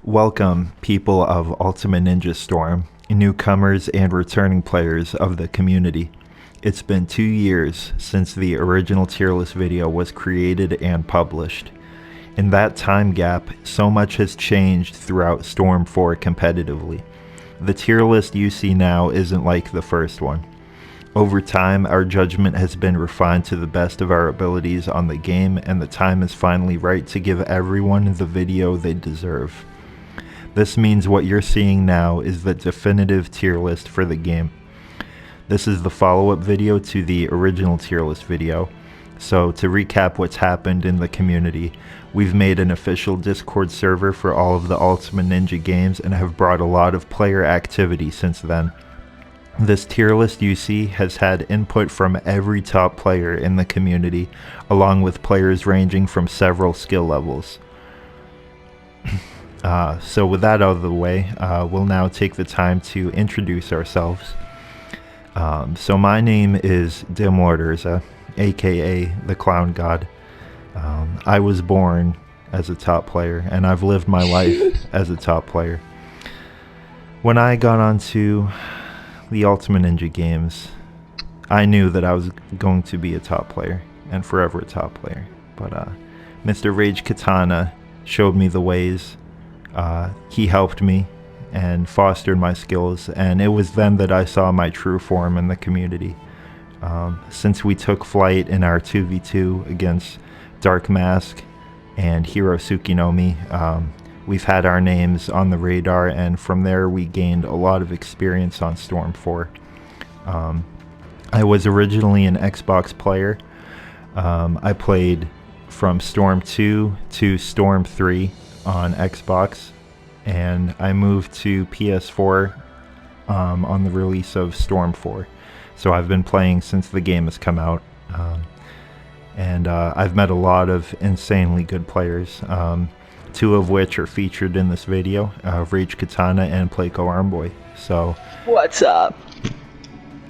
Welcome, people of Ultimate Ninja Storm, newcomers and returning players of the community. It's been 2 years since the original tier list video was created and published. In that time gap, so much has changed throughout Storm 4 competitively. The tier list you see now isn't like the first one. Over time, our judgment has been refined to the best of our abilities on the game, and the time is finally right to give everyone the video they deserve. This means what you're seeing now is the definitive tier list for the game. This is the follow-up video to the original tier list video. So to recap what's happened in the community, we've made an official Discord server for all of the Ultimate Ninja games and have brought a lot of player activity since then. This tier list you see has had input from every top player in the community, along with players ranging from several skill levels. So with that out of the way, we'll now take the time to introduce ourselves. So my name is Dimlord, aka the Clown God. I was born as a top player, and I've lived my life as a top player. When I got onto the Ultimate Ninja games, I knew that I was going to be a top player, and forever a top player. But Mr. Rage Katana showed me the ways. He helped me and fostered my skills, and it was then that I saw my true form in the community. Since we took flight in our 2v2 against Dark Mask and Hiro Tsukinomi, we've had our names on the radar, and from there we gained a lot of experience on Storm 4. I was originally an Xbox player. I played from Storm 2 to Storm 3 on Xbox, and I moved to PS4 on the release of Storm 4. So I've been playing since the game has come out, and I've met a lot of insanely good players. Two of which are featured in this video, Rage Katana and Playco Armboy. So, what's up?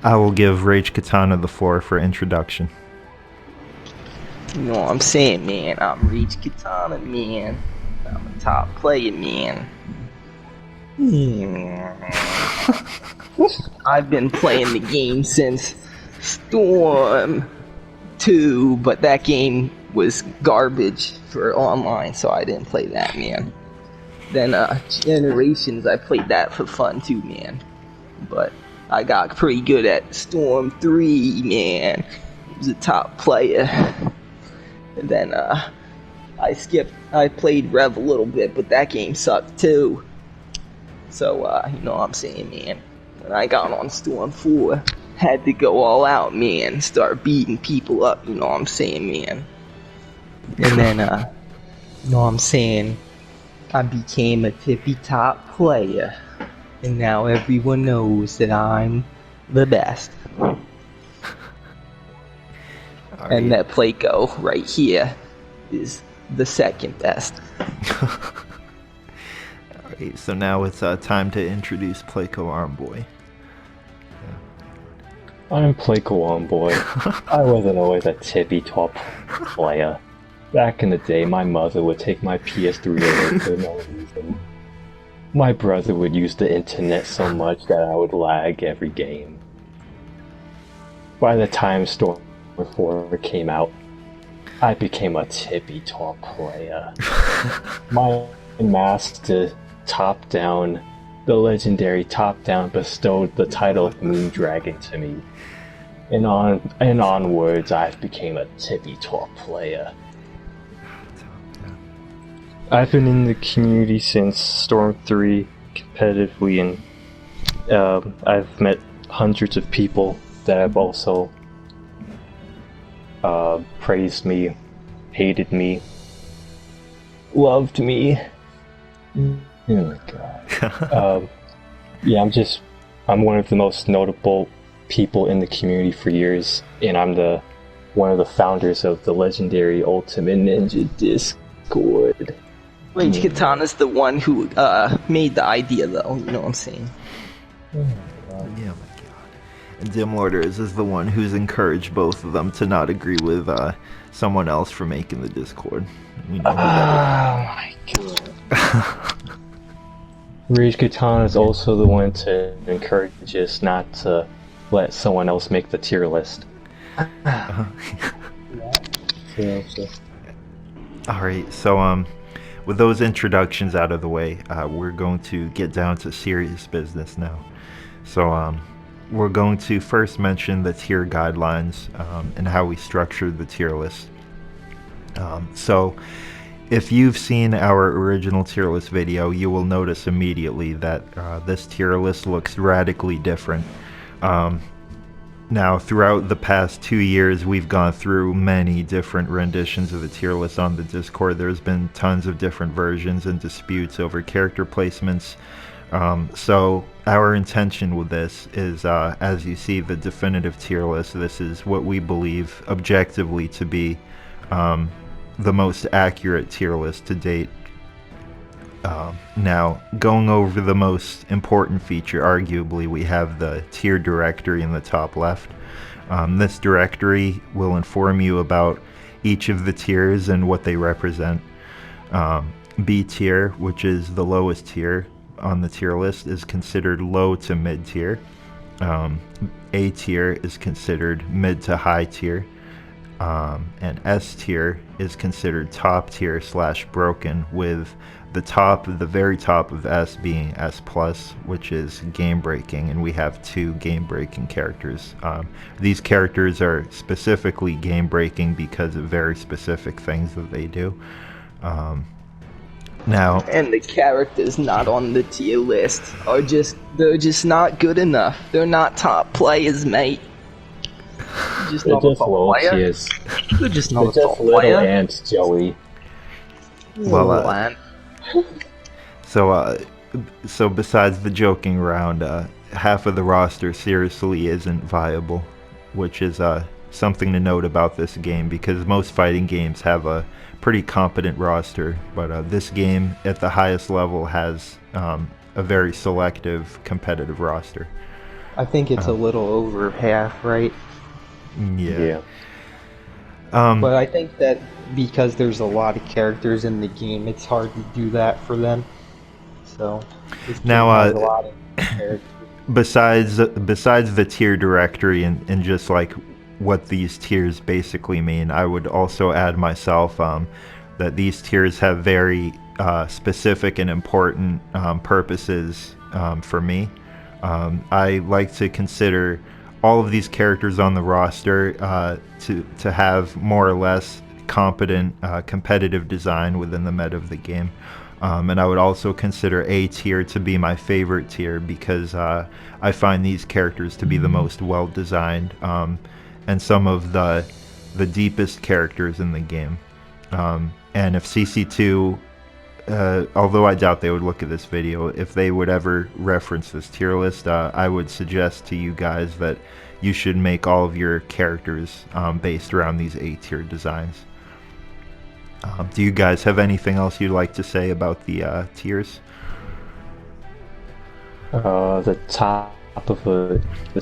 I will give Rage Katana the floor for introduction. You know what I'm saying, man? I'm Rage Katana, man. I'm a top player, man. I've been playing the game since Storm 2, but that game was garbage for online, so I didn't play that, man. Then Generations, I played that for fun too, man. But I got pretty good at Storm 3, man. I was a top player. And then I played Rev a little bit, but that game sucked too. So you know what I'm saying, man. When I got on Storm 4, had to go all out, man. Start beating people up, you know what I'm saying, man. And then, you know what I'm saying, I became a tippy top player. And now everyone knows that I'm the best. And that Playco right here is the second best. Alright, so now it's time to introduce Playco Armboy. I'm Playco Armboy. I wasn't always a tippy top player. Back in the day, my mother would take my PS3 away for no reason. My brother would use the internet so much that I would lag every game. By the time Storm 4 came out, I became a tippy top player. My master top-down, the legendary top-down, bestowed the title of Moon Dragon to me. And onwards, I've became a tippy top player. I've been in the community since Storm 3 competitively, and I've met hundreds of people that have also praised me, hated me, loved me. Oh my god. Yeah, I'm one of the most notable people in the community for years, and I'm one of the founders of the legendary Ultimate Ninja Discord. Rage Katana's the one who made the idea, though, you know what I'm saying? Oh my god. And Dimlord is the one who's encouraged both of them to not agree with someone else for making the Discord. We know who that is. Oh my god. Rage Katana is also the one to encourage us not to let someone else make the tier list. Alright, so with those introductions out of the way, we're going to get down to serious business now. So we're going to first mention the tier guidelines and how we structured the tier list. So if you've seen our original tier list video, you will notice immediately that this tier list looks radically different. Now, throughout the past 2 years, we've gone through many different renditions of the tier list on the Discord. There's been tons of different versions and disputes over character placements. So our intention with this is, as you see the definitive tier list, this is what we believe objectively to be the most accurate tier list to date. Now, going over the most important feature, arguably, we have the tier directory in the top left. This directory will inform you about each of the tiers and what they represent. B tier, which is the lowest tier on the tier list, is considered low to mid tier. A tier is considered mid to high tier. And S tier is considered top tier / broken, with the very top of S being S plus, which is game breaking, and we have 2 game breaking characters. These characters are specifically game breaking because of very specific things that they do. Now, and the characters not on the tier list are they're just not good enough. They're not top players, mate. They're just low tiers. They're just not They're a top just little player. ants, Joey. Well, so besides the joking around, half of the roster seriously isn't viable, which is something to note about this game, because most fighting games have a pretty competent roster, but this game at the highest level has a very selective competitive roster. I think it's a little over half, right? Yeah. But I think that because there's a lot of characters in the game, it's hard to do that for them. So this game now, has a lot of characters. besides the tier directory and just like what these tiers basically mean, I would also add myself that these tiers have very specific and important purposes for me. I like to consider all of these characters on the roster to have more or less competent competitive design within the meta of the game. And I would also consider A tier to be my favorite tier, because I find these characters to be the most well designed and some of the deepest characters in the game. And if CC2, although I doubt they would look at this video, if they would ever reference this tier list, I would suggest to you guys that you should make all of your characters based around these A tier designs. Do you guys have anything else you'd like to say about the tiers? The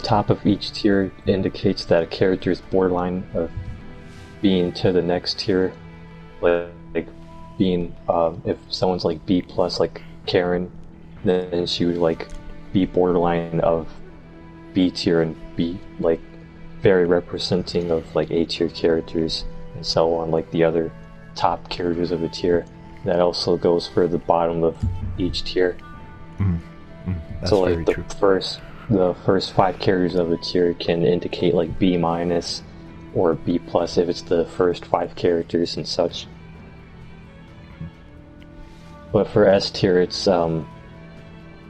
top of each tier indicates that a character is borderline of being to the next tier, like being if someone's like B plus, like Karen, then she would like be borderline of B tier and be like very representing of like A tier characters and so on, like the other top characters of a tier. That also goes for the bottom of each tier. So like the first 5 characters of a tier can indicate like B minus or B plus if it's the first 5 characters and such. But for S tier, it's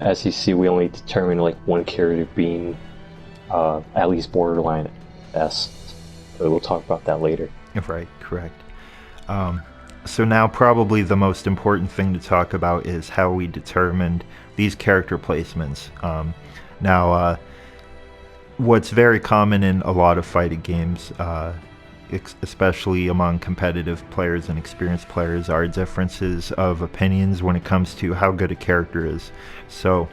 as you see, we only determine like one character being at least borderline S. But we'll talk about that later. Right, correct. So now probably the most important thing to talk about is how we determined these character placements. Now, what's very common in a lot of fighting games, especially among competitive players and experienced players, are differences of opinions when it comes to how good a character is. So,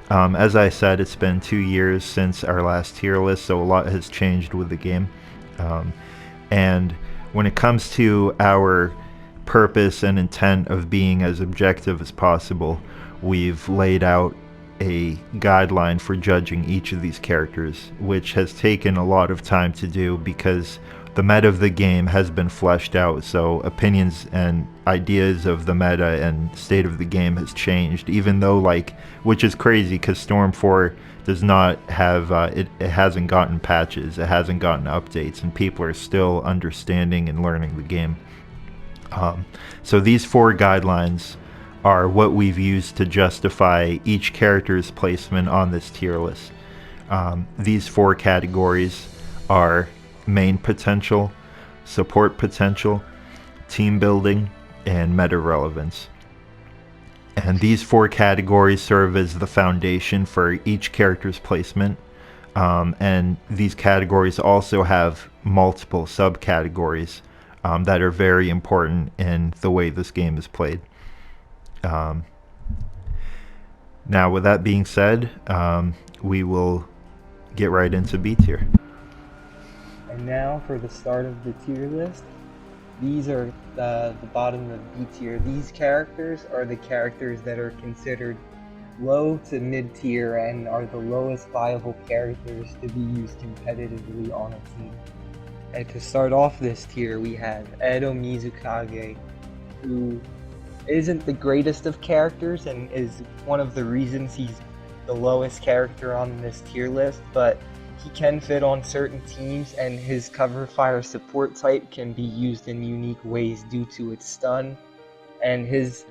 as I said, it's been 2 years since our last tier list, so a lot has changed with the game. And when it comes to our purpose and intent of being as objective as possible, we've laid out a guideline for judging each of these characters, which has taken a lot of time to do because the meta of the game has been fleshed out, so opinions and ideas of the meta and state of the game has changed, even though, like, which is crazy because Storm 4 does not have, it hasn't gotten patches, it hasn't gotten updates, and people are still understanding and learning the game. So these 4 guidelines are what we've used to justify each character's placement on this tier list. These 4 categories are main potential, support potential, team building, and meta relevance. And these 4 categories serve as the foundation for each character's placement. And these categories also have multiple subcategories that are very important in the way this game is played. Now, with that being said, we will get right into B tier. And now for the start of the tier list. These are the bottom of B tier. These characters are the characters that are considered low to mid tier and are the lowest viable characters to be used competitively on a team. And to start off this tier, we have Edo Mizukage, who isn't the greatest of characters and is one of the reasons he's the lowest character on this tier list, but he can fit on certain teams, and his cover fire support type can be used in unique ways due to its stun, and his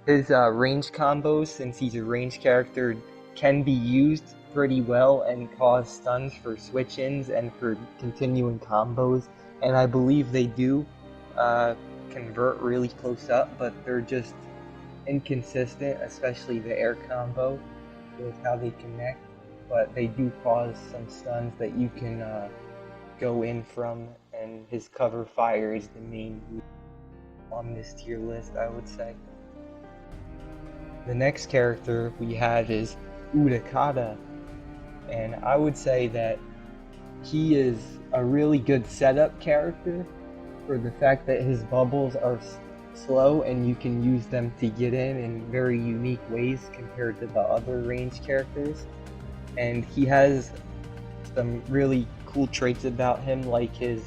range combos, since he's a range character, can be used pretty well and cause stuns for switch-ins and for continuing combos, and I believe they do convert really close up, but they're just inconsistent, especially the air combo with how they connect. But they do cause some stuns that you can go in from, and his cover fire is the main on this tier list, I would say. The next character we have is Urakata, and I would say that he is a really good setup character for the fact that his bubbles are slow and you can use them to get in very unique ways compared to the other range characters. And he has some really cool traits about him, like his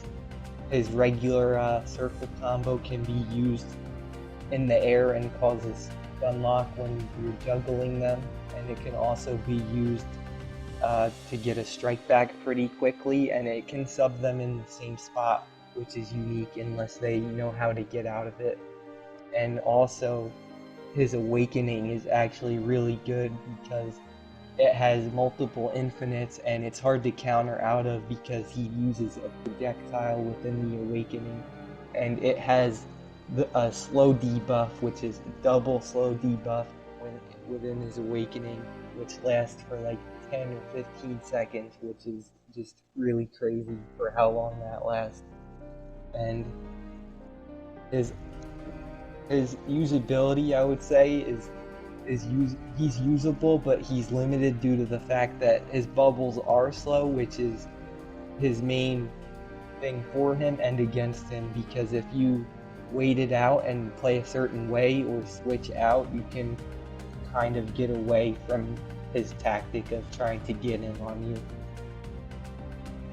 regular circle combo can be used in the air and causes stun lock when you're juggling them, and it can also be used to get a strike back pretty quickly, and it can sub them in the same spot, which is unique unless they know how to get out of it. And also his awakening is actually really good because it has multiple infinites and it's hard to counter out of because he uses a projectile within the awakening, and it has a slow debuff, which is double slow debuff within his awakening, which lasts for like 10 or 15 seconds, which is just really crazy for how long that lasts. And his usability, I would say, he's usable, but he's limited due to the fact that his bubbles are slow, which is his main thing for him and against him, because if you wait it out and play a certain way or switch out, you can kind of get away from his tactic of trying to get in on you.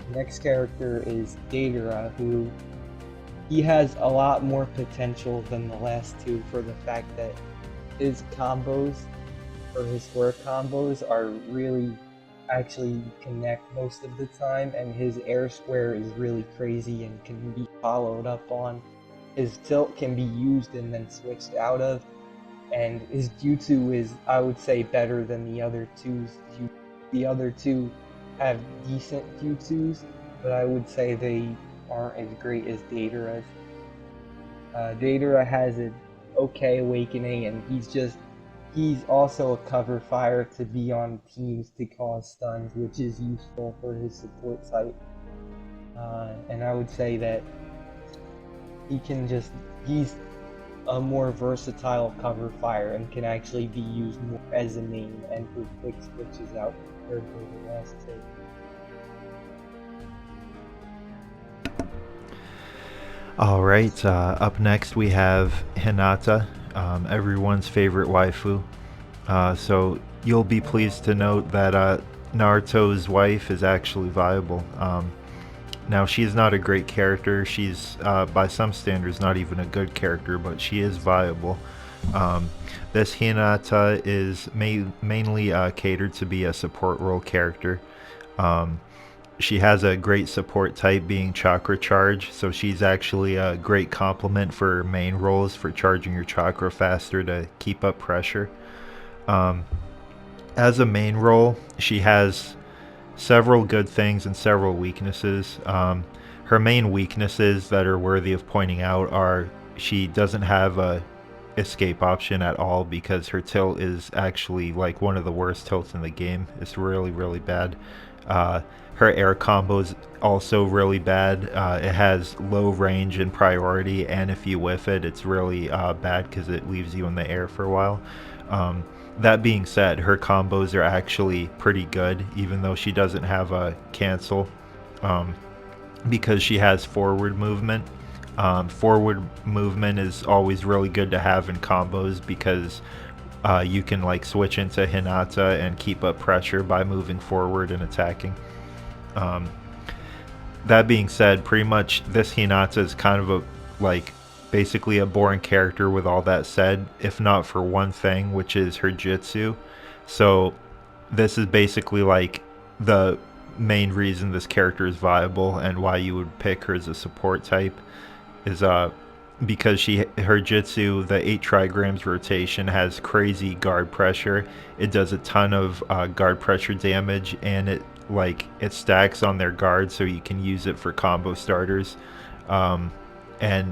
The next character is Deidara, who he has a lot more potential than the last two for the fact that his combos, or his square combos, are really actually connect most of the time, and his air square is really crazy and can be followed up on. His tilt can be used and then switched out of, and his jutsu is, I would say, better than the other twos. The other two have decent jutsus, but I would say they aren't as great as Deidara's. Deidara has an okay awakening, and he's also a cover fire to be on teams to cause stuns, which is useful for his support type. And I would say that he's a more versatile cover fire and can actually be used more as a main and for quick switches out compared to the last two. Alright, up next we have Hinata, everyone's favorite waifu. So you'll be pleased to note that Naruto's wife is actually viable. Now, she's not a great character. She's, by some standards, not even a good character, but she is viable. Um, this Hinata is mainly catered to be a support role character. Um, she has a great support type being chakra charge, so she's actually a great complement for main roles for charging your chakra faster to keep up pressure. Um, as a main role, she has several good things and several weaknesses. Her main weaknesses that are worthy of pointing out are she doesn't have a escape option at all because her tilt is actually like one of the worst tilts in the game. It's really, really bad. Uh, Her air combo is also really bad. It has low range and priority, and if you whiff it, it's really bad because it leaves you in the air for a while. That being said, her combos are actually pretty good, even though she doesn't have a cancel, because she has forward movement. Forward movement is always really good to have in combos because you can like switch into Hinata and keep up pressure by moving forward and attacking. Um, that being said, pretty much this Hinata is kind of a like basically a boring character with all that said, if not for one thing, which is her jutsu. So this is basically like the main reason this character is viable and why you would pick her as a support type is because her jutsu, the 8 trigrams rotation, has crazy guard pressure. It does a ton of guard pressure damage, and it stacks on their guard, so you can use it for combo starters. And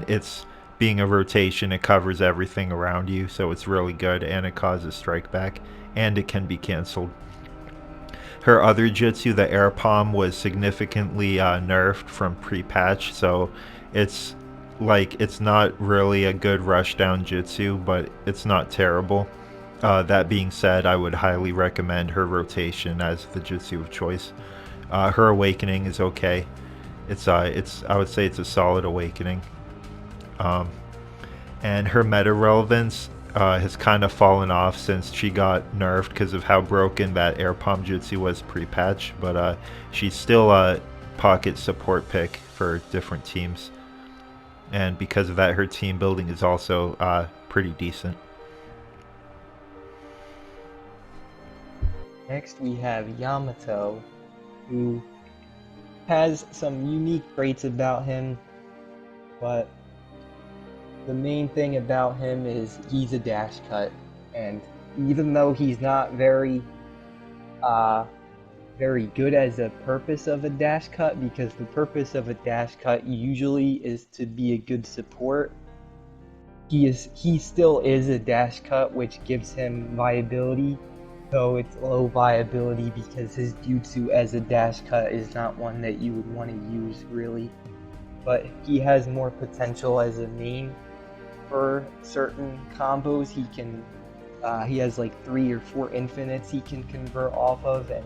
it's being a rotation, it covers everything around you, so it's really good, and it causes strike back, and it can be canceled. Her other jutsu, the air palm, was significantly nerfed from pre-patch, so it's it's not really a good rushdown jutsu, but it's not terrible. That being said, I would highly recommend her rotation as the jutsu of choice. Her awakening is okay. I would say it's a solid awakening. And her meta relevance has kind of fallen off since she got nerfed because of how broken that air palm jutsu was pre-patch, but she's still a pocket support pick for different teams, and because of that her team building is also pretty decent. Next we have Yamato, who has some unique traits about him, but the main thing about him is he's a dash cut, and even though he's not very good as a purpose of a dash cut, because the purpose of a dash cut usually is to be a good support, he still is a dash cut, which gives him viability, though it's low viability because his jutsu as a dash cut is not one that you would want to use really. But he has more potential as a main for certain combos. He has like 3 or 4 infinites he can convert off of, and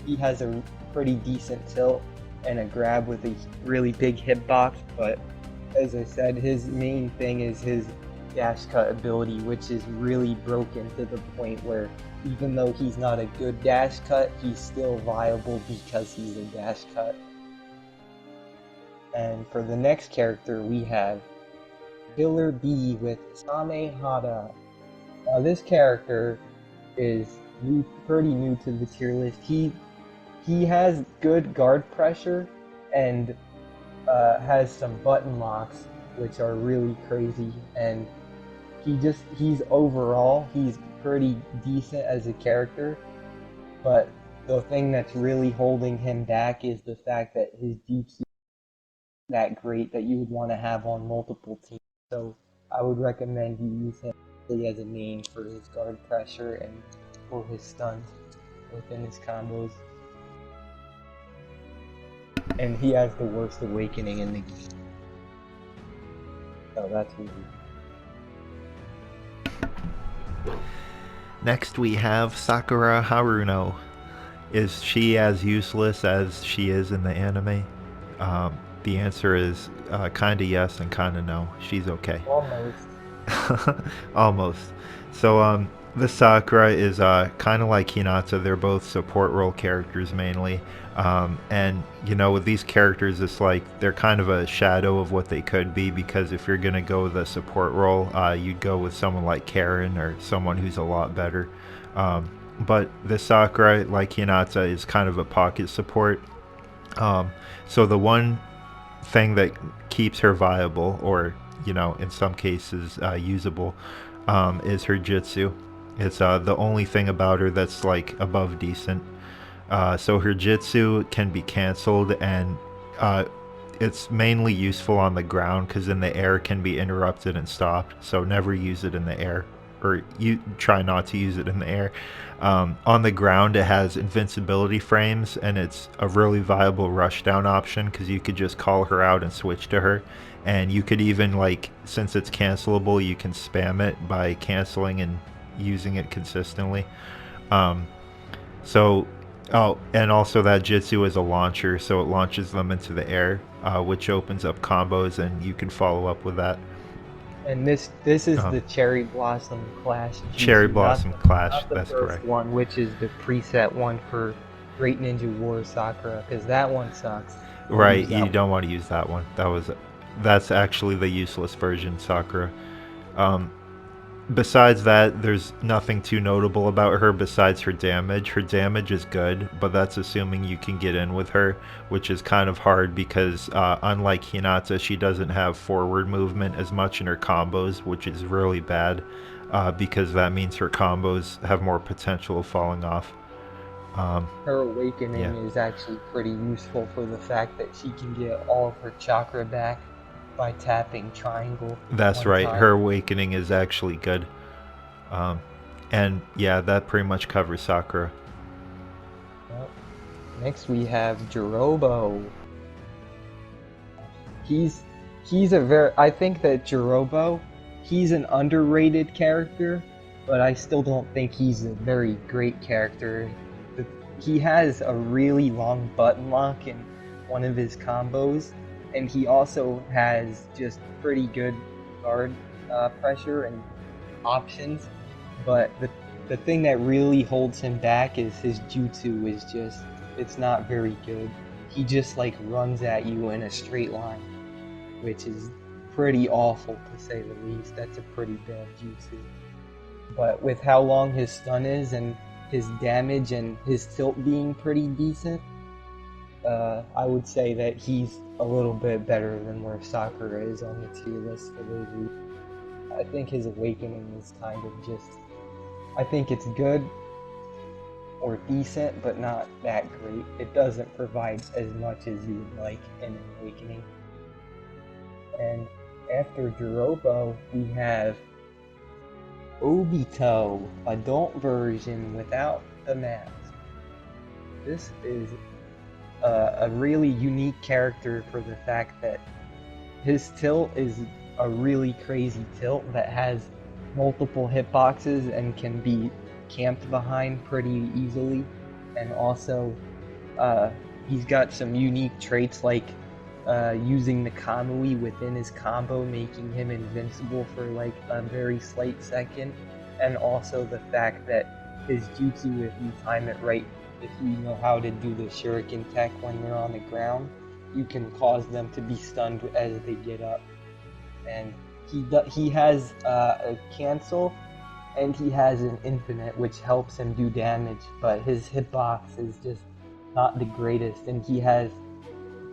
he has a pretty decent tilt and a grab with a really big hitbox. But as I said, his main thing is his dash cut ability, which is really broken to the point where even though he's not a good dash cut, he's still viable because he's a dash cut. And for the next character, we have Killer B with Samehada. Now this character is pretty new to the tier list. He has good guard pressure and has some button locks, which are really crazy. And he's overall pretty decent as a character. But the thing that's really holding him back is the fact that his jutsu that great that you would want to have on multiple teams. So I would recommend you use him as a main for his guard pressure and for his stuns within his combos. And he has the worst awakening in the game. So that's easy. Next we have Sakura Haruno. Is she as useless as she is in the anime? the answer is kind of yes and kind of no. She's okay. Almost. Almost. So the Sakura is kind of like Hinata. They're both support role characters mainly. And you know, with these characters, it's like they're kind of a shadow of what they could be, because if you're gonna go with a support role, you'd go with someone like Karen or someone who's a lot better. But the Sakura, like Hinata, is kind of a pocket support. So the one thing that keeps her viable, or you know, in some cases usable, is her jutsu. It's the only thing about her that's like above decent. So her jutsu can be cancelled, and it's mainly useful on the ground, because in the air it can be interrupted and stopped. So never use it in the air, or you try not to use it in the air. On the ground, it has invincibility frames, and it's a really viable rushdown option, because you could just call her out and switch to her. And you could even, like, since it's cancelable, you can spam it by canceling and using it consistently. Oh, and also that jutsu is a launcher, so it launches them into the air, which opens up combos, and you can follow up with that. And this is the Cherry Blossom Clash jutsu, Cherry Blossom Clash, not the that's first correct. one, which is the preset one for Great Ninja War Sakura, because that one sucks. Right, you don't want to use that one. That's actually the useless version, Sakura. Besides that, there's nothing too notable about her besides her damage. Her damage is good, but that's assuming you can get in with her, which is kind of hard because unlike Hinata, she doesn't have forward movement as much in her combos, which is really bad because that means her combos have more potential of falling off. Her awakening is actually pretty useful for the fact that she can get all of her chakra back by tapping triangle. That's right. Her awakening is actually good. And yeah, that pretty much covers Sakura. Yep. Next we have Jirobo. I think that Jirobo, he's an underrated character, but I still don't think he's a very great character. He has a really long button lock in one of his combos, and he also has just pretty good guard pressure and options, but the thing that really holds him back is his jutsu is just, it's not very good. He just like runs at you in a straight line, which is pretty awful to say the least. That's a pretty bad jutsu. But with how long his stun is and his damage and his tilt being pretty decent, I would say that he's a little bit better than where Sakura is on the tier list for those reasons. I think his awakening is kind of just, I think it's good or decent, but not that great. It doesn't provide as much as you would like in an awakening. And after Jirobo, we have Obito, adult version without the mask. This is a really unique character for the fact that his tilt is a really crazy tilt that has multiple hitboxes and can be camped behind pretty easily. And also, he's got some unique traits like using the Kamui within his combo, making him invincible for like a very slight second. And also the fact that his jutsu, if you time it right, if you know how to do the shuriken tech when they're on the ground, you can cause them to be stunned as they get up. And he has a cancel, and he has an infinite, which helps him do damage, but his hitbox is just not the greatest, and he has,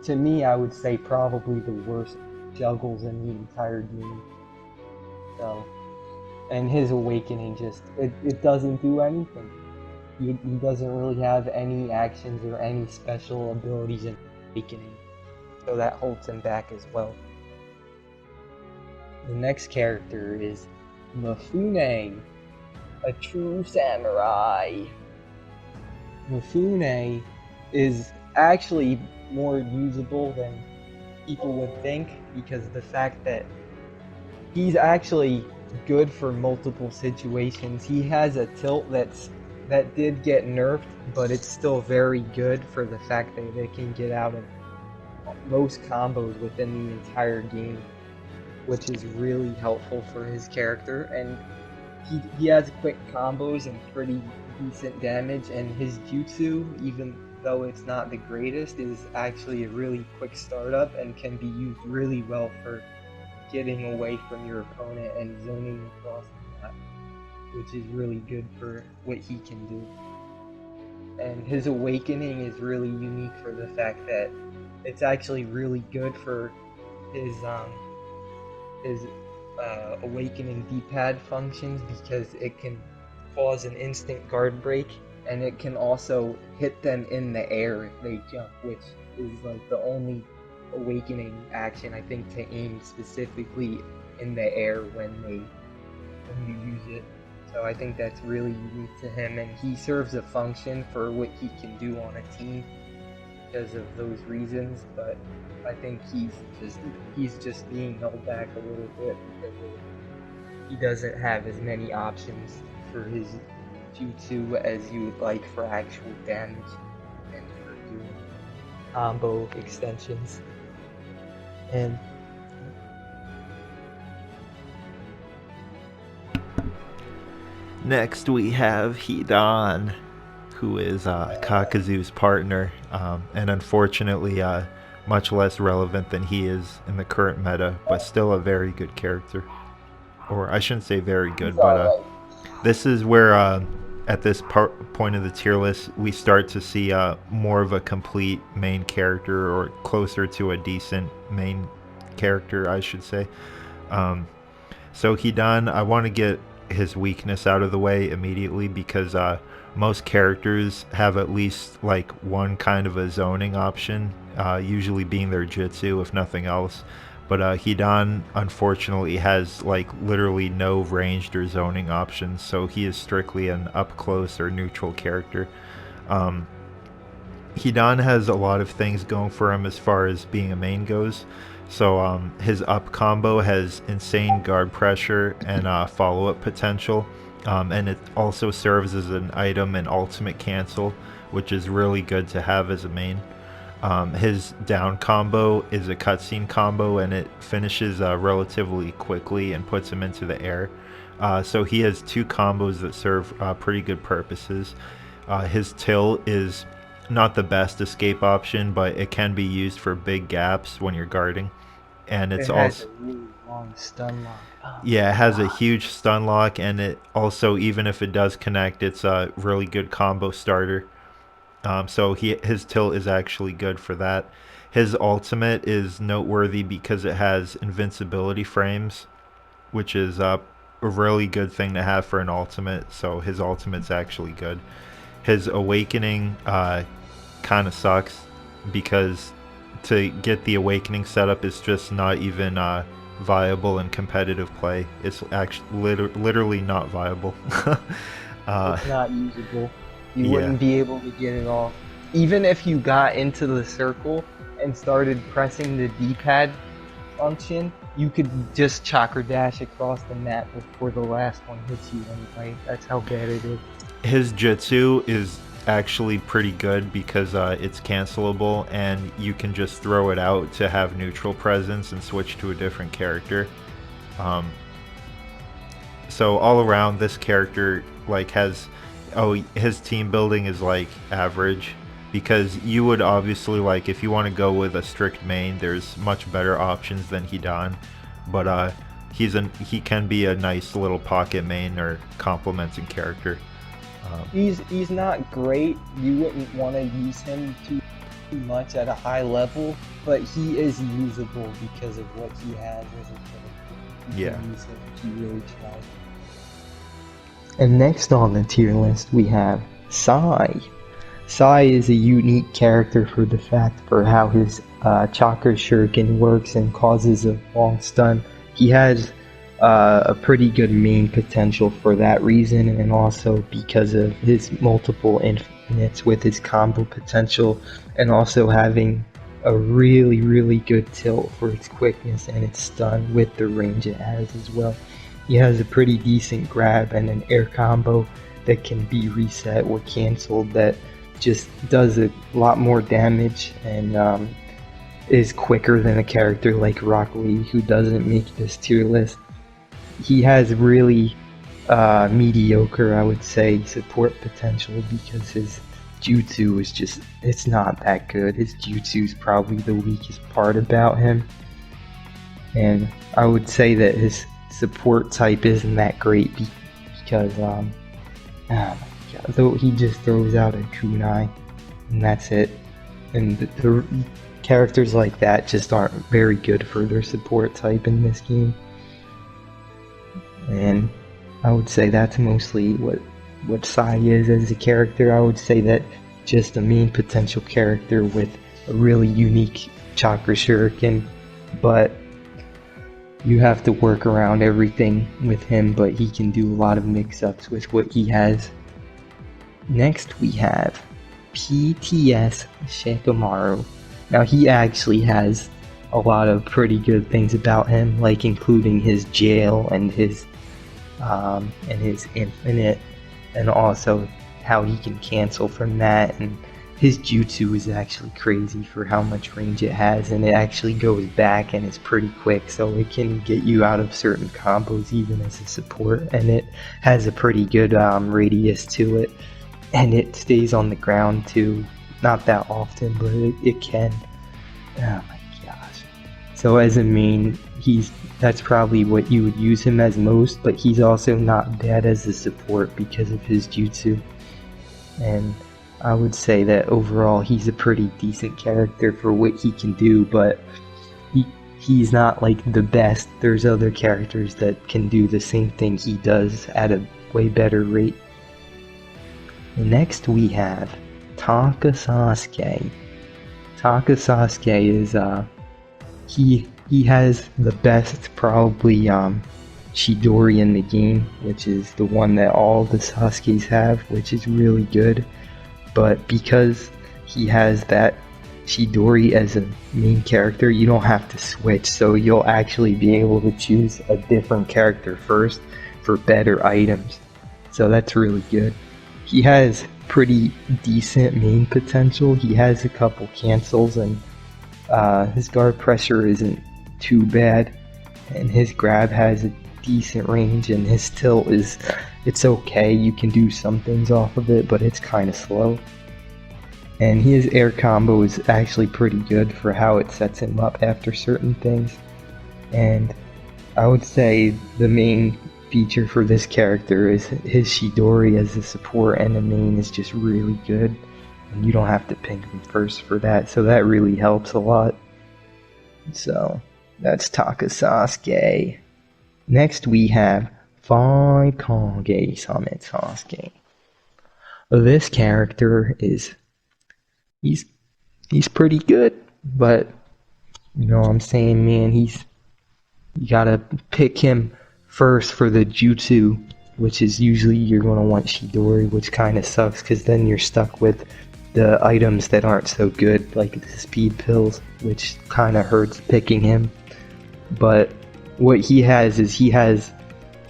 to me, I would say probably the worst juggles in the entire game. So, and his awakening just, it doesn't do anything. He doesn't really have any actions or any special abilities in awakening, so that holds him back as well. The next character is Mifune, a true samurai. Mifune is actually more usable than people would think, because the fact that he's actually good for multiple situations. He has a tilt that did get nerfed, but it's still very good for the fact that it can get out of most combos within the entire game, which is really helpful for his character. And he has quick combos and pretty decent damage, and his jutsu, even though it's not the greatest, is actually a really quick startup and can be used really well for getting away from your opponent and zoning across the map, which is really good for what he can do. And his awakening is really unique for the fact that it's actually really good for his awakening D-pad functions, because it can cause an instant guard break, and it can also hit them in the air if they jump, which is like the only awakening action I think to aim specifically in the air when you use it. So I think that's really unique to him, and he serves a function for what he can do on a team because of those reasons. But I think he's just being held back a little bit because he doesn't have as many options for his jutsu as you would like for actual damage and for doing combo extensions. And next we have Hidan, who is Kakazu's partner, and unfortunately much less relevant than he is in the current meta, but still a very good character. Or I shouldn't say very good, but this is where at this point of the tier list we start to see more of a complete main character, or closer to a decent main character, I should say. So Hidan, I want to get his weakness out of the way immediately, because most characters have at least like one kind of a zoning option, usually being their jutsu if nothing else. But Hidan unfortunately has like literally no ranged or zoning options, so he is strictly an up close or neutral character. Hidan has a lot of things going for him as far as being a main goes. So his up combo has insane guard pressure and follow-up potential, and it also serves as an item and ultimate cancel, which is really good to have as a main. His down combo is a cutscene combo, and it finishes relatively quickly and puts him into the air. So he has two combos that serve pretty good purposes. His till is not the best escape option, but it can be used for big gaps when you're guarding. And it's also a really long stun lock. Yeah, it has a huge stun lock, and it also, even if it does connect, it's a really good combo starter. So his tilt is actually good for that. His ultimate is noteworthy because it has invincibility frames, which is a really good thing to have for an ultimate. So his ultimate's actually good. His awakening kind of sucks, because to get the awakening setup is just not even viable in competitive play. It's actually literally not viable. It's not usable. You wouldn't be able to get it off. Even if you got into the circle and started pressing the D-pad function, you could just chakra dash across the map before the last one hits you anyway. That's how bad it is. His jutsu is actually pretty good because it's cancelable, and you can just throw it out to have neutral presence and switch to a different character. So all around, this character has his team building is like average, because you would obviously, like, if you want to go with a strict main, there's much better options than Hidan, but he can be a nice little pocket main or complementing character. He's not great. You wouldn't want to use him too much at a high level, but he is usable because of what he has as a character. You can use him if you really try. And next on the tier list we have Sai. Sai is a unique character for the fact for how his chakra shuriken works and causes a long stun. He has a pretty good main potential for that reason, and also because of his multiple infinites with his combo potential, and also having a really good tilt for its quickness and its stun with the range it has as well. He has a pretty decent grab and an air combo that can be reset or canceled that just does a lot more damage, and is quicker than a character like Rock Lee, who doesn't make this tier list. He has really mediocre, I would say, support potential because his jutsu is just, it's not that good. His jutsu is probably the weakest part about him. And I would say that his support type isn't that great because, oh my god, though he just throws out a kunai, and that's it. And the characters like that just aren't very good for their support type in this game. And I would say that's mostly what Sai is as a character. I would say that just a main potential character with a really unique chakra shuriken, but you have to work around everything with him, but he can do a lot of mix-ups with what he has. Next we have PTS Shikamaru. Now he actually has a lot of pretty good things about him, like including his jail and his infinite, and also how he can cancel from that, and his jutsu is actually crazy for how much range it has, and it actually goes back and is pretty quick, so it can get you out of certain combos even as a support, and it has a pretty good radius to it, and it stays on the ground too, not that often, but it can. Oh my gosh. So as a main, that's probably what you would use him as most, but he's also not bad as a support because of his jutsu. And I would say that overall he's a pretty decent character for what he can do, but he's not like the best. There's other characters that can do the same thing he does at a way better rate. Next we have Taka Sasuke. Taka Sasuke is he has the best probably Chidori in the game, which is the one that all the Sasukes have, which is really good. But because he has that Chidori as a main character, you don't have to switch, so you'll actually be able to choose a different character first for better items. So that's really good. He has pretty decent main potential. He has a couple cancels, and his guard pressure isn't too bad, and his grab has a decent range, and his tilt it's okay. You can do some things off of it, but it's kind of slow. And his air combo is actually pretty good for how it sets him up after certain things. And I would say the main feature for this character is his Chidori as a support, and the main is just really good, and you don't have to ping him first for that, so that really helps a lot. So that's Taka Sasuke. Next we have 5 Kage Summit Sasuke. This character is he's pretty good, but you know what I'm saying, man, you gotta pick him first for the jutsu, which is usually you're going to want Chidori, which kind of sucks because then you're stuck with the items that aren't so good, like the speed pills, which kind of hurts picking him. But what he has is he has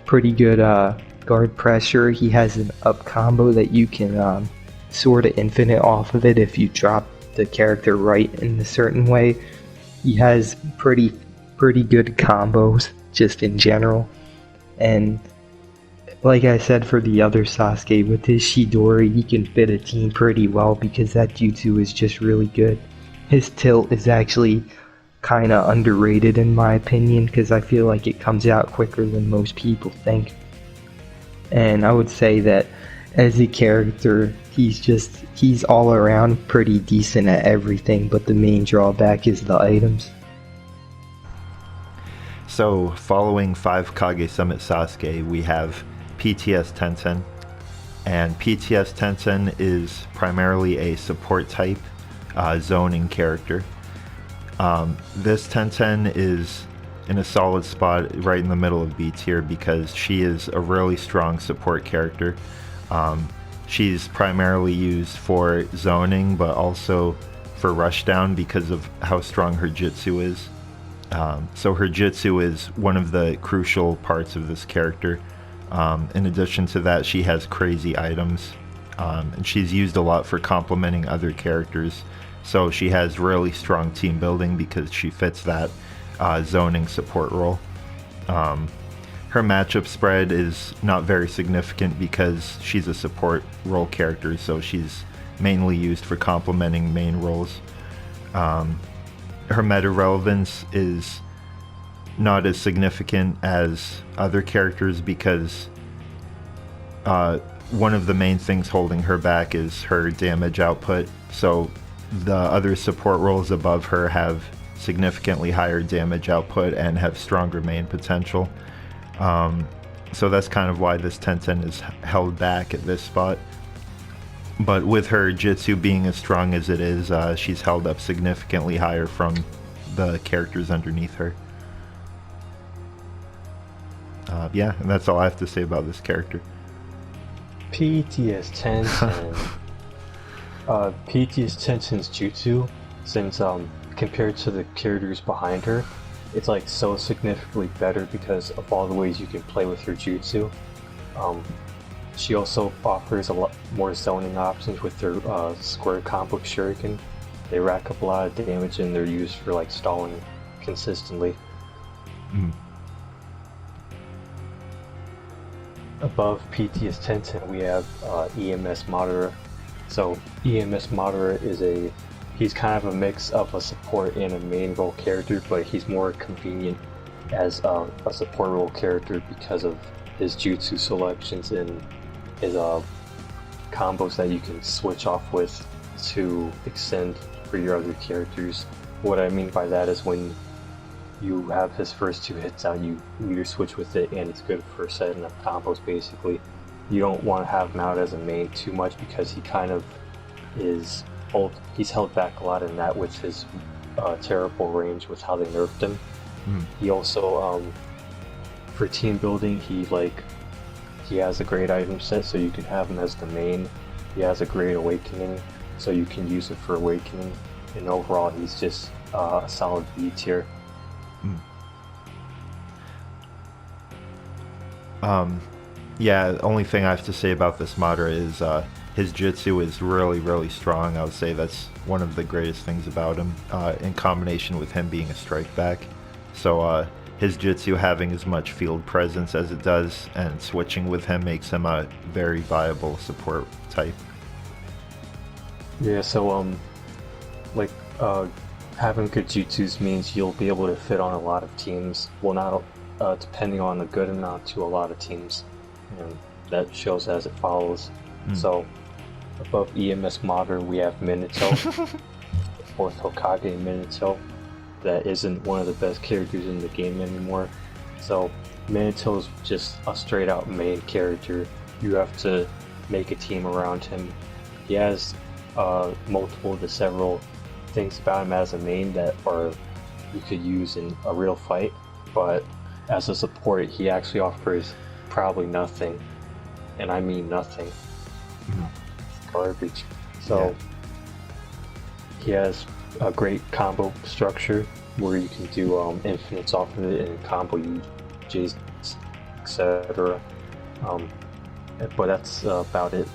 pretty good guard pressure. He has an up combo that you can sort of infinite off of it if you drop the character right in a certain way. He has pretty good combos just in general. And like I said for the other Sasuke, with his Chidori, he can fit a team pretty well because that jutsu is just really good. His tilt is actually kind of underrated in my opinion because I feel like it comes out quicker than most people think. And I would say that as a character, he's all around pretty decent at everything, but the main drawback is the items. So, following 5 Kage Summit Sasuke, we have PTS Tenten. And PTS Tenten is primarily a support type zoning character. This Tenten is in a solid spot right in the middle of B tier because she is a really strong support character. She's primarily used for zoning, but also for rushdown because of how strong her jutsu is. So her jutsu is one of the crucial parts of this character. In addition to that, she has crazy items, and she's used a lot for complementing other characters So she has really strong team building because she fits that zoning support role. Her matchup spread is not very significant because she's a support role character, so she's mainly used for complementing main roles. Her meta relevance is not as significant as other characters because one of the main things holding her back is her damage output. So the other support roles above her have significantly higher damage output and have stronger main potential. So that's kind of why this Tenten is held back at this spot. But with her Jitsu being as strong as it is, she's held up significantly higher from the characters underneath her. Yeah, and that's all I have to say about this character. PTS Tenten. PTS Tenten's jutsu, since compared to the characters behind her, it's like so significantly better because of all the ways you can play with her jutsu. She also offers a lot more zoning options with their square combo shuriken. They rack up a lot of damage and they're used for like stalling consistently. Above PTS Tenten we have EMS Madara. So EMS Madara is he's kind of a mix of a support and a main role character, but he's more convenient as a support role character because of his jutsu selections and his combos that you can switch off with to extend for your other characters. What I mean by that is when you have his first 2 hits out, you meter switch with it and it's good for setting up combos basically. You don't want to have him out as a main too much because he kind of is he's held back a lot in that with his terrible range with how they nerfed him. He also for team building he has a great item set, so you can have him as the main. He has a great awakening, so you can use it for awakening, and overall he's just a solid B tier. Yeah, the only thing I have to say about this Madara is his jutsu is really, really strong. I would say that's one of the greatest things about him, in combination with him being a strike back. So his jutsu having as much field presence as it does and switching with him makes him a very viable support type. Yeah, so having good jutsus means you'll be able to fit on a lot of teams. Well, not depending on a good amount to a lot of teams, and that shows as it follows. So above EMS Madara we have Minato, the 4th Hokage Minato. That isn't one of the best characters in the game anymore. So Minato's just a straight out main character. You have to make a team around him. He has multiple to several things about him as a main that you could use in a real fight, but as a support he actually offers probably nothing, and I mean nothing. It's garbage. So he has a great combo structure where you can do infinites off of it and combo J's, etc. But that's about it,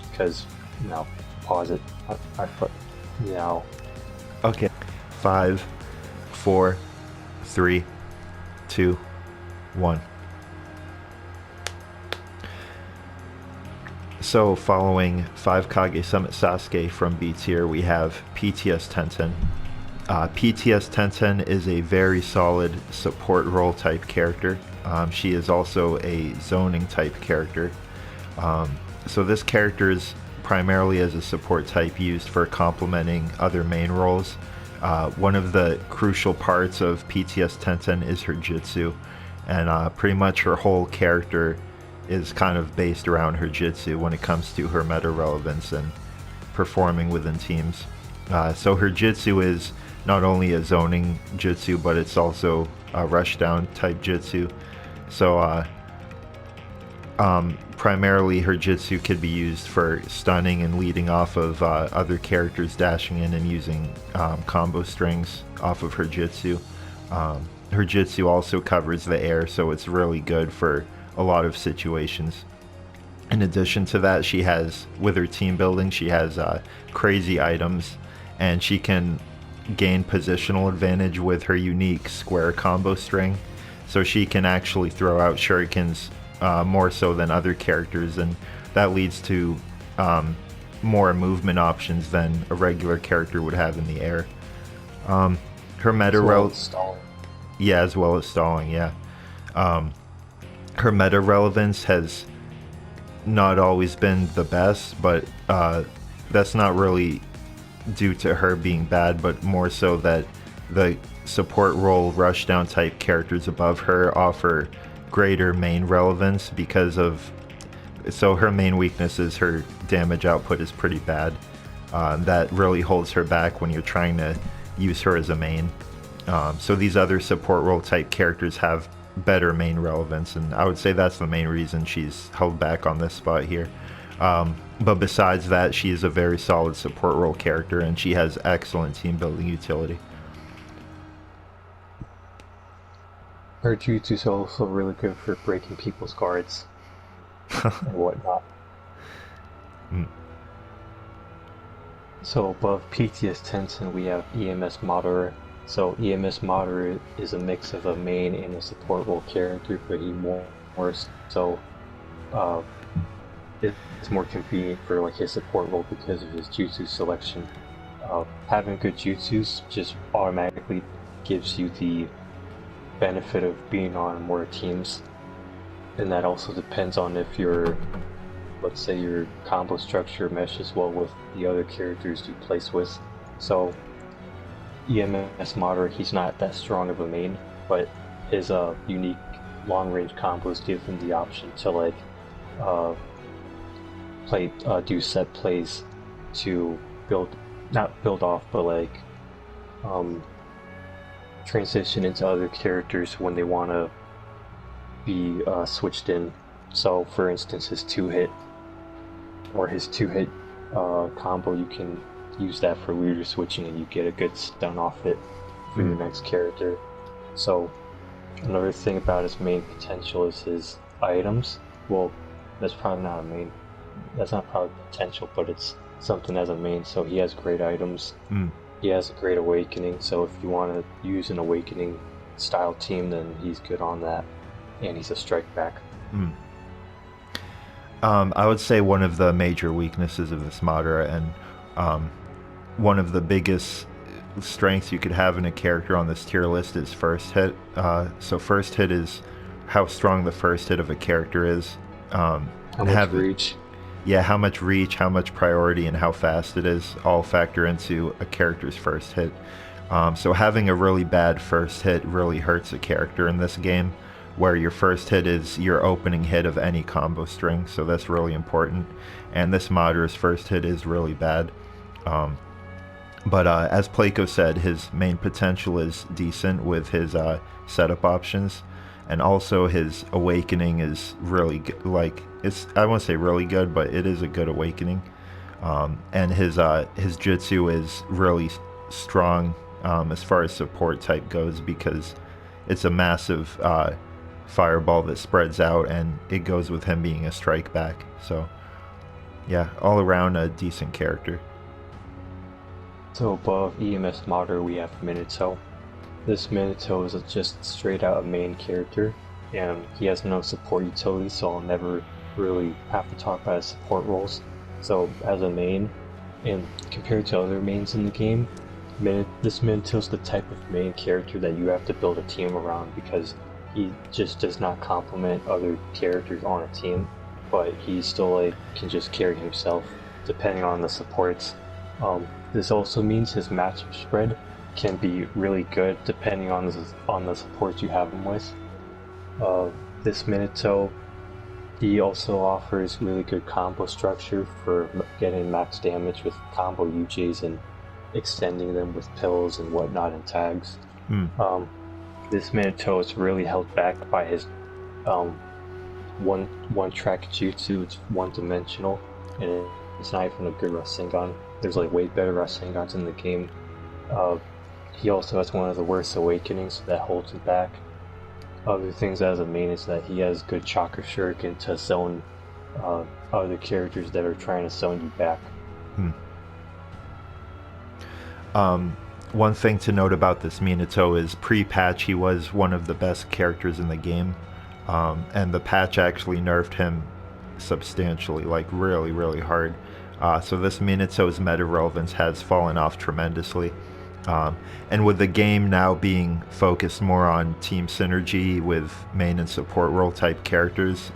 because now pause it. I put now. Okay. 5, 4, 3, 2, 1. So following 5 Kage Summit Sasuke from B tier, we have PTS Tenten. PTS Tenten is a very solid support role type character. She is also a zoning type character. So this character is primarily as a support type used for complementing other main roles. One of the crucial parts of PTS Tenten is her jutsu, and pretty much her whole character is kind of based around her jutsu when it comes to her meta relevance and performing within teams. So her jutsu is not only a zoning jutsu, but it's also a rushdown type jutsu. So primarily her jutsu could be used for stunning and leading off of other characters dashing in and using combo strings off of her jutsu. Her jutsu also covers the air, so it's really good for a lot of situations. In addition to that, she has, with her team building, she has crazy items, and she can gain positional advantage with her unique square combo string. So she can actually throw out shurikens more so than other characters, and that leads to more movement options than a regular character would have in the air. Her meta as well as stalling, yeah. Her meta relevance has not always been the best, but that's not really due to her being bad, but more so that the support role rushdown type characters above her offer greater main relevance because of, so her main weakness is her damage output is pretty bad. That really holds her back when you're trying to use her as a main. So these other support role type characters have better main relevance, and I would say that's the main reason she's held back on this spot here. But besides that, she is a very solid support role character, and she has excellent team building utility. Her jutsu is also really good for breaking people's guards and whatnot. So above PTS Tenzin we have EMS Madara. So EMS Madara is a mix of a main and a support role character, but he more so it's more convenient for like his support role because of his jutsu selection. Having good jutsus just automatically gives you the benefit of being on more teams, and that also depends on if your, let's say, your combo structure meshes well with the other characters you place with. So EMS Madara, he's not that strong of a main, but his unique long-range combos give him the option to like do set plays to not build off, but like transition into other characters when they want to be switched in. So for instance, his 2-hit combo, you can use that for leader switching and you get a good stun off it for your next character. So another thing about his main potential is his items. Well, that's probably not a main, that's not probably potential, but it's something as a main. So he has great items. He has a great awakening, so if you want to use an awakening style team, then he's good on that, and he's a strike back. I would say one of the major weaknesses of this Madara, and one of the biggest strengths you could have in a character on this tier list is first hit. So first hit is how strong the first hit of a character is. How much reach? Yeah, how much reach, how much priority, and how fast it is all factor into a character's first hit. So having a really bad first hit really hurts a character in this game, where your first hit is your opening hit of any combo string, so that's really important. And this Madara's first hit is really bad. But as Placo said, his main potential is decent with his setup options, and also his awakening is really good. Like, it's, I won't say really good, but it is a good awakening. And his jutsu is really strong as far as support type goes, because it's a massive fireball that spreads out, and it goes with him being a strike back. So yeah, all around a decent character. So above EMS Madara we have Minato. This Minato is just straight out a main character, and he has no support utility, so I'll never really have to talk about his support roles. So as a main, and compared to other mains in the game, this Minato is the type of main character that you have to build a team around, because he just does not complement other characters on a team, but he still like can just carry himself depending on the supports. This also means his matchup spread can be really good depending on the supports you have him with. This Minato, he also offers really good combo structure for getting max damage with combo UJs and extending them with pills and whatnot and tags. This Minato is really held back by his one track jutsu. It's one-dimensional, and it's not even a good Rasengan. There's like way better Rasengans in the game. He also has one of the worst awakenings that holds him back. Other things as a main is that he has good chakra shuriken to zone other characters that are trying to zone you back. One thing to note about this Minato is pre-patch he was one of the best characters in the game, and the patch actually nerfed him substantially, like really, really hard. So this Minato's meta relevance has fallen off tremendously. And with the game now being focused more on team synergy with main and support role type characters,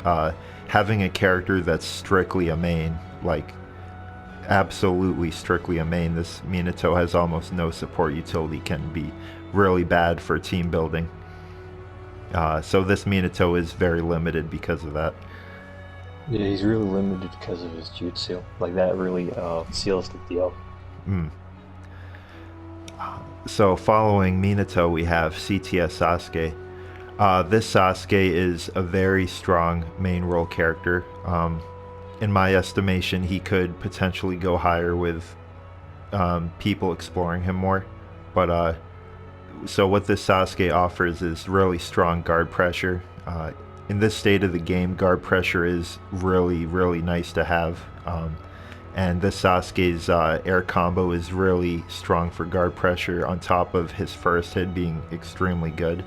having a character that's strictly a main, like absolutely strictly a main, this Minato has almost no support utility, can be really bad for team building. So this Minato is very limited because of that. Yeah, he's really limited because of his jutsu. Like, that really seals the deal. So following Minato, we have CTS Sasuke. This Sasuke is a very strong main role character. In my estimation, he could potentially go higher with people exploring him more. But so what this Sasuke offers is really strong guard pressure. In this state of the game, guard pressure is really, really nice to have. And this Sasuke's air combo is really strong for guard pressure, on top of his first hit being extremely good.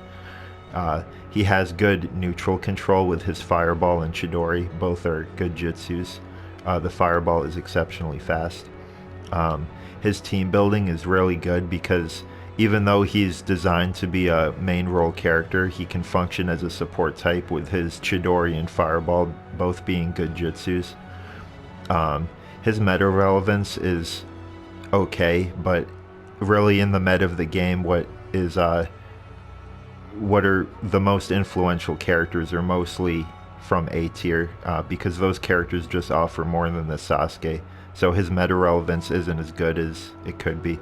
He has good neutral control with his Fireball and Chidori. Both are good jutsus. The Fireball is exceptionally fast. His team building is really good because even though he's designed to be a main role character, he can function as a support type with his Chidori and Fireball both being good jutsus. His meta relevance is okay, but really in the meta of the game, what are the most influential characters are mostly from A tier, because those characters just offer more than the Sasuke. So his meta relevance isn't as good as it could be.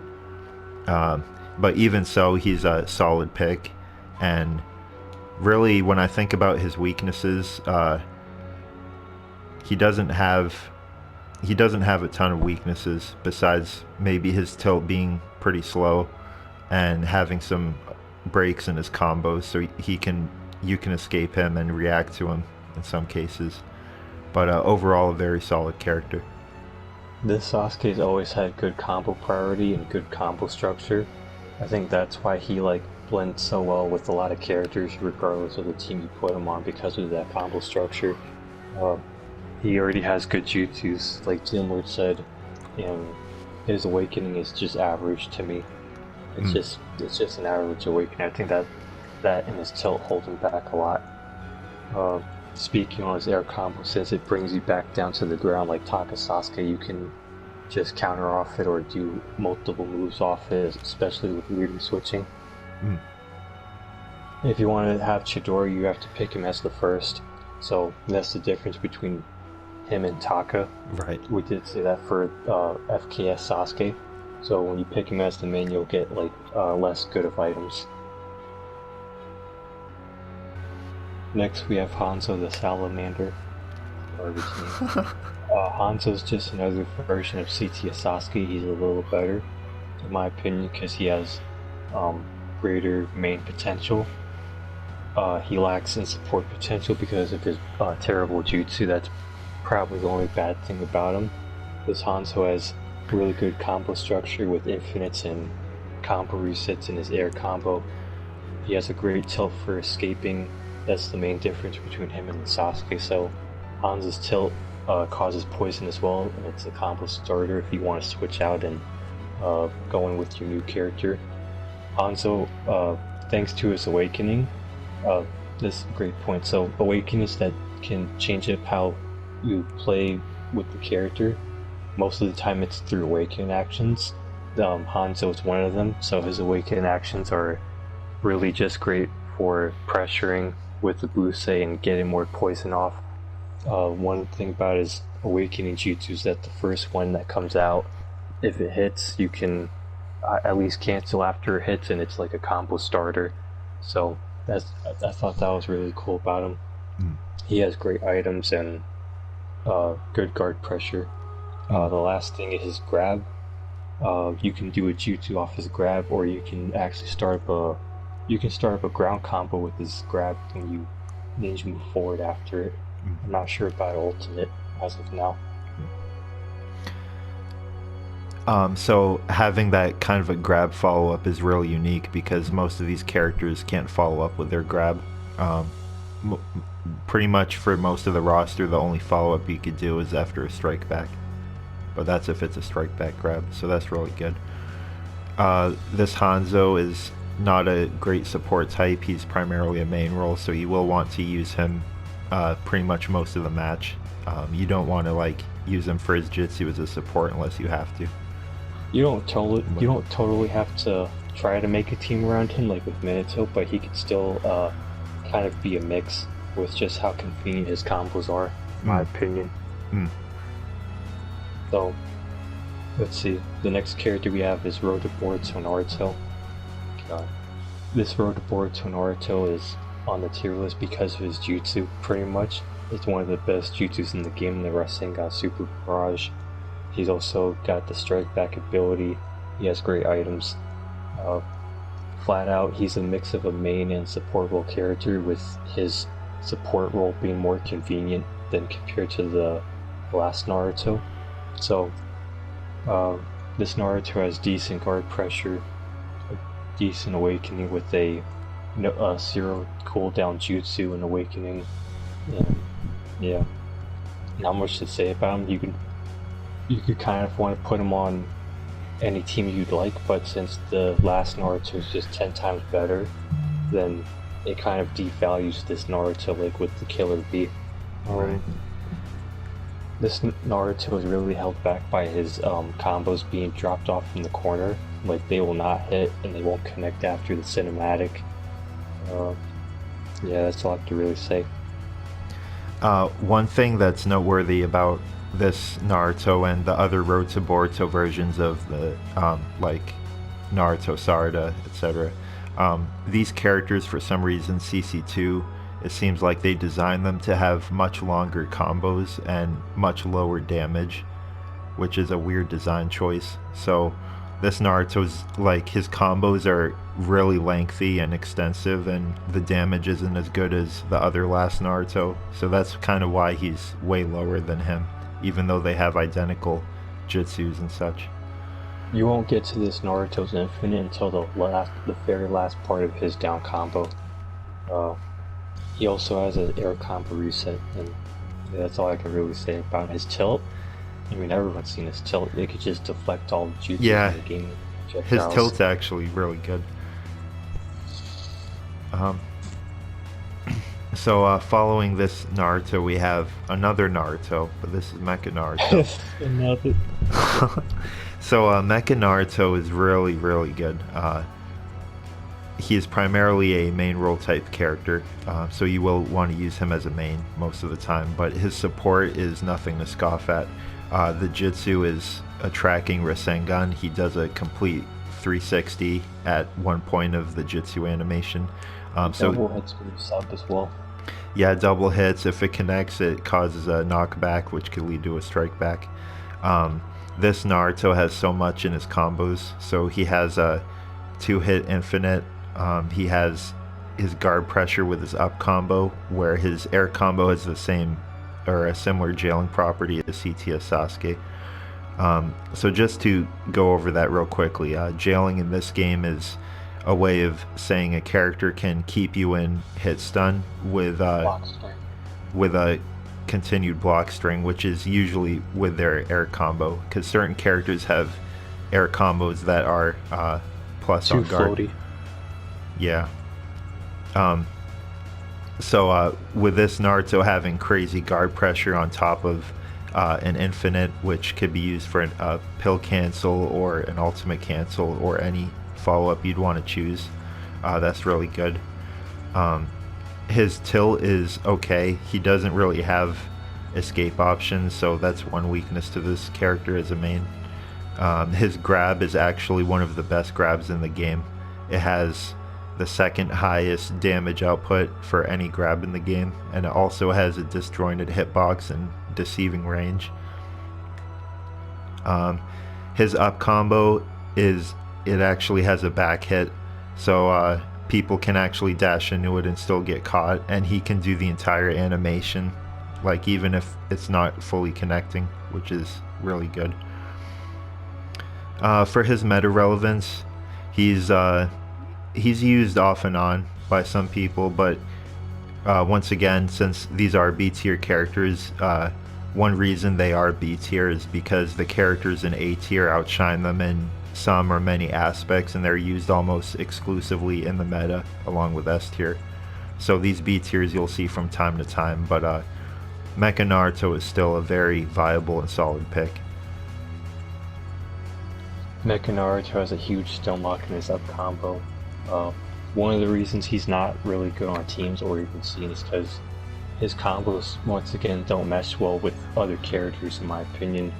But even so, he's a solid pick. And really, when I think about his weaknesses, he doesn't have a ton of weaknesses besides maybe his tilt being pretty slow and having some breaks in his combos, so you can escape him and react to him in some cases. But overall, a very solid character. This Sasuke's always had good combo priority and good combo structure. I think that's why he blends so well with a lot of characters regardless of the team you put him on, because of that combo structure. He already has good jutsus, like Jim Lord said, and his awakening is just average to me. It's just an average awakening. I think that and his tilt holds him back a lot. Speaking on his air combo, since it brings you back down to the ground like Taka Sasuke, you can just counter off it or do multiple moves off it, especially with weirdly switching. If you want to have Chidori, you have to pick him as the first. So that's the difference between him and Taka. Right. We did say that for FKS Sasuke. So when you pick him as the main, you'll get less good of items. Next we have Hanzo the Salamander. Hanzo's just another version of CTS Sasuke. He's a little better, in my opinion, because he has greater main potential. He lacks in support potential because of his terrible jutsu. That's probably the only bad thing about him. This Hanzo has really good combo structure with infinites and combo resets in his air combo. He has a great tilt for escaping. That's the main difference between him and the Sasuke. So Hanzo's tilt causes poison as well, and it's a combo starter if you want to switch out and go in with your new character. Hanzo, thanks to his awakening, this is a great point. So awakenings that can change up how you play with the character. Most of the time it's through awakening actions. Hanzo is one of them, so his awakening actions are really just great for pressuring with the Busei and getting more poison off. One thing about his awakening jutsu is that the first one that comes out, if it hits, you can at least cancel after it hits, and it's like a combo starter. So I thought that was really cool about him. He has great items and good guard pressure. The last thing is his grab. You can do a jutsu off his grab, or you can actually start up a ground combo with his grab when you ninja move forward after it. I'm not sure about ultimate as of now. So having that kind of a grab follow-up is really unique because most of these characters can't follow up with their grab. M- Pretty much for most of the roster, the only follow-up you could do is after a strike back. But that's if it's a strike back grab, so that's really good. This Hanzo is not a great support type. He's primarily a main role, so you will want to use him pretty much most of the match. You don't want to like use him for his Jitsu as a support unless you have to. You don't totally have to try to make a team around him like with Minato, but he could still kind of be a mix with just how convenient his combos are, in my opinion. So, let's see. The next character we have is Road to Boruto Naruto. This Road to Boruto Naruto is on the tier list because of his jutsu, pretty much. It's one of the best jutsus in the game. The Rasengan Super Barrage. He's also got the strike back ability. He has great items. Flat out, he's a mix of a main and support role character, with his support role being more convenient than compared to the last Naruto. So, this Naruto has decent guard pressure, a decent awakening with a 0 cooldown jutsu and awakening. And yeah, not much to say about him. You could kind of want to put him on any team you'd like, but since the last Naruto is just 10 times better, then it kind of devalues this Naruto, like with the Killer Bee. Right. This Naruto is really held back by his combos being dropped off from the corner. Like, they will not hit and they won't connect after the cinematic. Yeah, that's all I have to really say. One thing that's noteworthy about this Naruto and the other Road to Boruto versions of the like Naruto, Sarada, etc. These characters, for some reason, CC2, it seems like they designed them to have much longer combos and much lower damage, which is a weird design choice. So this Naruto's, like, his combos are really lengthy and extensive, and the damage isn't as good as the other last Naruto. So that's kind of why he's way lower than him, even though they have identical jutsus and such. You won't get to this Naruto's Infinite until the very last part of his down combo. He also has an air combo reset, and yeah, that's all I can really say about his tilt. I mean, everyone's seen his tilt. They could just deflect all the jutsus in the game. His tilt's actually really good. So following this Naruto, we have another Naruto, but this is Mecha Naruto. So Mecha Naruto is really, really good. He is primarily a main role type character, so you will want to use him as a main most of the time, but his support is nothing to scoff at. The Jitsu is a tracking Rasengan. He does a complete 360 at one point of the Jitsu animation. Double hits with the sub as well. Yeah, double hits. If it connects, it causes a knockback, which could lead to a strike back. This Naruto has so much in his combos. So he has a 2-hit infinite. He has his guard pressure with his up combo, where his air combo has the same or a similar jailing property as CTS Sasuke. So just to go over that real quickly, jailing in this game is a way of saying a character can keep you in hit stun with a continued block string, which is usually with their air combo, because certain characters have air combos that are plus on guard. Floaty. Yeah. So with this Naruto having crazy guard pressure on top of an infinite, which could be used for a pill cancel or an ultimate cancel or any follow-up you'd want to choose, that's really good. His tilt is okay. He doesn't really have escape options, so that's one weakness to this character as a main. His grab is actually one of the best grabs in the game. It has the second highest damage output for any grab in the game, and it also has a disjointed hitbox and deceiving range. His up combo it actually has a back hit, so people can actually dash into it and still get caught, and he can do the entire animation, like even if it's not fully connecting, which is really good. For his meta relevance, he's used off and on by some people, but once again, since these are B tier characters, one reason they are B tier is because the characters in A tier outshine them in some or many aspects, and they're used almost exclusively in the meta along with S tier. So these B tiers you'll see from time to time, but Mecha Naruto is still a very viable and solid pick. Mecha Naruto has a huge stun lock in his up combo. One of the reasons he's not really good on teams or even seen is because his combos, once again, don't mesh well with other characters, in my opinion.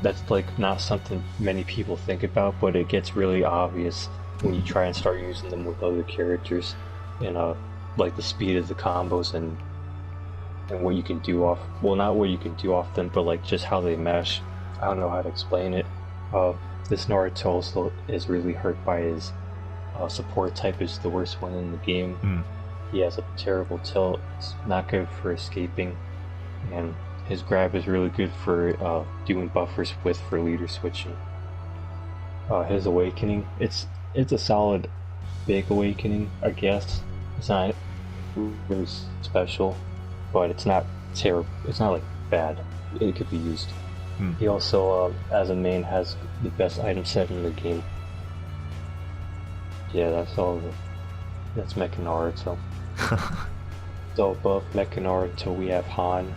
That's like not something many people think about, but it gets really obvious when you try and start using them with other characters, and like the speed of the combos and what you can do off. Well, not what you can do off them, but like just how they mesh. I don't know how to explain it. This Naruto also is really hurt by his support type. Is the worst one in the game. He has a terrible tilt. It's not good for escaping, and his grab is really good for doing buffers with for leader switching. His awakening, it's a solid big awakening, I guess. It's not really special, but it's not terrible. It's not like bad. It could be used. He also, as a main, has the best item set in the game. Yeah, that's all. That's Mecha Naruto. So above Mecha Naruto, we have Han.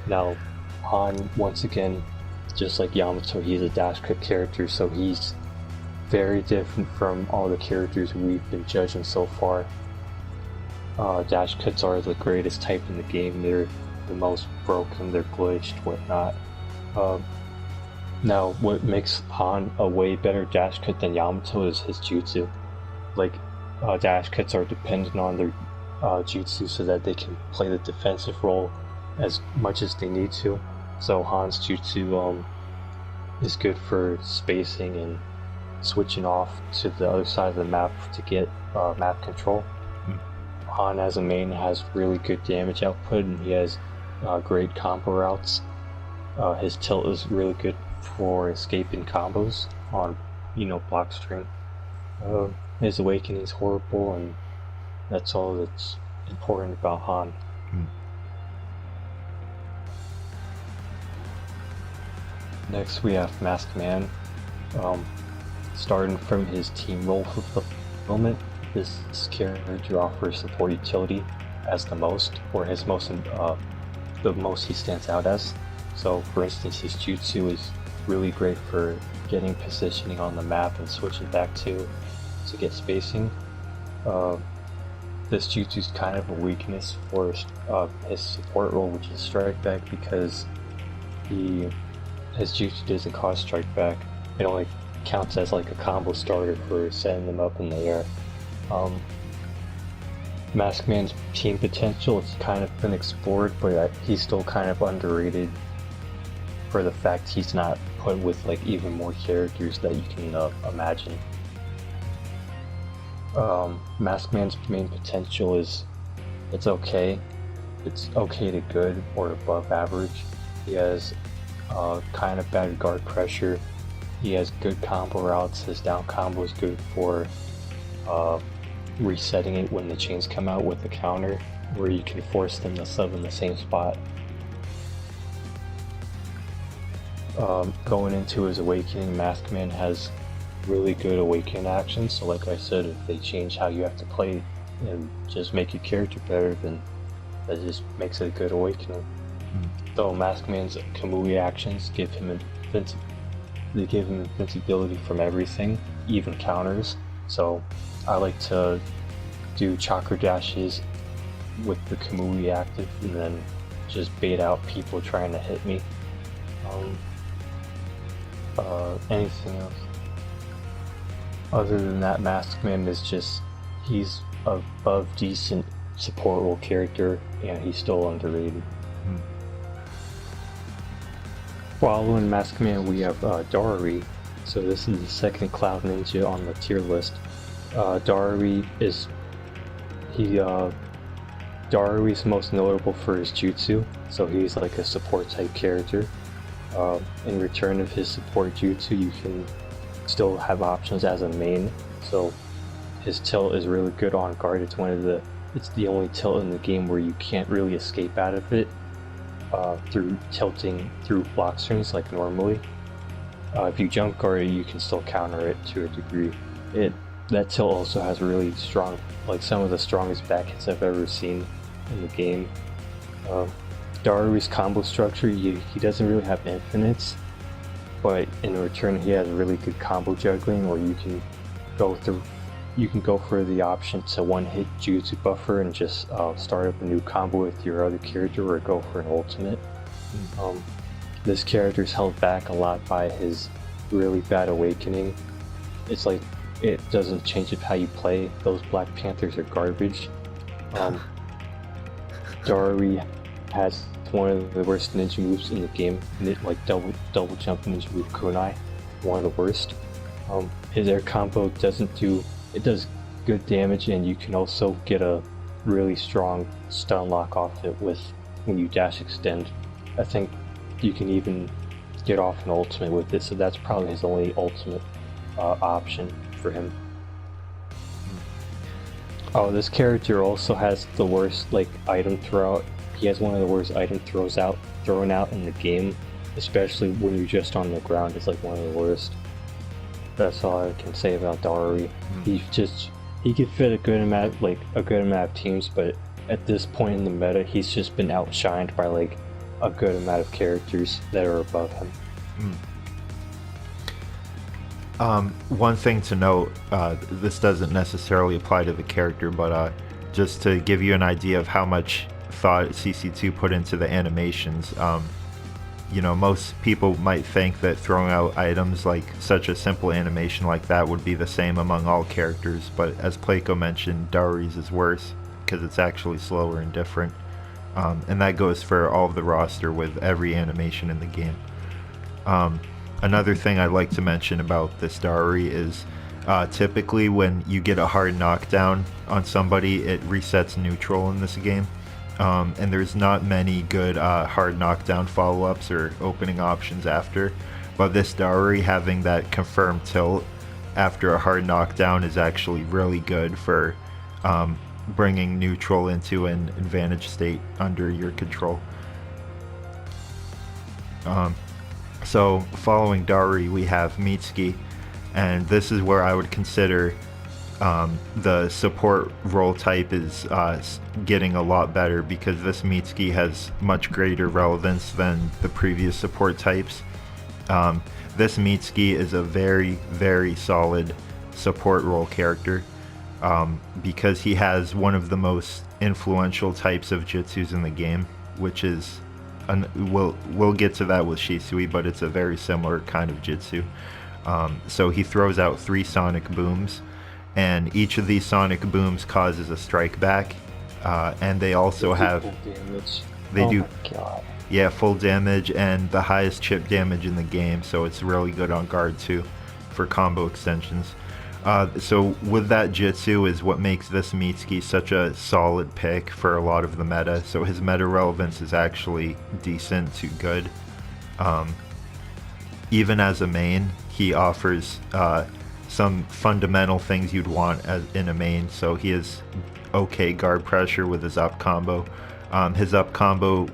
Now, Han, once again, just like Yamato, he's a dash cut character, so he's very different from all the characters we've been judging so far. Dash cuts are the greatest type in the game. They're the most broken, they're glitched, whatnot. Now, what makes Han a way better dash cut than Yamato is his jutsu. Like, dash cuts are dependent on their jutsu so that they can play the defensive role as much as they need to. So Han's jutsu is good for spacing and switching off to the other side of the map to get map control. Han as a main has really good damage output, and he has great combo routes. His tilt is really good for escaping combos on, block string. His awakening is horrible, and that's all that's important about Han. Next we have Masked Man. Starting from his team role fulfillment, this character offers support utility as the most, or his most, the most he stands out as. So, for instance, his jutsu is really great for getting positioning on the map and switching back to get spacing. This jutsu is kind of a weakness for his support role, which is strike back, because his jutsu doesn't cause strike back. It only counts as like a combo starter for setting them up in the air. Masked Man's team potential, it's kind of been explored, but he's still kind of underrated for the fact he's not put with like even more characters that you can imagine. Masked Man's main potential is it's okay to good or above average. He has kind of bad guard pressure. He has good combo routes. His down combo is good for resetting it when the chains come out with a counter, where you can force them to sub in the same spot. Going into his awakening, Masked Man has really good awakening actions. So like I said, if they change how you have to play and just make your character better, then that just makes it a good awakening. So Masked Man's Kamui actions give him invincibility from everything, even counters. So I like to do chakra dashes with the Kamui active and then just bait out people trying to hit me. Anything else? Other than that, Masked Man is he's above decent support role character, and he's still underrated. Following Masked Man, we have Darui. So this is the second Cloud Ninja on the tier list. Darui is Darui's most notable for his jutsu, so he's like a support type character. In return of his support jutsu, you can still have options as a main. So his tilt is really good on guard. It's the only tilt in the game where you can't really escape out of it through tilting through block strings like normally. If you jump guard it, you can still counter it to a degree. That tilt also has really strong, like some of the strongest back hits I've ever seen in the game. Darui's combo structure, he doesn't really have infinites, but in return he has really good combo juggling where you can go for the option to one-hit jutsu buffer and just start up a new combo with your other character or go for an ultimate. This character is held back a lot by his really bad awakening. It's like it doesn't change up how you play. Those Black Panthers are garbage. Darui has one of the worst ninja moves in the game, like double jump ninja move kunai, one of the worst. His air combo does good damage, and you can also get a really strong stun lock off it when you dash extend. I think you can even get off an ultimate with this, so that's probably his only ultimate option for him. Oh, this character also has the worst item throw. He has one of the worst item thrown out in the game, especially when you're just on the ground. It's like one of the worst. That's all I can say about Darui. He could fit a good amount of teams, but at this point in the meta, he's just been outshined by a good amount of characters that are above him. One thing to note, this doesn't necessarily apply to the character, but just to give you an idea of how much thought CC2 put into the animations, most people might think that throwing out items like such a simple animation like that would be the same among all characters, but as Pleiko mentioned, Darui's is worse because it's actually slower and different. And that goes for all of the roster with every animation in the game. Another thing I'd like to mention about this Darui is typically when you get a hard knockdown on somebody, it resets neutral in this game. And there's not many good hard knockdown follow-ups or opening options after. But this Darui having that confirmed tilt after a hard knockdown is actually really good for bringing neutral into an advantage state under your control. So following Darui we have Mitsuki, and this is where I would consider the support role type is getting a lot better, because this Mitsuki has much greater relevance than the previous support types. This Mitsuki is a very, very solid support role character because he has one of the most influential types of jutsus in the game, which is we'll get to that with Shisui, but it's a very similar kind of jutsu. So he throws out 3 sonic booms, and each of these sonic booms causes a strike back, and they also have full damage. They do. My God. Yeah, full damage and the highest chip damage in the game, so it's really good on guard too for combo extensions. So with that jutsu is what makes this Mitsuki such a solid pick for a lot of the meta. So his meta relevance is actually decent to good. Even as a main, he offers some fundamental things you'd want in a main. So he has okay guard pressure with his up combo. His up combo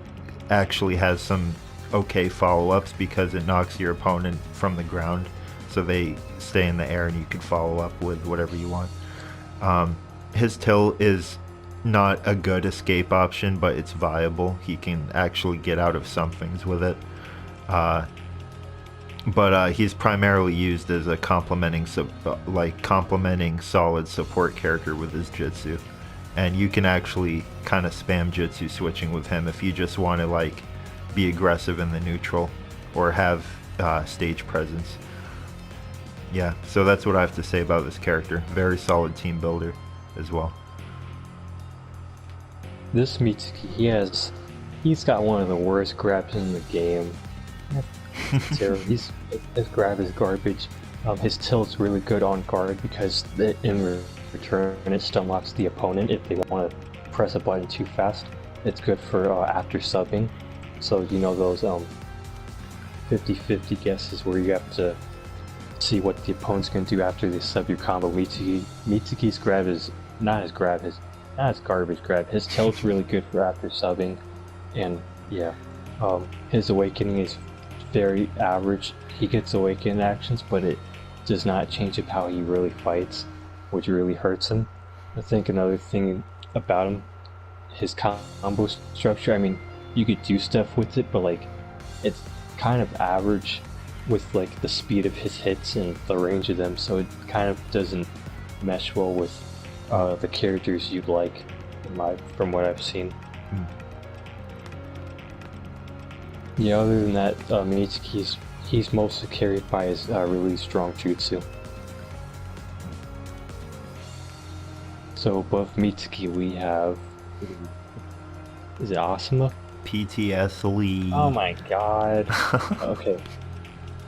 actually has some okay follow-ups because it knocks your opponent from the ground, so they stay in the air and you can follow up with whatever you want. His tilt is not a good escape option, but it's viable. He can actually get out of some things with it. But he's primarily used as a complementing solid support character with his jutsu. And you can actually kind of spam jutsu switching with him if you just want to be aggressive in the neutral or have stage presence. Yeah, so that's what I have to say about this character. Very solid team builder as well. This Mitsuki, he's got one of the worst grabs in the game. His grab is garbage. His tilt's really good on guard because in return it stun locks the opponent if they want to press a button too fast. It's good for after subbing. So those 50-50 guesses where you have to see what the opponent's going to do after they sub your combo. Mitsuki's grab is not his garbage grab. His tilt's really good for after subbing, and yeah, his awakening is very average. He gets awakened actions, but it does not change up how he really fights, which really hurts him. I think another thing about him, his combo structure, I mean, you could do stuff with it, but like, it's kind of average with like the speed of his hits and the range of them, so it kind of doesn't mesh well with the characters you'd like, from what I've seen. Yeah, other than that, Mitsuki's he's mostly carried by his really strong jutsu. So above Mitsuki we have, is it Asuma? PTS Lee. Oh my god. Okay.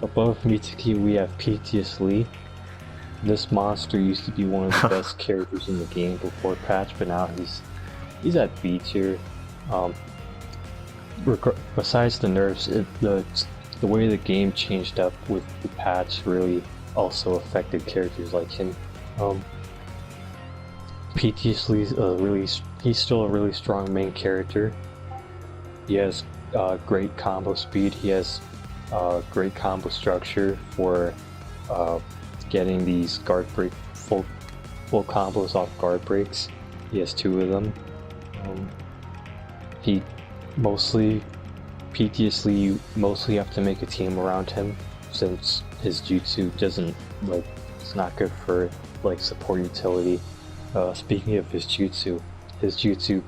Above Mitsuki we have PTS Lee. This monster used to be one of the best characters in the game before patch, but now he's at B tier. Besides the nerfs, the way the game changed up with the patch really also affected characters like him. PTS Lee's he's still a really strong main character. He has great combo speed. He has great combo structure for getting these guard break full combos off guard breaks. He has 2 of them. He mostly PTS Lee, you mostly have to make a team around him, since his jutsu doesn't, like, it's not good for like support utility. Speaking of his jutsu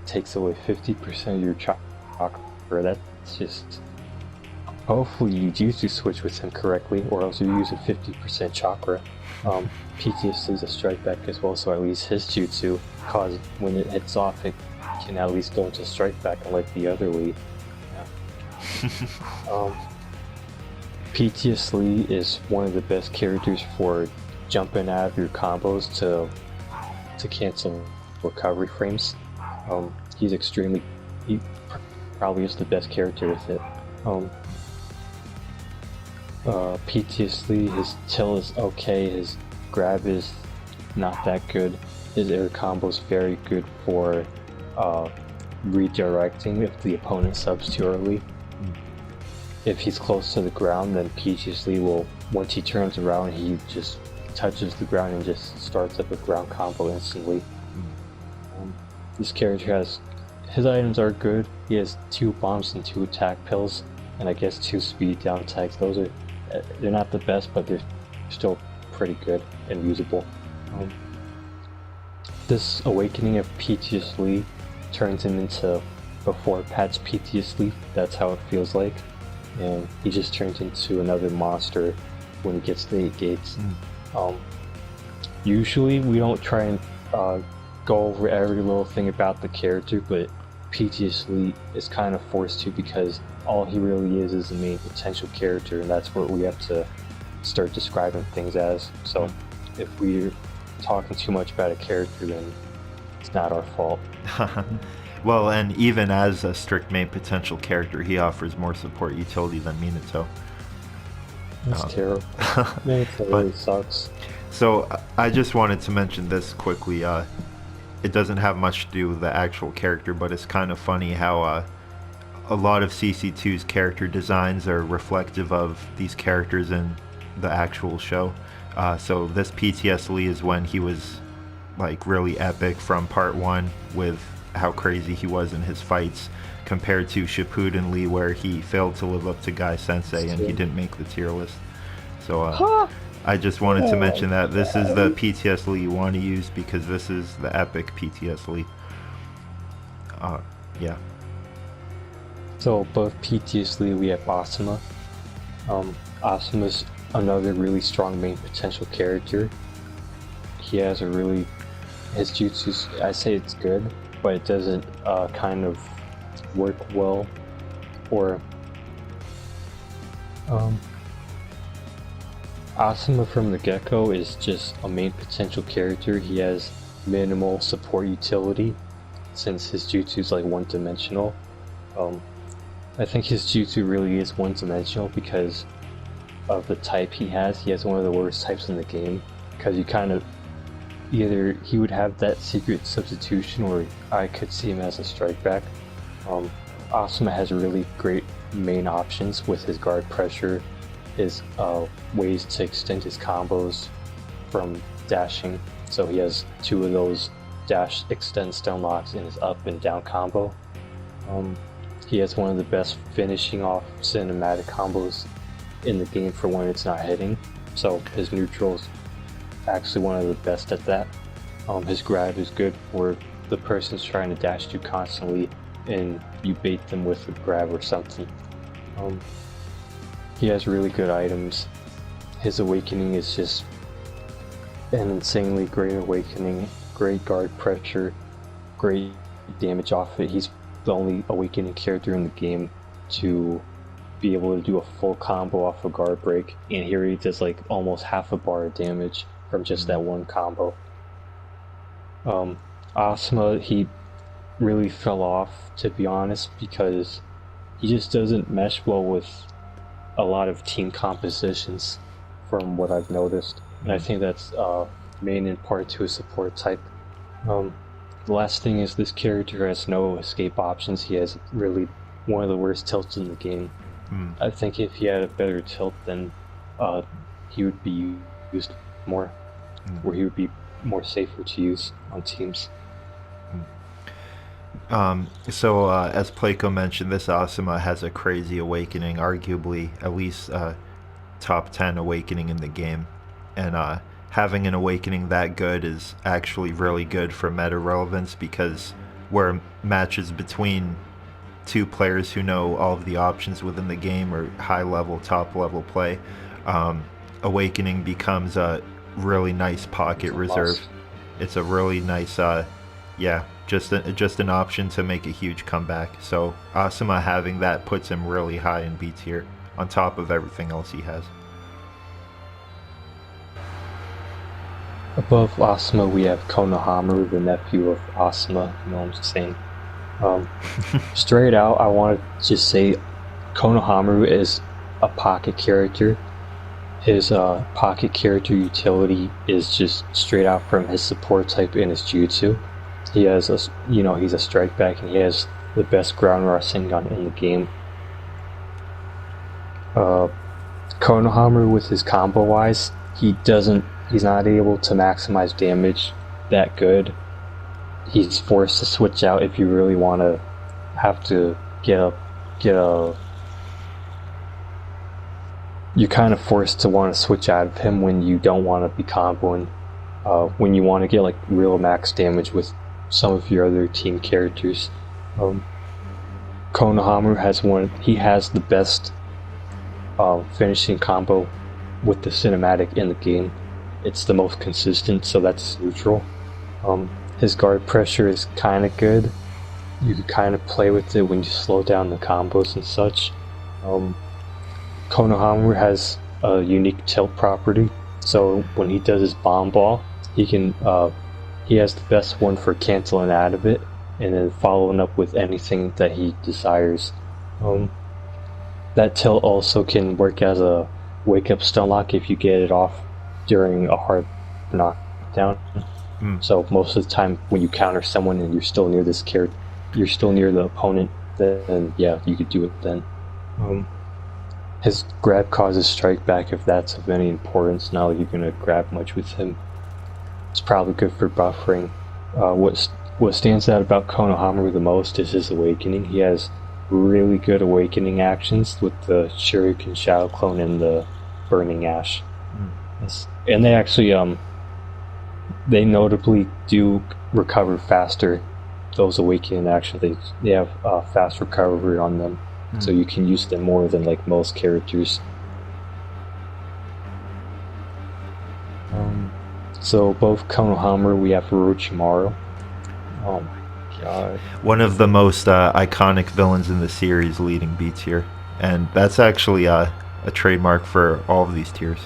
takes away 50% of your chakra. That's just, hopefully you jutsu switch with him correctly, or else you're using 50% chakra. PTS Lee's a strike back as well, so at least his jutsu, cause when it hits off, it can at least go into strike back, unlike the other Lee. PTS Lee is one of the best characters for jumping out of your combos to cancel recovery frames. He probably is the best character with it. PTS Lee, his till is okay, his grab is not that good, his air combo is very good for redirecting if the opponent subs too early. If he's close to the ground, then PTS Lee will, once he turns around, he just touches the ground and just starts up a ground combo instantly. This character his items are good. He has 2 bombs and 2 attack pills, and I guess 2 speed down tags. They're not the best, but they're still pretty good and usable. This awakening of PTS Lee turns him into before patch PTS Lee. That's how it feels like, and he just turns into another monster when he gets the 8 gates. Usually we don't try and go over every little thing about the character, but PTS Lee is kind of forced to, because all he really is the main potential character, and that's what we have to start describing things as. So if we're talking too much about a character, then it's not our fault. Well, and even as a strict main potential character, he offers more support utility than Minato. That's terrible. Minato really sucks. So I just wanted to mention this quickly. It doesn't have much to do with the actual character, but it's kind of funny how a lot of CC2's character designs are reflective of these characters in the actual show. So this PTS Lee is when he was like really epic from part 1 with how crazy he was in his fights, compared to Shippuden Lee where he failed to live up to Guy Sensei and he didn't make the tier list. So I just wanted to mention that this is the PTS Lee you want to use, because this is the epic PTS Lee. Yeah. So above PTS Lee we have Asuma. Asuma's another really strong main potential character. He has his jutsu, I say it's good, but it doesn't kind of work well. Or Asuma from the get-go is just a main potential character. He has minimal support utility, since his jutsu is like one-dimensional. I think his jutsu really is one-dimensional because of the type he has. He has one of the worst types in the game because you kind of either he would have that secret substitution where I could see him as a strike back. Asuma has really great main options with his guard pressure, his ways to extend his combos from dashing. So he has 2 of those dash extend stun locks in his up and down combo. He has one of the best finishing off cinematic combos in the game for when it's not hitting. So his neutral is actually one of the best at that. His grab is good where the person's trying to dash you constantly and you bait them with a grab or something. He has really good items. His awakening is just an insanely great awakening, great guard pressure, great damage off it. He's the only awakening character in the game to be able to do a full combo off a guard break, and here he does like almost half a bar of damage from just that one combo. Asuma, he really fell off, to be honest, because he just doesn't mesh well with a lot of team compositions from what I've noticed, and I think that's main in part to a support type. The last thing is this character has no escape options. He has really one of the worst tilts in the game. I think if he had a better tilt, then he would be used more, where he would be more safer to use on teams. So as Pleiko mentioned, this Asuma has a crazy awakening, arguably at least top 10 awakening in the game, and having an awakening that good is actually really good for meta relevance, because where matches between 2 players who know all of the options within the game or high level, top level play, awakening becomes a really nice pocket reserve. It's a really nice just an option to make a huge comeback. So Asuma having that puts him really high in B tier on top of everything else he has. Above Asuma, we have Konohamaru, the nephew of Asuma. You know what I'm saying? Straight out, I want to just say Konohamaru is a pocket character. His pocket character utility is just straight out from his support type in his jutsu. He has he's a strike back, and he has the best ground Rasengan in the game. Konohamaru with his combo wise, he's not able to maximize damage that good. He's forced to switch out if you really want to have to get a you're kind of forced to want to switch out of him when you don't want to be comboing, when you want to get like real max damage with some of your other team characters. Konohamaru has the best finishing combo with the cinematic in the game. It's the most consistent, so that's neutral. His guard pressure is kind of good. You can kind of play with it when you slow down the combos and such. Konohamaru has a unique tilt property, so when he does his bomb ball, he has the best one for canceling out of it and then following up with anything that he desires. That tilt also can work as a wake up stun lock if you get it off during a hard knockdown. So most of the time when you counter someone and you're still near this character, you're still near the opponent, then yeah, you could do it then. His grab causes strike back if that's of any importance. Not like you're gonna grab much with him. It's probably good for buffering. What stands out about Konohamaru the most is his awakening. He has really good awakening actions with the Shuriken Shadow Clone and the Burning Ash. And they actually they notably do recover faster. Those awakening actions, they have fast recovery on them, so you can use them more than like most characters. So both Konohamaru, we have Orochimaru. Oh my god! One of the most iconic villains in the series, leading B tier, and that's actually a trademark for all of these tiers.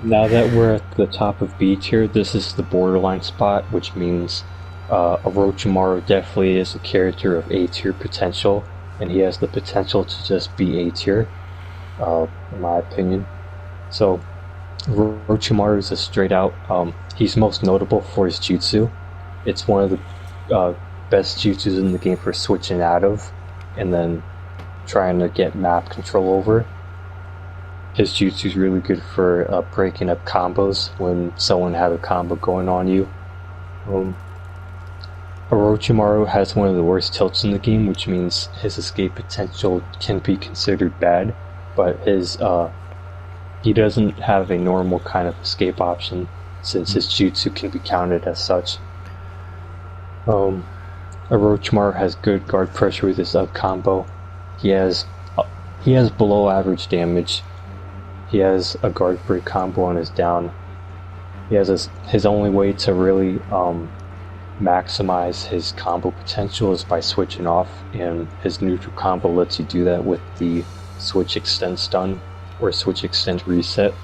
Now that we're at the top of B tier, this is the borderline spot, which means Orochimaru definitely is a character of A tier potential, and he has the potential to just be A tier, in my opinion. So Orochimaru is a straight out, he's most notable for his jutsu. It's one of the best jutsus in the game for switching out of and then trying to get map control over. His jutsu is really good for breaking up combos when someone has a combo going on you. Orochimaru has one of the worst tilts in the game, which means his escape potential can be considered bad, but he doesn't have a normal kind of escape option since his jutsu can be counted as such. Orochimaru has good guard pressure with his up combo. He has below average damage. He has a guard break combo on his down. He has his only way to really maximize his combo potential is by switching off, and his neutral combo lets you do that with the switch extend stun or switch extend reset.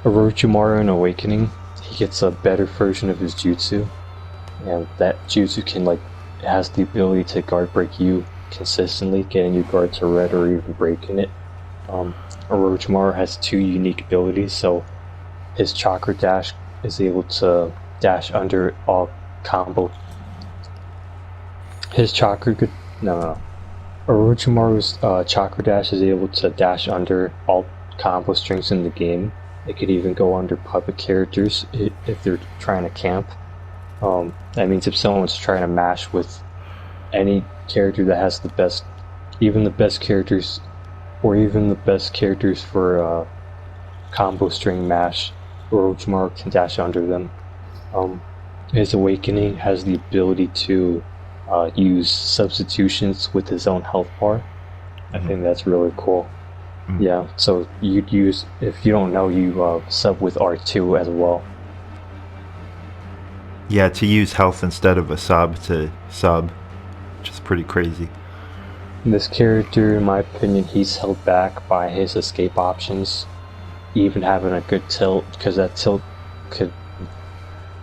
Orochimaru in Awakening, he gets a better version of his jutsu, and that jutsu has the ability to guard break you consistently, getting your guard to red or even breaking it. Orochimaru has two unique abilities, so his chakra dash is able to dash under all combo. Orochimaru's chakra dash is able to dash under all combo strings in the game. It could even go under puppet characters if they're trying to camp. That means if someone's trying to mash with any character that has the best characters for combo string mash, Orochimaru can dash under them. His Awakening has the ability to use substitutions with his own health bar. I think that's really cool. Yeah, so you'd use, if you don't know, you sub with R2 as well. Yeah, to use health instead of a sub to sub, which is pretty crazy. This character, in my opinion, he's held back by his escape options, even having a good tilt, because that tilt could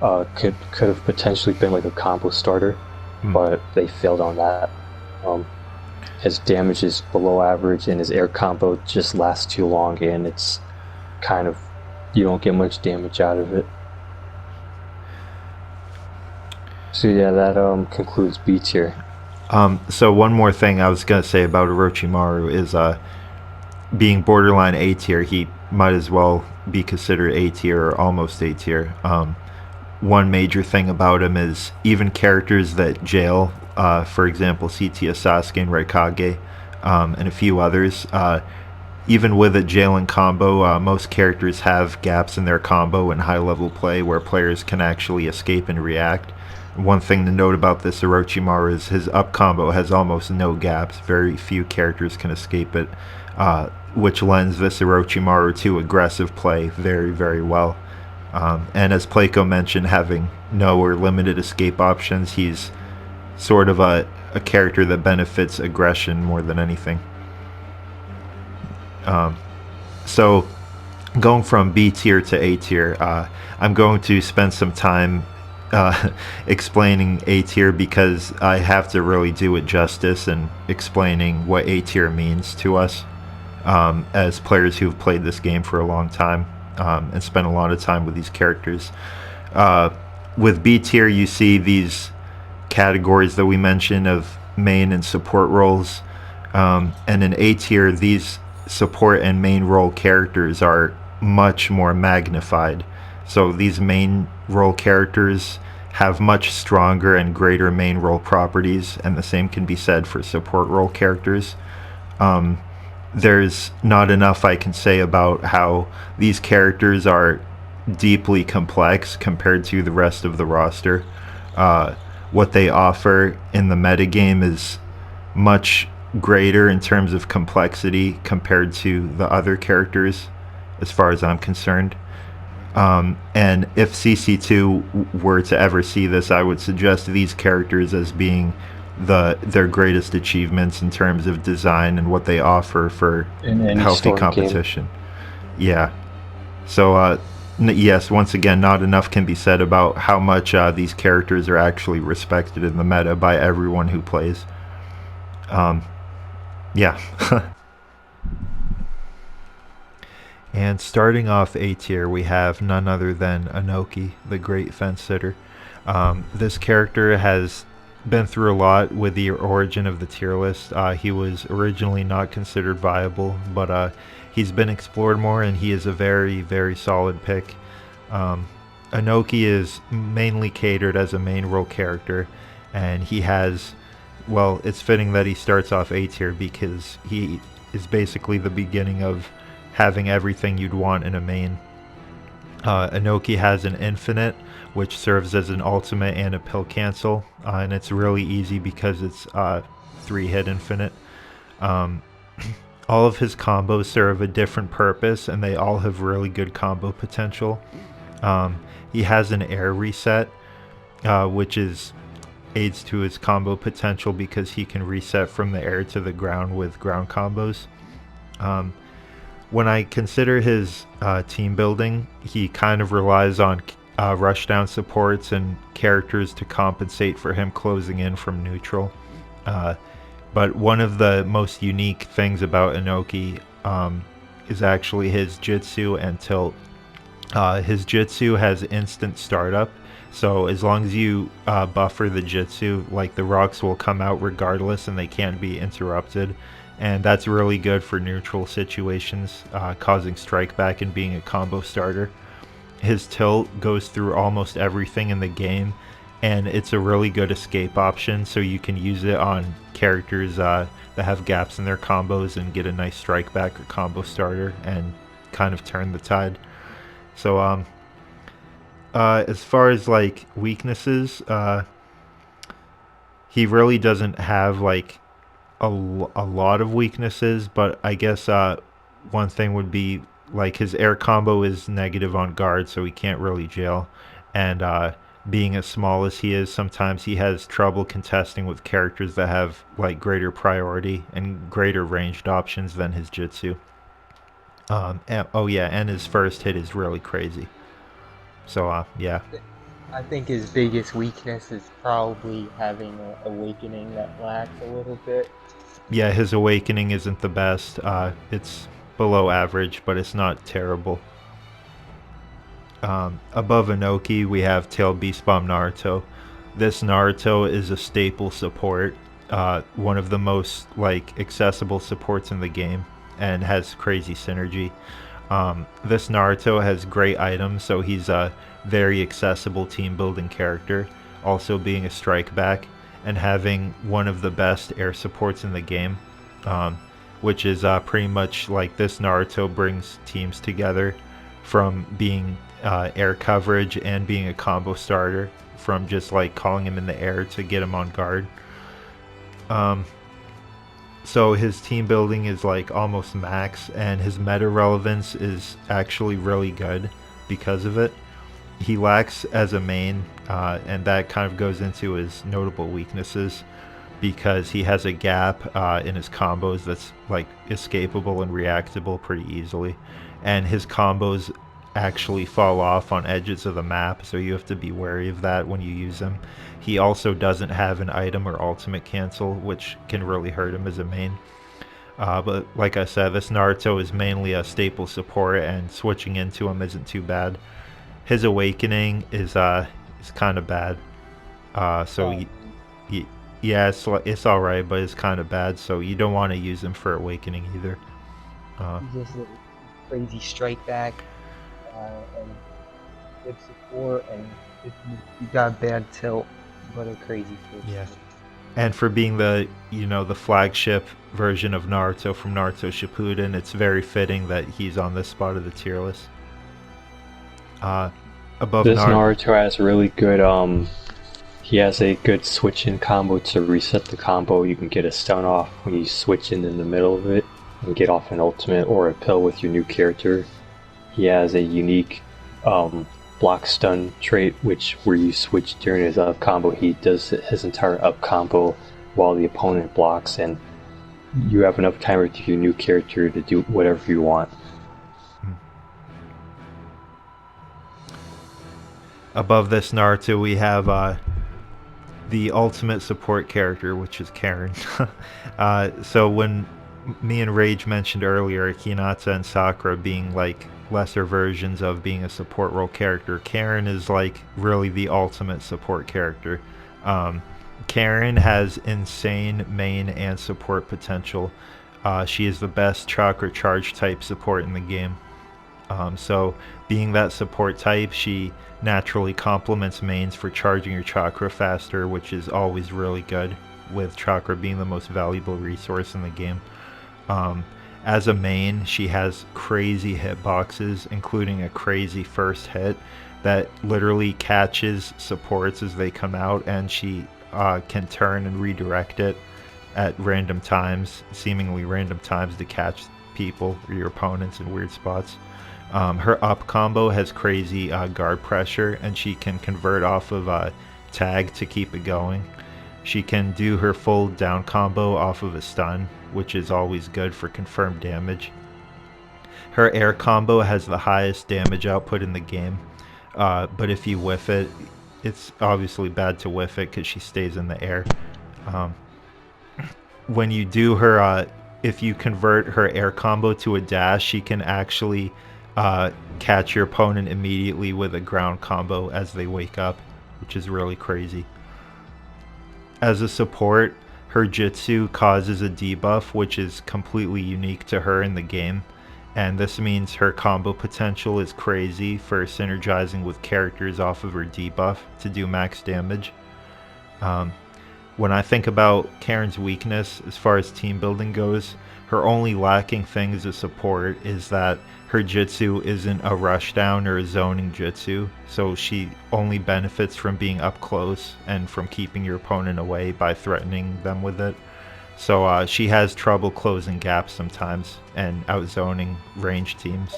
have potentially been like a combo starter, but they failed on that. His damage is below average, and his air combo just lasts too long, and it's kind of, you don't get much damage out of it. So yeah, that concludes B tier. So one more thing I was going to say about Orochimaru is being borderline A tier, he might as well be considered A tier or almost A tier. One major thing about him is even characters that jail, for example, CT Sasuke and Raikage, and a few others, even with a jailing combo, most characters have gaps in their combo in high-level play where players can actually escape and react. One thing to note about this Orochimaru is his up combo has almost no gaps. Very few characters can escape it, which lends this Orochimaru to aggressive play very, very well. And as Pleiko mentioned, having no or limited escape options, he's sort of a character that benefits aggression more than anything. So going from B tier to A tier, I'm going to spend some time explaining A tier because I have to really do it justice and explaining what A tier means to us as players who've played this game for a long time and spent a lot of time with these characters. With B tier, you see these categories that we mentioned of main and support roles, and in A tier, these support and main role characters are much more magnified. So these main role characters have much stronger and greater main role properties, and the same can be said for support role characters. There's not enough I can say about how these characters are deeply complex compared to the rest of the roster. What they offer in the metagame is much greater in terms of complexity compared to the other characters, as far as I'm concerned. And if CC2 were to ever see this, I would suggest these characters as being their greatest achievements in terms of design and what they offer for in any healthy Storm competition. Game. Yeah. So Yes, once again, not enough can be said about how much these characters are actually respected in the meta by everyone who plays. Yeah. And starting off A tier, we have none other than Anoki, the great fence sitter. This character has been through a lot with the origin of the tier list. He was originally not considered viable, but he's been explored more, and he is a very, very solid pick. Anoki is mainly catered as a main role character, and he has, well, it's fitting that he starts off A tier because he is basically the beginning of having everything you'd want in a main. Anoki has an infinite, which serves as an ultimate and a pill cancel, and it's really easy because it's 3-hit infinite. All of his combos serve a different purpose, and they all have really good combo potential. He has an air reset, which aids to his combo potential because he can reset from the air to the ground with ground combos. When I consider his team building, he kind of relies on rushdown supports and characters to compensate for him closing in from neutral. But one of the most unique things about Anoki is actually his Jutsu and tilt. His Jutsu has instant startup, so as long as you buffer the Jutsu, like the rocks will come out regardless and they can't be interrupted. And that's really good for neutral situations, causing strike back and being a combo starter. His tilt goes through almost everything in the game, and it's a really good escape option, so you can use it on characters that have gaps in their combos and get a nice strike back or combo starter and kind of turn the tide. So as far as like weaknesses, he really doesn't have like a lot of weaknesses, but I guess one thing would be like his air combo is negative on guard, so he can't really jail, and being as small as he is, sometimes he has trouble contesting with characters that have like greater priority and greater ranged options than his Jutsu. And his first hit is really crazy. So yeah. I think his biggest weakness is probably having an awakening that lacks a little bit. Yeah, his awakening isn't the best. It's below average, but it's not terrible. Above Anoki, we have Tail Beast Bomb Naruto. This Naruto is a staple support, one of the most like accessible supports in the game, and has crazy synergy. This Naruto has great items, so he's a very accessible team building character, also being a strike back and having one of the best air supports in the game, which is pretty much like this Naruto brings teams together from being air coverage and being a combo starter, from just like calling him in the air to get him on guard. So his team building is like almost max, and his meta relevance is actually really good because of it. He lacks as a main, and that kind of goes into his notable weaknesses because he has a gap in his combos that's like escapable and reactable pretty easily, and his combos actually fall off on edges of the map, so you have to be wary of that when you use him. He also doesn't have an item or ultimate cancel, which can really hurt him as a main. But like I said, this Naruto is mainly a staple support, and switching into him isn't too bad. His awakening is kind of bad. Yeah, it's all right, but it's kind of bad. So you don't want to use him for awakening either. Just a crazy strike back and good support, and if you got bad tilt, but a crazy switch. Yeah. And for being the flagship version of Naruto from Naruto Shippuden, it's very fitting that he's on this spot of the tier list. Above this Naruto has really good he has a good switch in combo to reset the combo. You can get a stun off when you switch in the middle of it and get off an ultimate or a pill with your new character. He has a unique block stun trait, which where you switch during his up combo, he does his entire up combo while the opponent blocks, and you have enough time with your new character to do whatever you want. Above this Naruto, we have the ultimate support character, which is Karen. So when me and Rage mentioned earlier Hinata and Sakura being like lesser versions of being a support role character, Karen is like really the ultimate support character. Karen has insane main and support potential. She is the best chakra charge type support in the game. So being that support type, she naturally complements mains for charging your chakra faster, which is always really good, with chakra being the most valuable resource in the game. As a main, she has crazy hitboxes, including a crazy first hit that literally catches supports as they come out, and she can turn and redirect it at random times, seemingly random times, to catch people or your opponents in weird spots. Her up combo has crazy guard pressure, and she can convert off of tag to keep it going. She can do her full down combo off of a stun, which is always good for confirmed damage. Her air combo has the highest damage output in the game, but if you whiff it, it's obviously bad to whiff it because she stays in the air. When you do her, if you convert her air combo to a dash, she can actually catch your opponent immediately with a ground combo as they wake up, which is really crazy. As a support, her jutsu causes a debuff, which is completely unique to her in the game, and this means her combo potential is crazy for synergizing with characters off of her debuff to do max damage. When I think about Karen's weakness as far as team building goes, her only lacking thing as a support is that her jutsu isn't a rushdown or a zoning jutsu, so she only benefits from being up close and from keeping your opponent away by threatening them with it. So she has trouble closing gaps sometimes and outzoning range teams.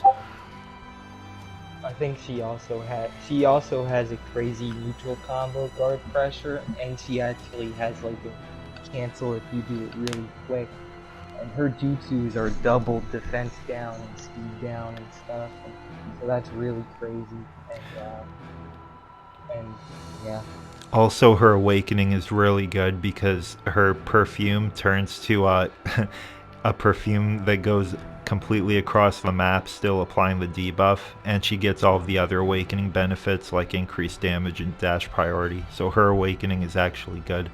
I think she also has a crazy neutral combo guard pressure, and she actually has like a cancel if you do it really quick. And her jutsus are double defense down and speed down and stuff, and so that's really crazy. And yeah. Also, her awakening is really good because her perfume turns to a perfume that goes completely across the map, still applying the debuff, and she gets all of the other awakening benefits like increased damage and dash priority. So her awakening is actually good.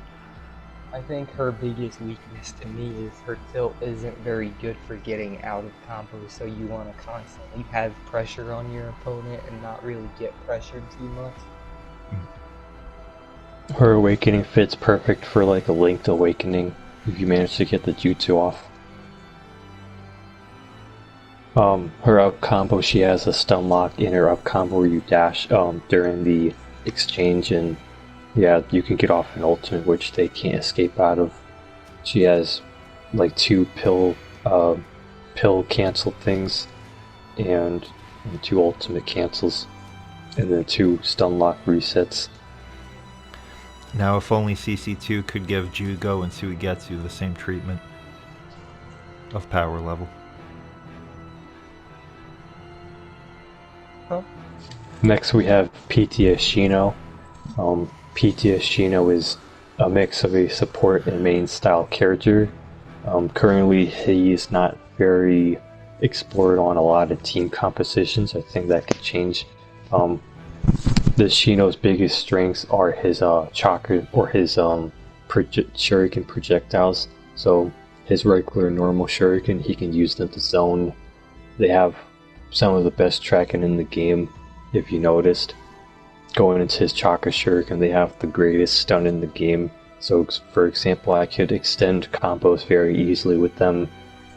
I think her biggest weakness to me is her tilt isn't very good for getting out of combos, so you want to constantly have pressure on your opponent and not really get pressured too much. Her awakening fits perfect for like a linked awakening if you manage to get the jutsu off. Her up combo, she has a stun lock in her up combo where you dash during the exchange, and yeah, you can get off an ultimate which they can't escape out of. She has like 2 pill cancel things and 2 ultimate cancels, and then 2 stun lock resets. Now, if only CC2 could give Jugo and Suigetsu the same treatment of power level. Next we have PTS Shino. PTS Shino is a mix of a support and main style character. Currently he is not very explored on a lot of team compositions. I think that could change. The Shino's biggest strengths are his chakra or his shuriken projectiles. So his regular normal shuriken, he can use them to zone. They have some of the best tracking in the game, if you noticed. Going into his chakra shuriken, they have the greatest stun in the game. So for example, I could extend combos very easily with them.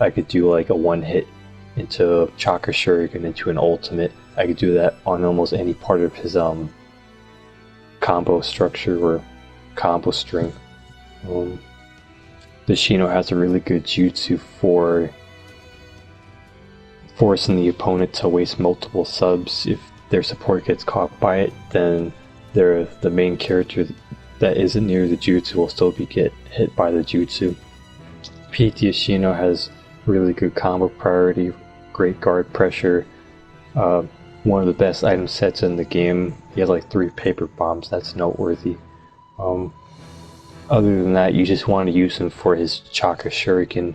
I could do like a 1-hit into chakra shuriken into an ultimate. I could do that on almost any part of his combo structure or combo string. The Shino has a really good jutsu for forcing the opponent to waste multiple subs. If their support gets caught by it, then the main character that isn't near the jutsu will still get hit by the jutsu. PTS Shino has really good combo priority, great guard pressure. one of the best item sets in the game. He has like 3 paper bombs. That's noteworthy. Other than that, you just want to use him for his chakra shuriken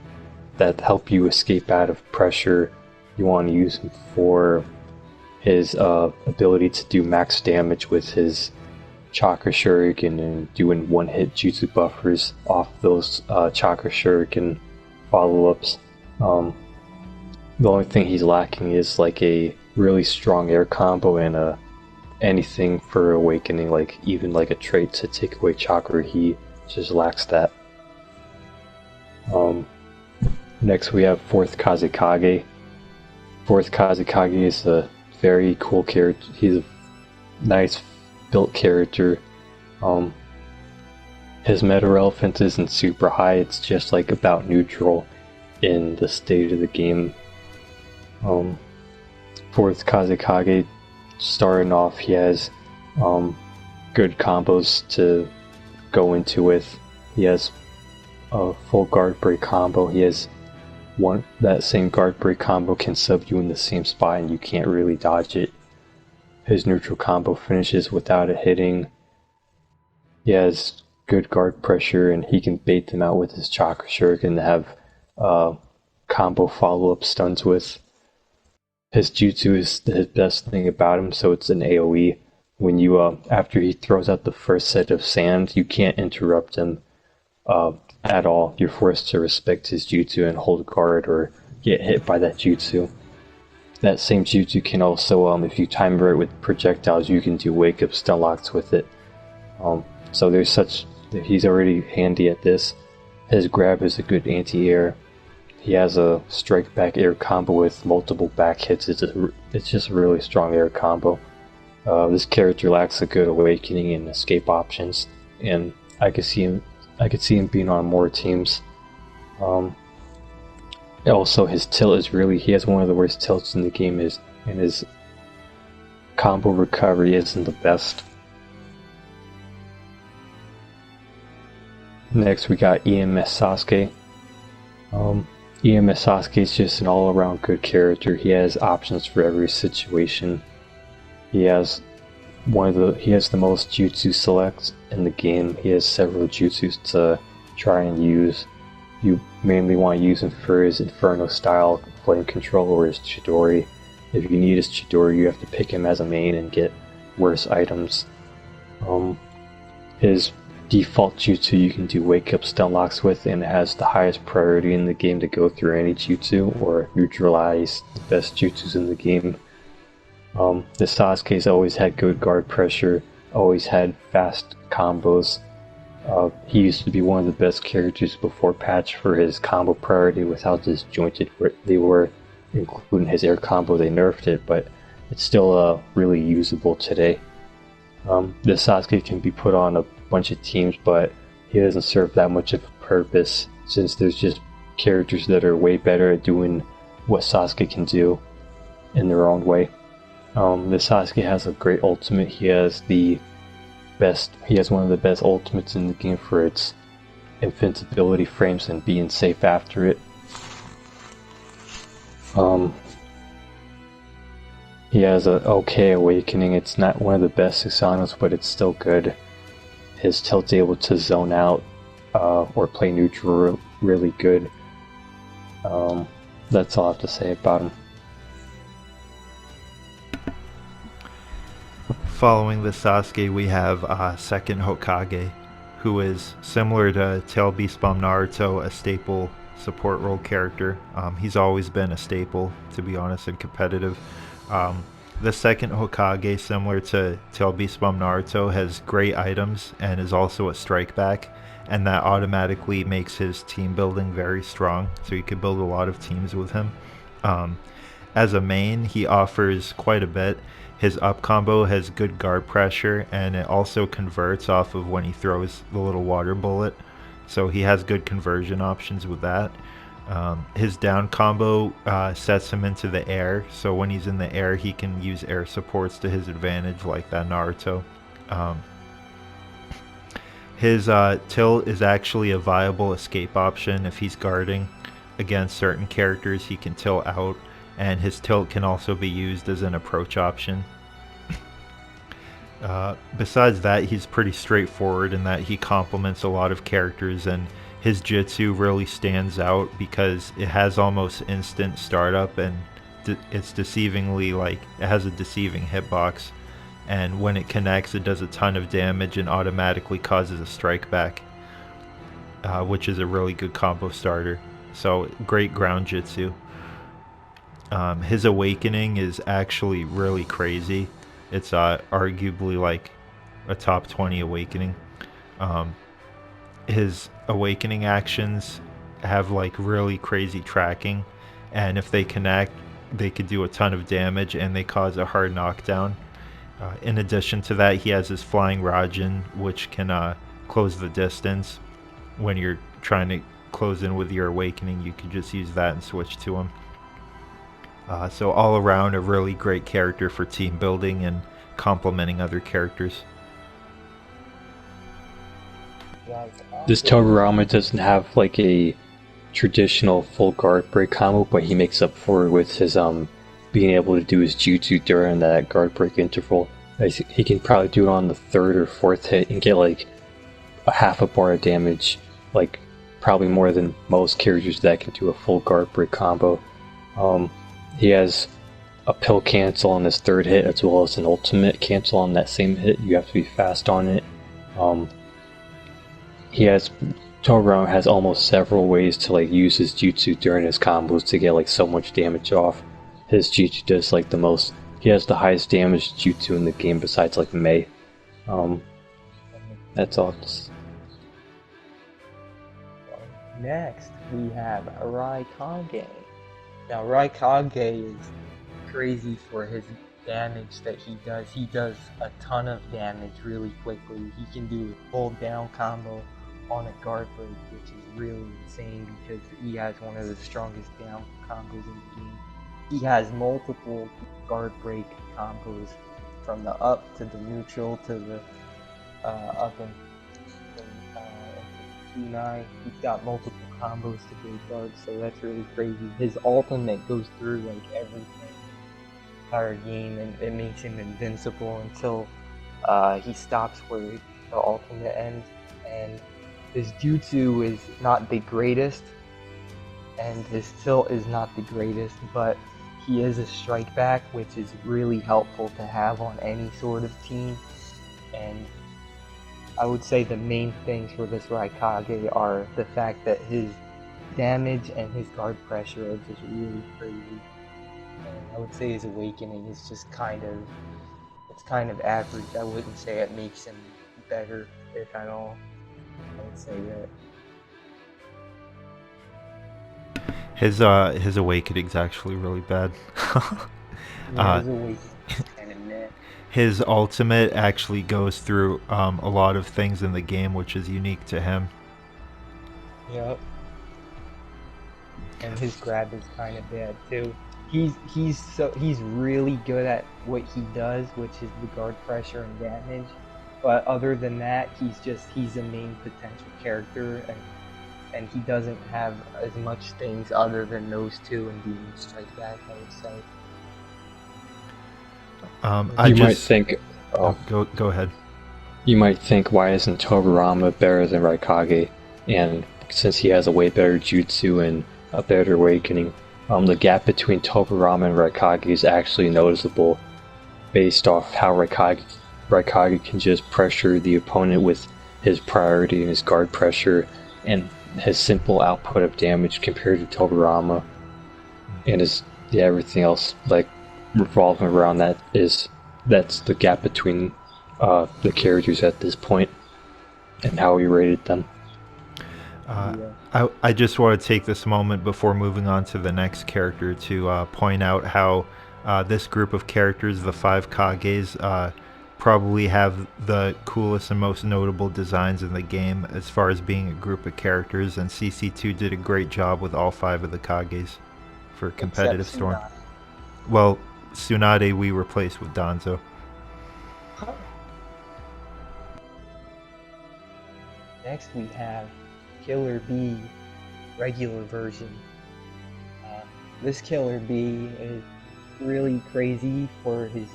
that help you escape out of pressure. You want to use him for his ability to do max damage with his chakra shuriken and doing one-hit jutsu buffers off those chakra shuriken follow-ups. The only thing he's lacking is like a really strong air combo and anything for awakening, like even like a trait to take away chakra. He just lacks that. Next we have 4th Kazekage. 4th Kazekage is a very cool character. He's a nice built character. His meta relevance isn't super high, it's just like about neutral in the state of the game. 4th Kazekage, starting off, he has good combos to go into with. He has a full guard break combo. He has that same guard break combo can sub you in the same spot and you can't really dodge it. His neutral combo finishes without it hitting. He has good guard pressure and he can bait them out with his chakra shuriken to have combo follow-up stuns with. His jutsu is the best thing about him, so it's an AoE. When you after he throws out the first set of sand, you can't interrupt him at all. You're forced to respect his jutsu and hold guard or get hit by that jutsu. That same jutsu can also, if you time it with projectiles, you can do wake up stun locks with it. So he's already handy at this. His grab is a good anti-air. He has a strike back air combo with multiple back hits. It's just a really strong air combo. This character lacks a good awakening and escape options, and I could see him being on more teams. Also, his tilt is he has one of the worst tilts in the game, and his combo recovery isn't the best. Next we got EMS Sasuke. EMS Sasuke is just an all-around good character. He has options for every situation. He has the most jutsu selects in the game. He has several jutsus to try and use. You mainly want to use him for his Inferno style flame control or his Chidori. If you need his Chidori, you have to pick him as a main and get worse items. His default jutsu you can do wake up stun locks with, and it has the highest priority in the game to go through any jutsu or neutralize the best jutsus in the game. The Sasuke's always had good guard pressure, always had fast combos. He used to be one of the best characters before patch for his combo priority with how disjointed they were, including his air combo. They nerfed it, but it's still really usable today. The Sasuke can be put on a bunch of teams, but he doesn't serve that much of a purpose since there's just characters that are way better at doing what Sasuke can do in their own way. The Sasuke has a great ultimate. He has one of the best ultimates in the game for its invincibility frames and being safe after it. He has an okay awakening. It's not one of the best Susanos, but it's still good. His tilt's able to zone out or play neutral really good. That's all I have to say about him. Following the Sasuke, we have second Hokage, who is similar to Tail Beast Bomb Naruto, a staple support role character. He's always been a staple, to be honest, and competitive. The second Hokage, similar to Tail Beast Bomb Naruto, has great items and is also a strike back, and that automatically makes his team building very strong, so you can build a lot of teams with him. As a main, he offers quite a bit. His up combo has good guard pressure, and it also converts off of when he throws the little water bullet, so he has good conversion options with that. His down combo sets him into the air, so when he's in the air he can use air supports to his advantage, like that Naruto. His tilt is actually a viable escape option if he's guarding against certain characters. He can tilt out and his tilt can also be used as an approach option. Besides that, he's pretty straightforward in that he complements a lot of characters, and his jutsu really stands out because it has almost instant startup, and it's deceivingly, like, it has a deceiving hitbox, and when it connects it does a ton of damage and automatically causes a strike back, which is a really good combo starter. So great ground jutsu. His awakening is actually really crazy. It's arguably like a top 20 awakening. His awakening actions have like really crazy tracking, and if they connect, they could do a ton of damage and they cause a hard knockdown. In addition to that, he has his flying Raijin, which can close the distance. When you're trying to close in with your awakening, you can just use that and switch to him. So all around, a really great character for team building and complementing other characters. This Togurama doesn't have like a traditional full guard break combo, but he makes up for it with his being able to do his jutsu during that guard break interval. He can probably do it on the third or fourth hit and get like a half a bar of damage, like probably more than most characters that can do a full guard break combo. He has a pill cancel on his third hit as well as an ultimate cancel on that same hit. You have to be fast on it. Togurama has almost several ways to like use his jutsu during his combos to get like so much damage off. His jutsu does like the most. He has the highest damage jutsu in the game besides like Mei. That's all. Next, we have Raikage. Now, Raikage is crazy for his damage that he does. He does a ton of damage really quickly. He can do a full down combo on a guard break, which is really insane because he has one of the strongest down combos in the game. He has multiple guard break combos from the up to the neutral to the up and kunai. He's got multiple combos to break guards, so that's really crazy. His ultimate goes through like everything entire game, and it makes him invincible until he stops where the ultimate ends. And his jutsu is not the greatest, and his tilt is not the greatest, but he is a strike back, which is really helpful to have on any sort of team. And I would say the main things for this Raikage are the fact that his damage and his guard pressure are just really crazy. And I would say his awakening is just kind of average. I wouldn't say it makes him better, if at all. I would say that. His awakening's actually really bad. Yeah, his awakening is kind of meh. His ultimate actually goes through a lot of things in the game, which is unique to him. Yep. And his grab is kind of bad too. He's really good at what he does, which is the guard pressure and damage. But other than that, he's a main potential character, and he doesn't have as much things other than those two and being strike back, I would say. Might think. Go ahead. You might think, why isn't Togurama better than Raikage? And since he has a way better jutsu and a better awakening, the gap between Togurama and Raikage is actually noticeable, based off how Raikage can just pressure the opponent with his priority and his guard pressure, and his simple output of damage compared to Togurama, and everything else like revolving around that's the gap between the characters at this point, and how we rated them. I just want to take this moment before moving on to the next character to point out how this group of characters, the 5 Kages, probably have the coolest and most notable designs in the game as far as being a group of characters, and CC2 did a great job with all 5 of the Kages for competitive Storm. Well, Tsunade we replaced with Danzo. Next we have Killer B regular version. this Killer Bee is really crazy for his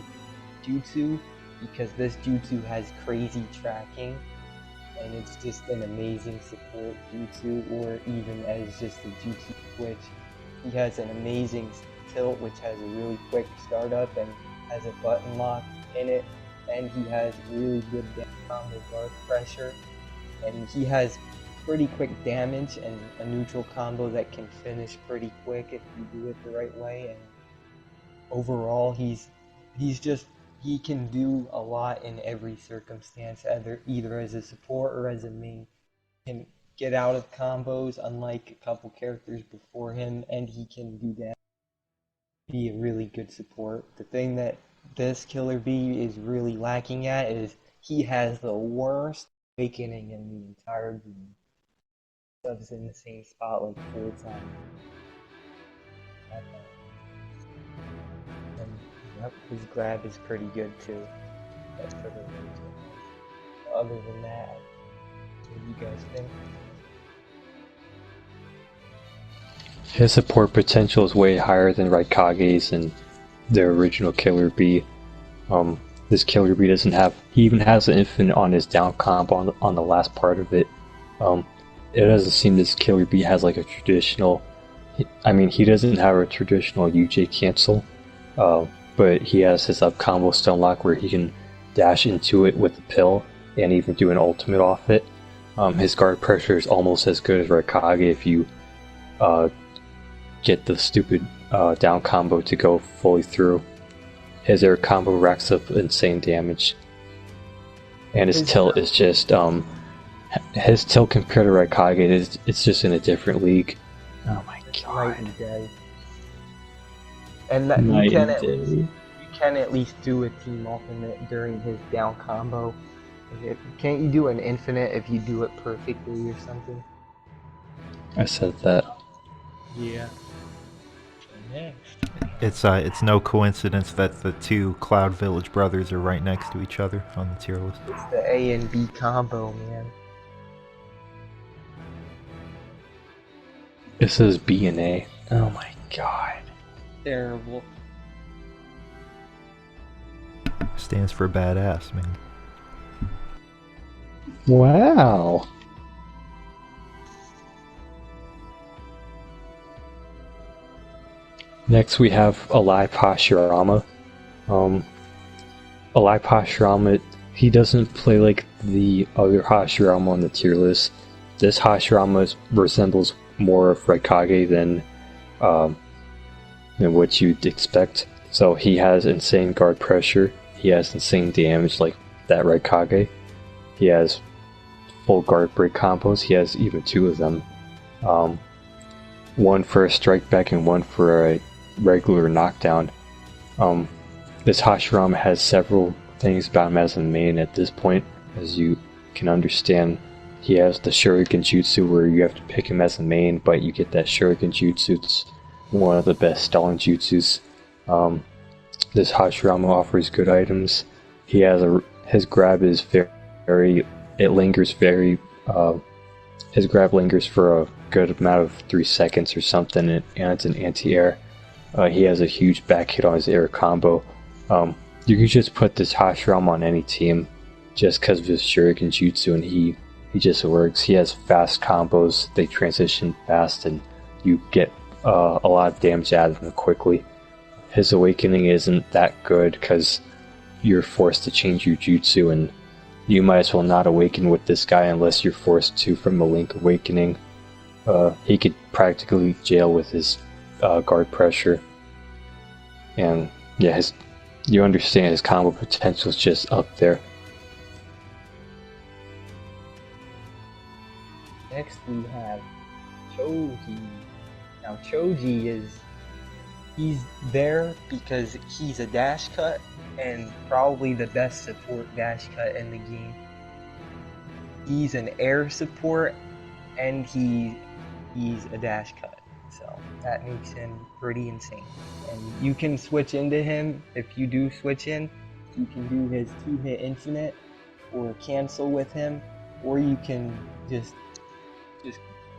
jutsu, because this jutsu has crazy tracking, and it's just an amazing support jutsu, or even as just a jutsu switch. He has an amazing tilt, which has a really quick startup and has a button lock in it, and he has really good combo guard pressure, and he has pretty quick damage and a neutral combo that can finish pretty quick if you do it the right way. And overall, he can do a lot in every circumstance, either as a support or as a main. He can get out of combos unlike a couple characters before him, and he can do that. Be a really good support. The thing that this Killer Bee is really lacking at is he has the worst awakening in the entire game. Stuff's in the same spot like 4 times. And yep, his grab is pretty good too. That's for the reason. Other than that, what do you guys think? His support potential is way higher than Raikage's and the original Killer Bee. This Killer Bee doesn't have. He even has an infinite on his down comp on the last part of it. It doesn't seem this Killer Bee has like a traditional. I mean, he doesn't have a traditional UJ cancel, but he has his up combo stun lock where he can dash into it with a pill and even do an ultimate off it. His guard pressure is almost as good as Raikage if you get the stupid down combo to go fully through. His air combo racks up insane damage, and his tilt is just his tilt compared to Raikage it's just in a different league. Oh my god! Night and day. And that you can at least do a team ultimate during his down combo. Can't you do an infinite if you do it perfectly or something? I said that. Yeah. Next. It's no coincidence that the two Cloud Village brothers are right next to each other on the tier list. It's the A and B combo, man. It says B and A. Oh my god. Terrible. Stands for badass, man. Wow. Next we have Alive Hashirama. Alive Hashirama, he doesn't play like the other Hashirama on the tier list. This Hashirama resembles more of Raikage than what you'd expect. So he has insane guard pressure, he has insane damage like that Raikage, he has full guard break combos, he has even 2 of them. One for a strike back and one for a regular knockdown. This Hashirama has several things about him as a main at this point, as you can understand. He has the Shuriken Jutsu where you have to pick him as a main, but you get that Shuriken Jutsu. It's one of the best stalling jutsus. This Hashirama offers good items. He has his grab is very it lingers very his grab lingers for a good amount of 3 seconds or something, and it's an anti-air. He has a huge back hit on his air combo. You can just put this Hashirama on any team just because of his Shuriken Jutsu, and he just works. He has fast combos, they transition fast, and you get a lot of damage out of them quickly. His awakening isn't that good because you're forced to change your jutsu, and you might as well not awaken with this guy unless you're forced to from a Link awakening. He could practically jail with his guard pressure, and yeah, you understand his combo potential is just up there. Next we have Choji. Now Choji he's there because he's a dash cut and probably the best support dash cut in the game. He's an air support and he's a dash cut, so that makes him pretty insane. And you can switch into him. If you do switch in, you can do his 2-hit infinite or cancel with him, or you can just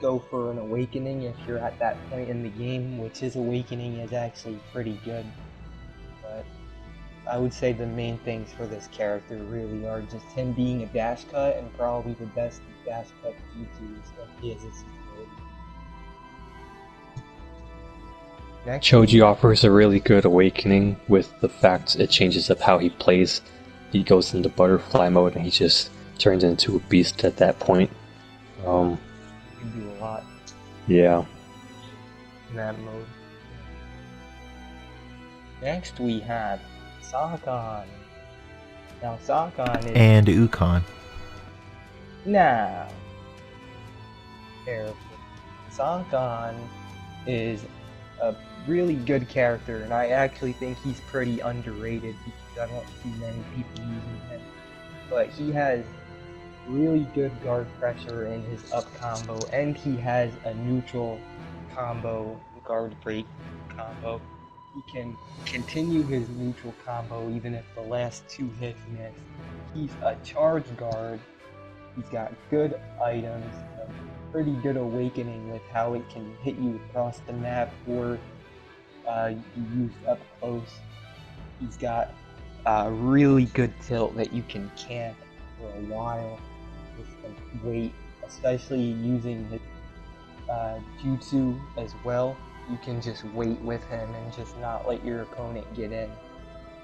go for an awakening if you're at that point in the game, which his awakening is actually pretty good. But I would say the main things for this character really are just him being a dash cut and probably the best dash cut jutsus that he has his ability. Next, Choji offers a really good awakening with the fact it changes up how he plays. He goes into butterfly mode and he just turns into a beast at that point. he can do a lot Yeah. in that mode. Next we have Sakan. Now Sakan is And Ukon. now careful. Sakan is a really good character, and I actually think he's pretty underrated because I don't see many people using him. But he has really good guard pressure in his up combo, and he has a neutral combo, guard break combo. He can continue his neutral combo even if the last 2 hits miss. He's a charge guard. He's got good items, a pretty good awakening with how it can hit you across the map or you use up close. He's got a really good tilt that you can camp for a while with some weight, especially using his jutsu as well. You can just wait with him and just not let your opponent get in.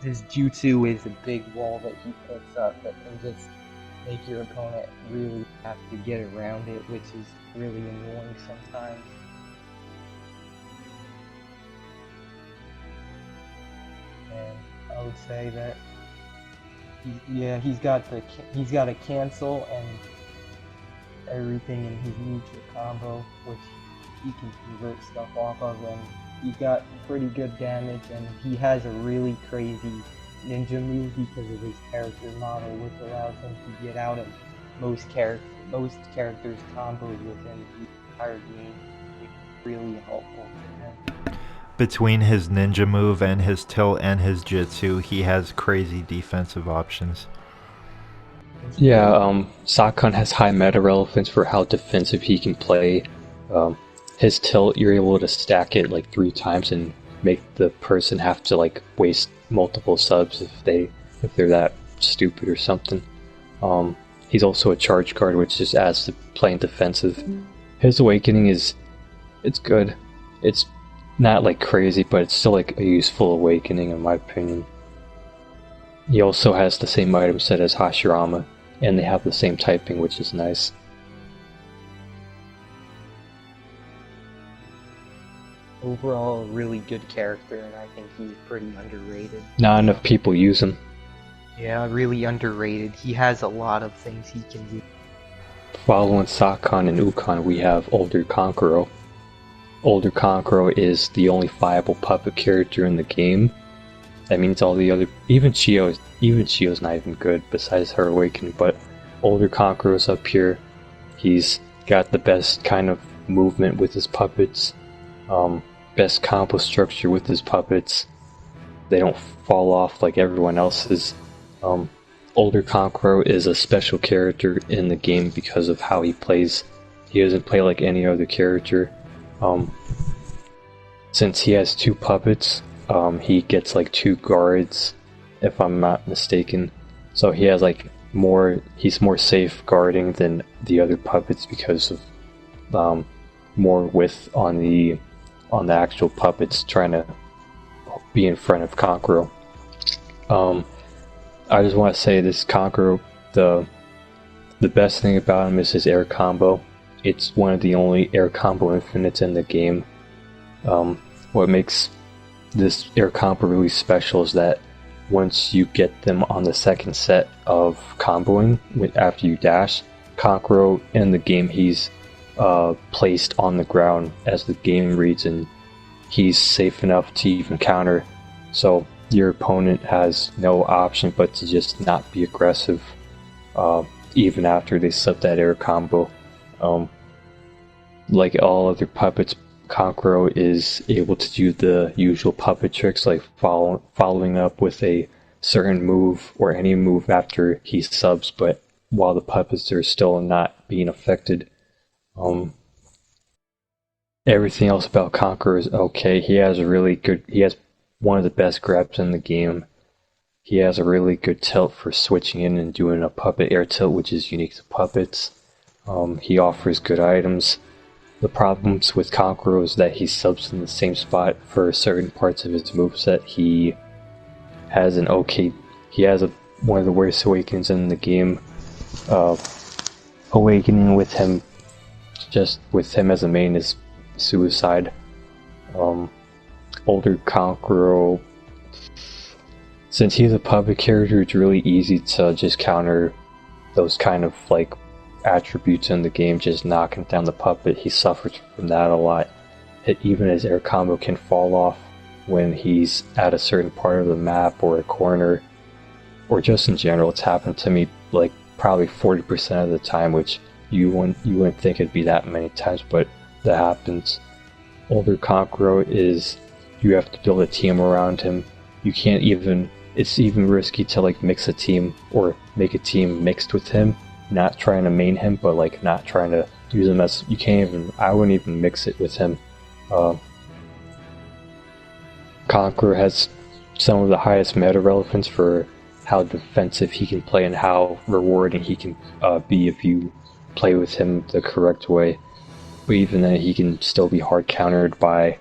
His jutsu is a big wall that he puts up that can just make your opponent really have to get around it, which is really annoying sometimes. And I would say that he's got a cancel and everything in his neutral combo, which he can convert stuff off of, and he's got pretty good damage, and he has a really crazy ninja move because of his character model, which allows him to get out of most characters' combos within the entire game, which is really helpful to him. Between his ninja move and his tilt and his jutsu, he has crazy defensive options. Yeah, Sakan has high meta relevance for how defensive he can play. His tilt, you're able to stack it like 3 times and make the person have to like waste multiple subs if they're that stupid or something. He's also a charge guard, which just adds to playing defensive. His awakening it's good. It's not like crazy, but it's still like a useful awakening in my opinion. He also has the same item set as Hashirama, and they have the same typing, which is nice. Overall, a really good character, and I think he's pretty underrated. Not enough people use him. Yeah, really underrated. He has a lot of things he can do. Following Sakan and Ukon, we have Older Kankuro. Older Kankuro is the only viable puppet character in the game. That means all the other, even Chio's not even good besides her awakening, but Older Kankuro's up here. He's got the best kind of movement with his puppets, best combo structure with his puppets. They don't fall off like everyone else's. Older Kankuro is a special character in the game because of how he plays. He doesn't play like any other character. Since he has 2 puppets, he gets like 2 guards, if I'm not mistaken. So he has like he's more safe guarding than the other puppets because of more width on the actual puppets trying to be in front of Kankuro. I just want to say this Kankuro, the best thing about him is his air combo. It's one of the only air combo infinites in the game. What makes this air combo really special is that once you get them on the second set of comboing after you dash, Kankuro in the game, he's placed on the ground as the game reads, and he's safe enough to even counter. So your opponent has no option but to just not be aggressive, even after they set that air combo. Like all other puppets, Kankuro is able to do the usual puppet tricks like following up with a certain move or any move after he subs, but while the puppets are still not being affected. Everything else about Conqueror is okay. He has one of the best grabs in the game. He has a really good tilt for switching in and doing a puppet air tilt, which is unique to puppets. He offers good items. The problems with Conqueror is that he subs in the same spot for certain parts of his moveset. He has one of the worst awakens in the game. Awakening with him as a main is suicide. Older Conqueror, since he's a puppet character, it's really easy to just counter those kind of like attributes in the game, just knocking down the puppet. He suffers from that a lot. Even his air combo can fall off when he's at a certain part of the map or a corner, or just in general. It's happened to me like probably 40% of the time, which you wouldn't think it'd be that many times, but that happens. Older Conqueror is, you have to build a team around him. It's even risky to like mix a team or make a team mixed with him, not trying to main him, but like not trying to use him as, I wouldn't even mix it with him. Conqueror has some of the highest meta relevance for how defensive he can play and how rewarding he can be if you play with him the correct way. But even then, he can still be hard countered by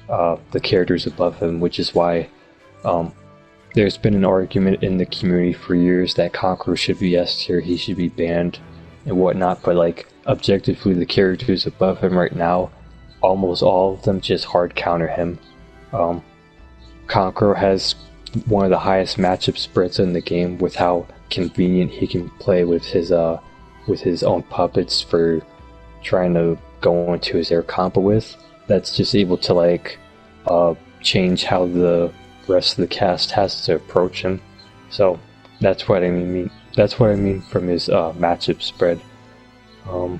the characters above him, which is why there's been an argument in the community for years that Conqueror should be S tier, he should be banned and whatnot, but like objectively the characters above him right now, almost all of them just hard counter him. Conqueror has one of the highest matchup spreads in the game with how convenient he can play with his own puppets for trying to go into his air combo with. That's just able to like change how the rest of the cast has to approach him. So that's what I mean. That's what I mean from his matchup spread. Other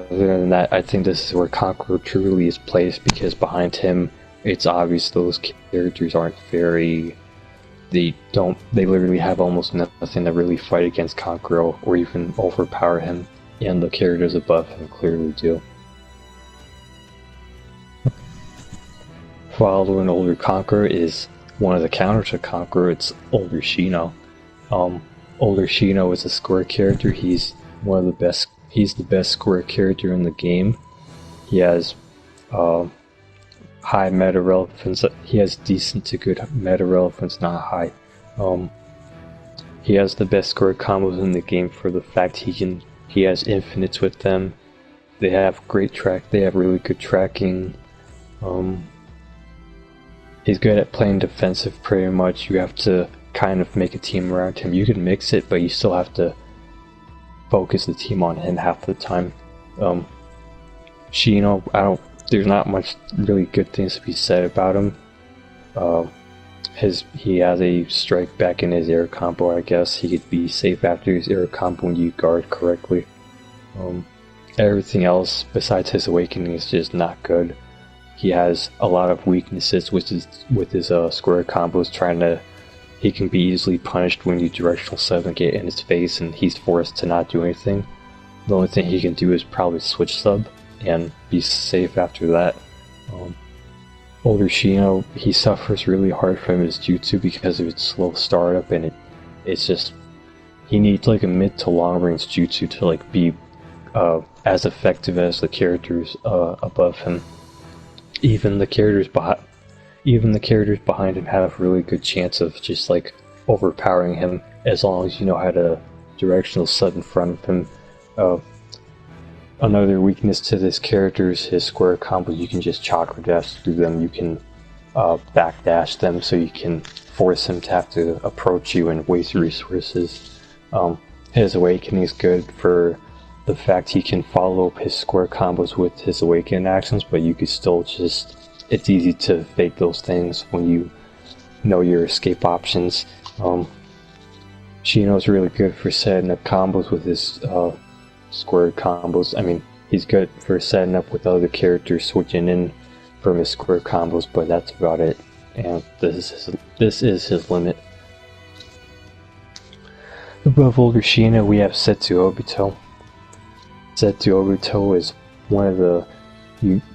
than that, I think this is where Conqueror truly is placed, because behind him, it's obvious those characters aren't very. They literally have almost nothing to really fight against Conqueror or even overpower him, and the characters above him clearly do. Following older Conqueror is one of the counters to Conqueror. It's older Shino. Older Shino is a square character. He's the best square character in the game. He has high meta relevance. He has decent to good meta relevance, not high. He has the best square combos in the game for the fact he has infinites with them. They have They have really good tracking. He's good at playing defensive pretty much. You have to kind of make a team around him. You can mix it, but you still have to focus the team on him half the time. Shino, there's not much really good things to be said about him. He has a strike back in his air combo, I guess. He could be safe after his air combo when you guard correctly. Everything else besides his awakening is just not good. He has a lot of weaknesses with his square combos. He can be easily punished when you directional 7 get in his face and he's forced to not do anything. The only thing he can do is probably switch sub and be safe after that. Older Shino, he suffers really hard from his jutsu because of its slow startup, and it's just, he needs like a mid to long range jutsu to like be as effective as the characters above him. Even the characters behind him have a really good chance of just like overpowering him, as long as you know how to directional sub in front of him. Another weakness to this character is his square combos. You can just chakra dash through them. You can backdash them, so you can force him to have to approach you and waste resources. His awakening is good for the fact he can follow up his square combos with his awakening actions, but you can still just, it's easy to fake those things when you know your escape options. Shino's really good for setting up combos with his square combos. I mean, he's good for setting up with other characters switching in from his square combos, but that's about it. And this is his limit. Above older Shino, we have Setsu Obito. Setsu Obito is one of the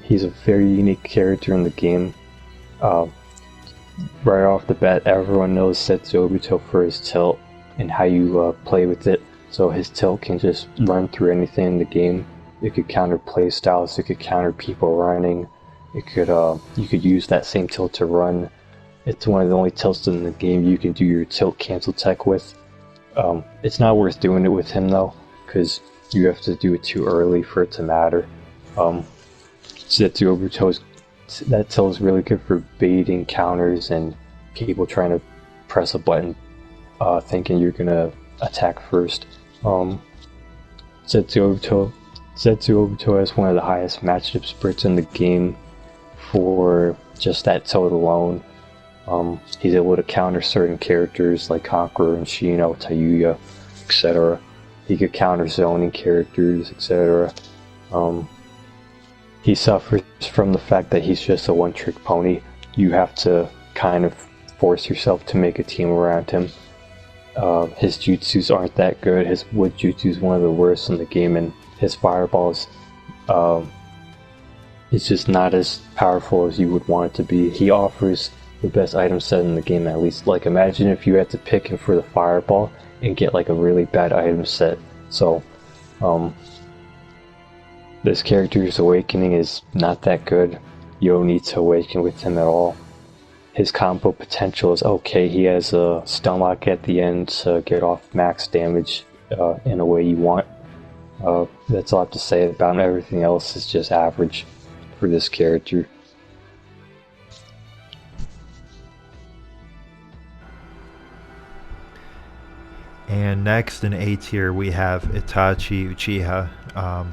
He's a very unique character in the game. Right off the bat, everyone knows Starzerotachi for his tilt and how you play with it. So his tilt can just run through anything in the game. It could counter play styles. It could counter people running. It could you could use that same tilt to run. It's one of the only tilts in the game you can do your tilt cancel tech with. It's not worth doing it with him though, because you have to do it too early for it to matter. Starzerotachi's that tilt is really good for baiting counters and people trying to press a button thinking you're gonna attack first. Starzerotachi has one of the highest matchup splits in the game for just that tilt alone. He's able to counter certain characters like Conqueror and Shino, Tayuya, etc. He could counter zoning characters, etc. He suffers from the fact that he's just a one-trick pony. You have to kind of force yourself to make a team around him. His jutsus aren't that good. His wood jutsu is one of the worst in the game, and his fireballs it's just not as powerful as you would want it to be. He offers the best item set in the game, at least. Like, imagine if you had to pick him for the fireball and get like a really bad item set. So this character's awakening is not that good. You don't need to awaken with him at all. His combo potential is okay. He has a stun lock at the end to get off max damage in a way you want. That's all I have to say about him. Everything else is just average for this character. And next in A tier we have Itachi Uchiha,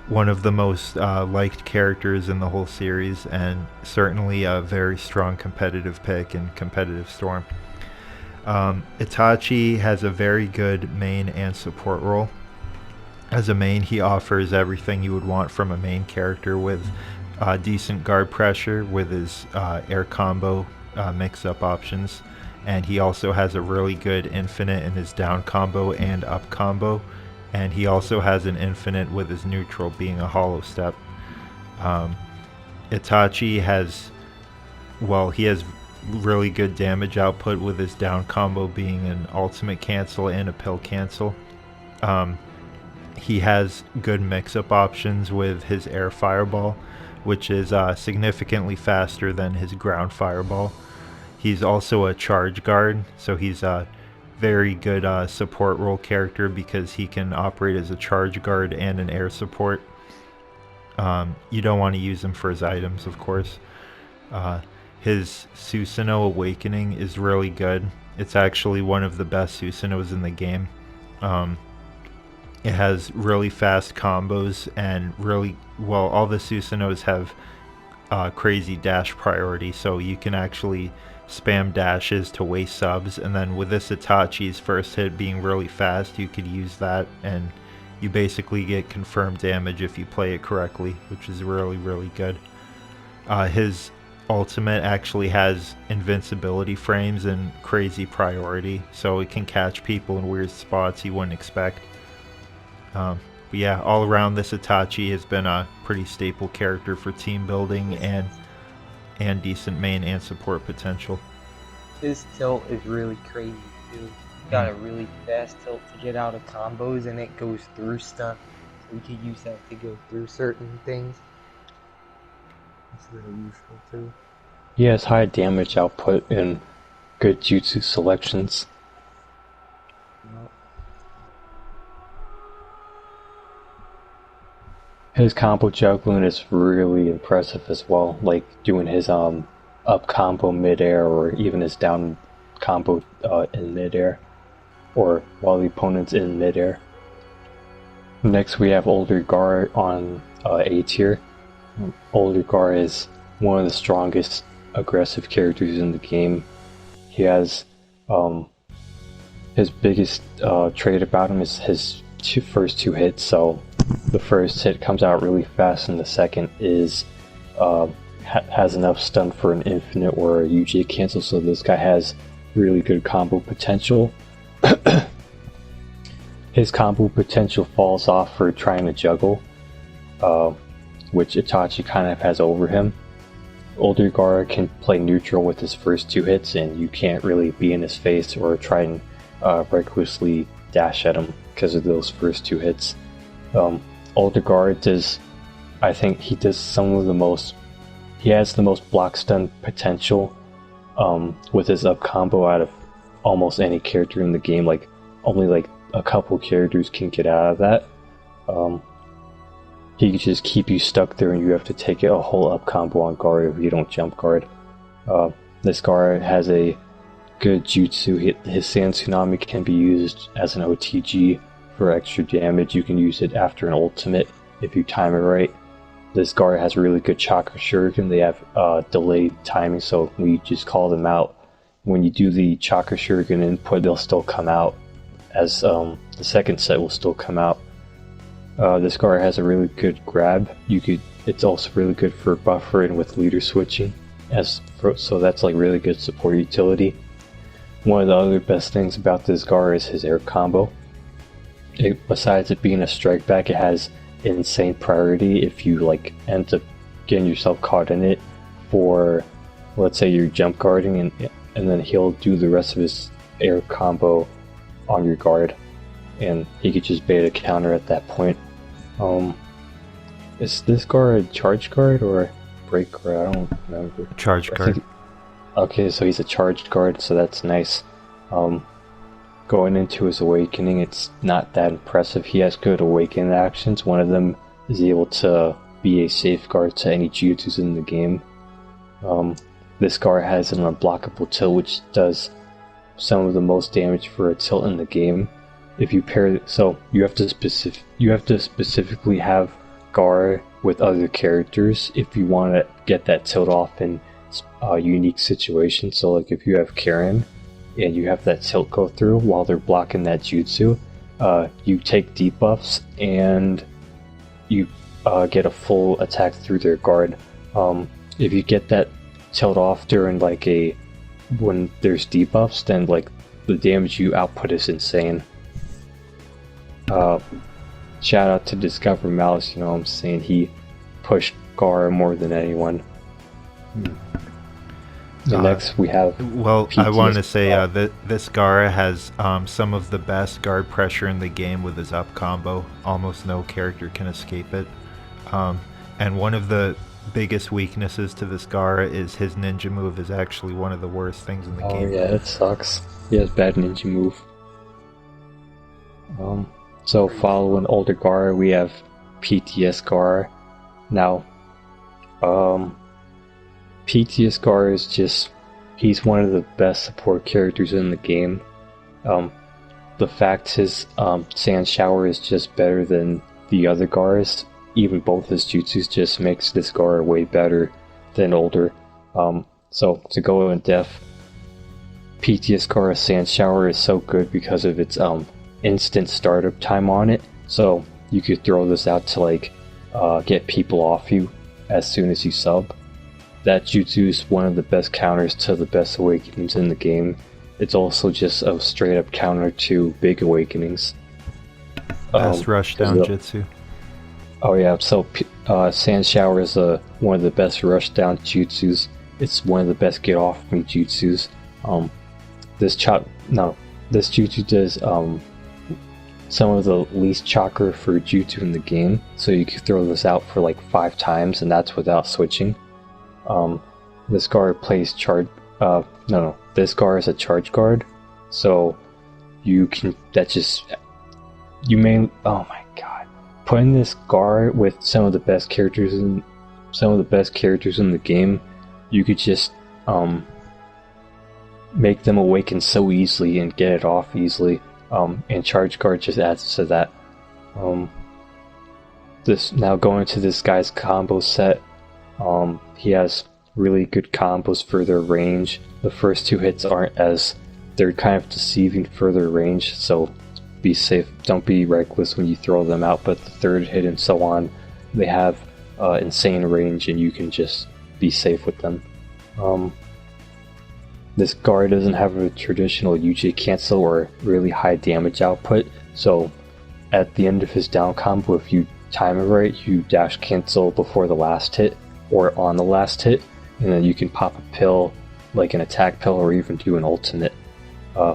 one of the most liked characters in the whole series, and certainly a very strong competitive pick in competitive Storm. Itachi has a very good main and support role. As a main, he offers everything you would want from a main character, with decent guard pressure with his air combo mix-up options, and he also has a really good infinite in his down combo and up combo, and he also has an infinite with his neutral being a hollow step. Itachi has, well, he has really good damage output with his down combo being an ultimate cancel and a pill cancel. He has good mix-up options with his air fireball, which is significantly faster than his ground fireball. He's also a charge guard, so he's a very good support role character because he can operate as a charge guard and an air support. You don't want to use him for his items, of course. His Susanoo Awakening is really good. It's actually one of the best Susanoos in the game. It has really fast combos and really, well, all the Susanoos have crazy dash priority, so you can actually spam dashes to waste subs, and then with this Itachi's first hit being really fast, you could use that and you basically get confirmed damage if you play it correctly, which is really, really good. His ultimate actually has invincibility frames and crazy priority, so it can catch people in weird spots you wouldn't expect. But yeah, all around this Itachi has been a pretty staple character for team building and decent main and support potential. His tilt is really crazy too. He's got a really fast tilt to get out of combos, and it goes through stuff. So we could use that to go through certain things. It's really useful too. He has high damage output and good jutsu selections. His combo juggling is really impressive as well, like doing his up combo mid-air or even his down combo in mid-air, or while the opponent's in mid-air. Next we have Older Gar on A tier. Older Gar is one of the strongest aggressive characters in the game. He has his biggest trait about him is his first two hits, so the first hit comes out really fast and the second is has enough stun for an infinite or a UJ cancel, so this guy has really good combo potential. His combo potential falls off for trying to juggle. which Itachi kind of has over him. Older Gaara can play neutral with his first 2 hits, and you can't really be in his face or try and recklessly dash at him because of those first 2 hits. Older Gaara does, I think he does some of the most, he has the most block stun potential with his up combo out of almost any character in the game. Like, only like a couple characters can get out of that. He can just keep you stuck there and you have to take a whole up combo on guard if you don't jump guard. This guard has a good jutsu. His Sand Tsunami can be used as an OTG for extra damage. You can use it after an ultimate if you time it right. This guard has really good Chakra Shuriken. They have delayed timing, so we just call them out. When you do the Chakra Shuriken input, they'll still come out, as the second set will still come out. This guard has a really good grab. It's also really good for buffering with leader switching, so that's like really good support utility. One of the other best things about this guard is his air combo. Besides it being a strike back, it has insane priority if you like end up getting yourself caught in it for, let's say you're jump guarding, and then he'll do the rest of his air combo on your guard, and he could just bait a counter at that point. Is this guard a charge guard or a break guard? I don't remember. Charge guard. Okay, so he's a charged guard, so that's nice. Going into his awakening, it's not that impressive. He has good awakening actions. One of them is able to be a safeguard to any jutsus in the game. This guard has an unblockable tilt, which does some of the most damage for a tilt in the game. If you pair, so you have to specifically have Gaara with other characters if you want to get that tilt off in unique situations. So like if you have Karen and you have that tilt go through while they're blocking that jutsu, you take debuffs and you get a full attack through their guard. If you get that tilt off during like when there's debuffs, then like the damage you output is insane. Shout out to Discover Mouse, you know what I'm saying, he pushed Gaara more than anyone. Next we have PTS. I want to say that this Gaara has some of the best guard pressure in the game with his up combo. Almost no character can escape it. And one of the biggest weaknesses to this Gaara is his ninja move is actually one of the worst things in the game. Oh yeah, it sucks. He has bad ninja move. So following older Gaara, we have PTS Gaara. Now, PTS Gaara is just, he's one of the best support characters in the game. The fact his Sand Shower is just better than the other Gaaras, even both his jutsus, just makes this Gaara way better than older. So to go in depth, PTS Gaara Sand Shower is so good because of its instant startup time on it. So you could throw this out to like get people off you as soon as you sub. That jutsu is one of the best counters to the best awakenings in the game. It's also just a straight up counter to big awakenings. Best rush down jutsu. Oh yeah, so Sand Shower is one of the best rush down jutsus. It's one of the best get off me jutsus. This jutsu does some of the least chakra for jutsu in the game, so you can throw this out for like 5 times, and that's without switching. This guard plays charge. This guard is a charge guard, so you can. Oh my god, putting this guard with some of the best characters in the game, you could just make them awaken so easily and get it off easily. And charge guard just adds to that. Now going to this guy's combo set, he has really good combos for their range. The first 2 hits they're kind of deceiving for their range, so be safe, don't be reckless when you throw them out, but the 3rd hit and so on, they have insane range and you can just be safe with them. This guard doesn't have a traditional UJ cancel or really high damage output, so at the end of his down combo, if you time it right, you dash cancel before the last hit or on the last hit, and then you can pop a pill, like an attack pill, or even do an ultimate.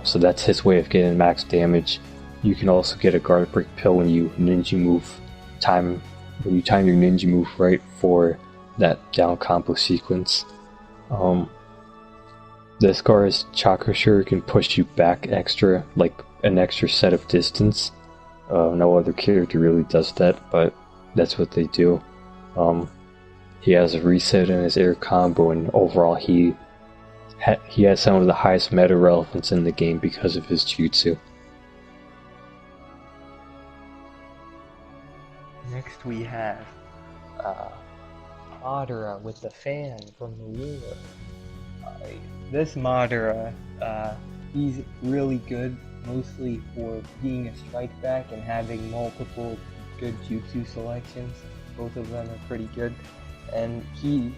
So that's his way of getting max damage. You can also get a guard break pill when you ninja move time when you time your ninja move right for that down combo sequence. This Scar's Chakra Shuriken push you back extra, like an extra set of distance. No other character really does that, but that's what they do. He has a reset in his air combo, and overall he has some of the highest meta relevance in the game because of his jutsu. Next we have Madara with the fan from the war. This Madara, he's really good, mostly for being a strike back and having multiple good jutsu selections. Both of them are pretty good, and he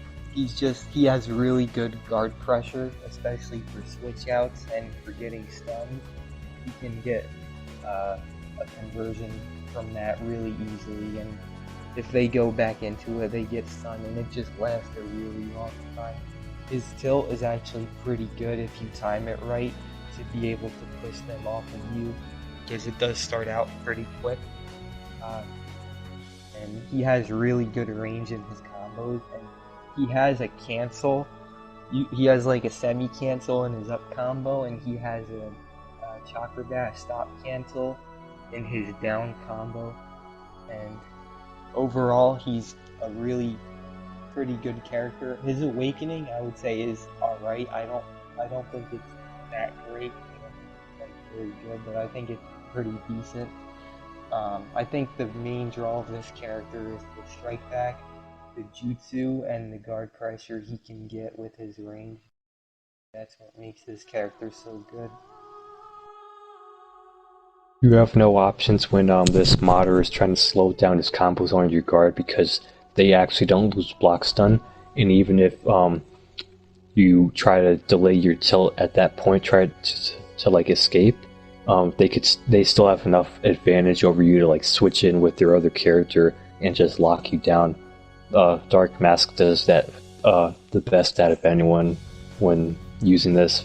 has really good guard pressure, especially for switch outs and for getting stunned. He can get a conversion from that really easily, and if they go back into it, they get stunned, and it just lasts a really long time. His tilt is actually pretty good if you time it right to be able to push them off of you, because it does start out pretty quick. And he has really good range in his combos, and he has a cancel. He has like a semi-cancel in his up combo, and he has a chakra dash stop cancel in his down combo. And overall, he's a really pretty good character. His awakening, I would say, is alright. I don't think it's that great, like very good, but I think it's pretty decent. I think the main draw of this character is the strike back, the jutsu, and the guard pressure he can get with his range. That's what makes this character so good. You have no options when this modder is trying to slow down his combos on your guard, because they actually don't lose block stun, and even if you try to delay your tilt at that point, try to like escape, they still have enough advantage over you to like switch in with their other character and just lock you down. Dark Mask does that the best out of anyone when using this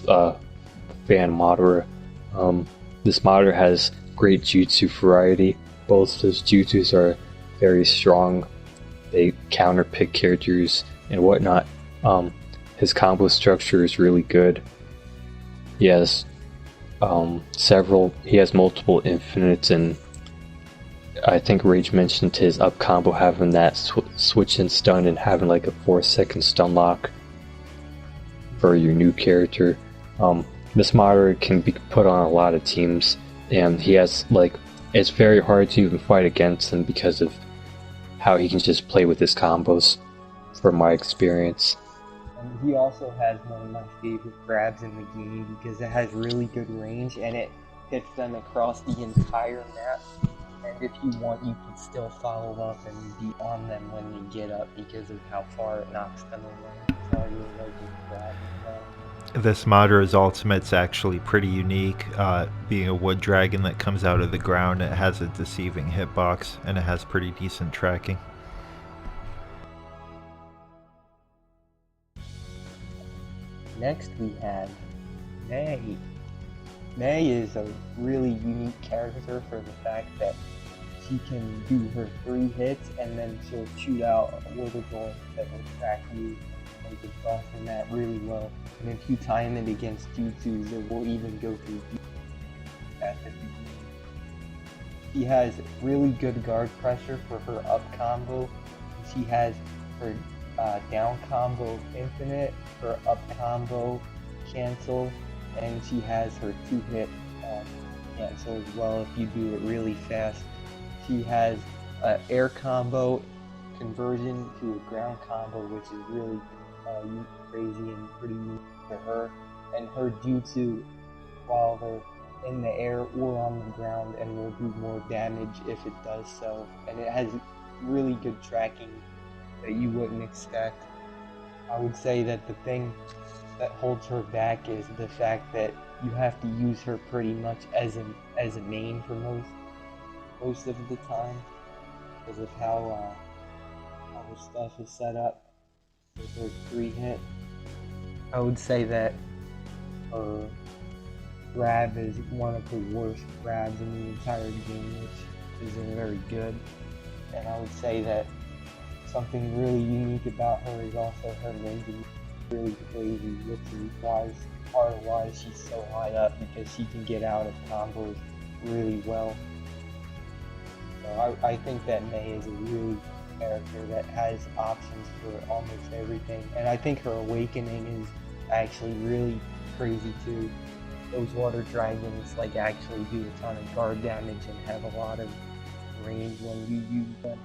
fan modder. This modder has great jutsu variety. Both his jutsus are very strong. They counter pick characters and whatnot. His combo structure is really good. He has multiple infinites, and I think Rage mentioned his up combo having that switch and stun and having like a 4-second stun lock for your new character. This modder can be put on a lot of teams, and he has it's very hard to even fight against him because of how he can just play with his combos, from my experience. And he also has one of my favorite grabs in the game because it has really good range and it hits them across the entire map. And if you want, you can still follow up and be on them when they get up because of how far it knocks them away. So I really like his grab as well. This Madara's ultimate's actually pretty unique. Being a wood dragon that comes out of the ground, it has a deceiving hitbox and it has pretty decent tracking. Next we have May. May is a really unique character for the fact that she can do her 3 hits and then she'll shoot out a water ball that will track you and make it cross from that really well. And if you time it against jutsus, it will even go through at the beginning. She has really good guard pressure for her up combo. She has her down combo infinite, her up combo cancel, and she has her 2-hit cancel as well if you do it really fast. She has an air combo conversion to a ground combo, which is really crazy and pretty unique to her. And her jutsu, while they're in the air or on the ground, and will do more damage if it does so. And it has really good tracking that you wouldn't expect. I would say that the thing that holds her back is the fact that you have to use her pretty much as a main for most of the time. because of how her stuff is set up with her 3-hit. I would say that her grab is one of the worst grabs in the entire game, which isn't very good. And I would say that something really unique about her is also her ninja, really crazy, which is part of why she's so high up, because she can get out of combos really well. So I think that Mei is a really character that has options for almost everything, and I think her awakening is actually really crazy too. Those water dragons like actually do a ton of guard damage and have a lot of range when you use them.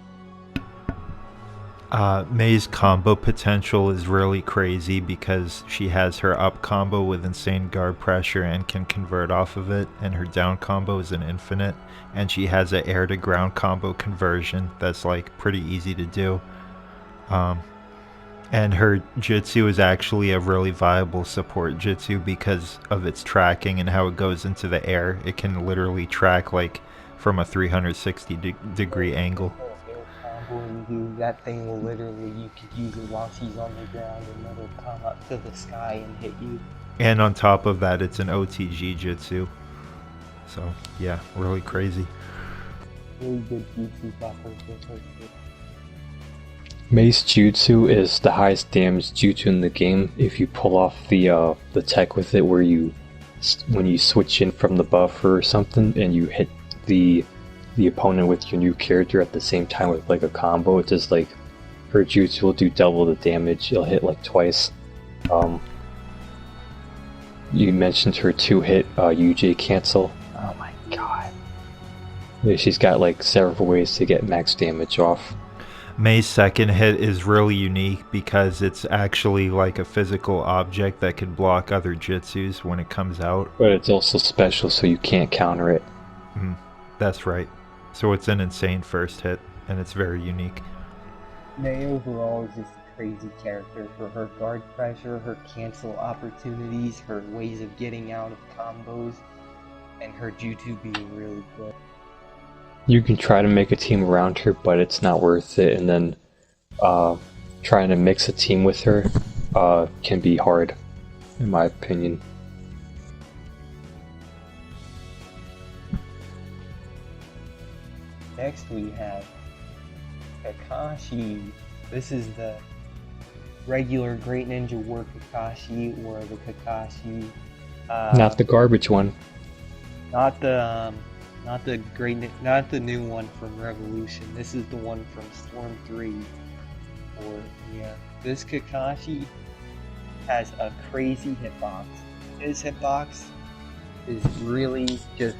Mei's combo potential is really crazy because she has her up combo with insane guard pressure and can convert off of it, and her down combo is an infinite, and she has an air to ground combo conversion that's like pretty easy to do. And her jutsu is actually a really viable support jutsu because of its tracking and how it goes into the air. It can literally track like from a 360-degree angle. That thing will literally, you could use it while she's on the ground and it'll come up to the sky and hit you. And on top of that, it's an OTG jutsu. So yeah, really crazy. Really good jutsu buffer with her. Mei's jutsu is the highest damage jutsu in the game. If you pull off the tech with it, where when you switch in from the buffer or something and you hit the opponent with your new character at the same time with like a combo, it's just like her jutsu will do double the damage. You'll hit like twice. You mentioned her 2-hit UJ cancel. Oh my god. Yeah, she's got like several ways to get max damage off. Mei's second hit is really unique because it's actually like a physical object that can block other jutsus when it comes out. But it's also special, so you can't counter it. That's right. So it's an insane first hit, and it's very unique. Mei overall is just a crazy character for her guard pressure, her cancel opportunities, her ways of getting out of combos, and her jutsu being really good. You can try to make a team around her, but it's not worth it, and then trying to mix a team with her can be hard, in my opinion. Next we have Kakashi. This is the regular Great Ninja War Kakashi, or the Kakashi. Not the garbage one. Not the new one from Revolution. This is the one from Storm 3. This Kakashi has a crazy hitbox. His hitbox is really just,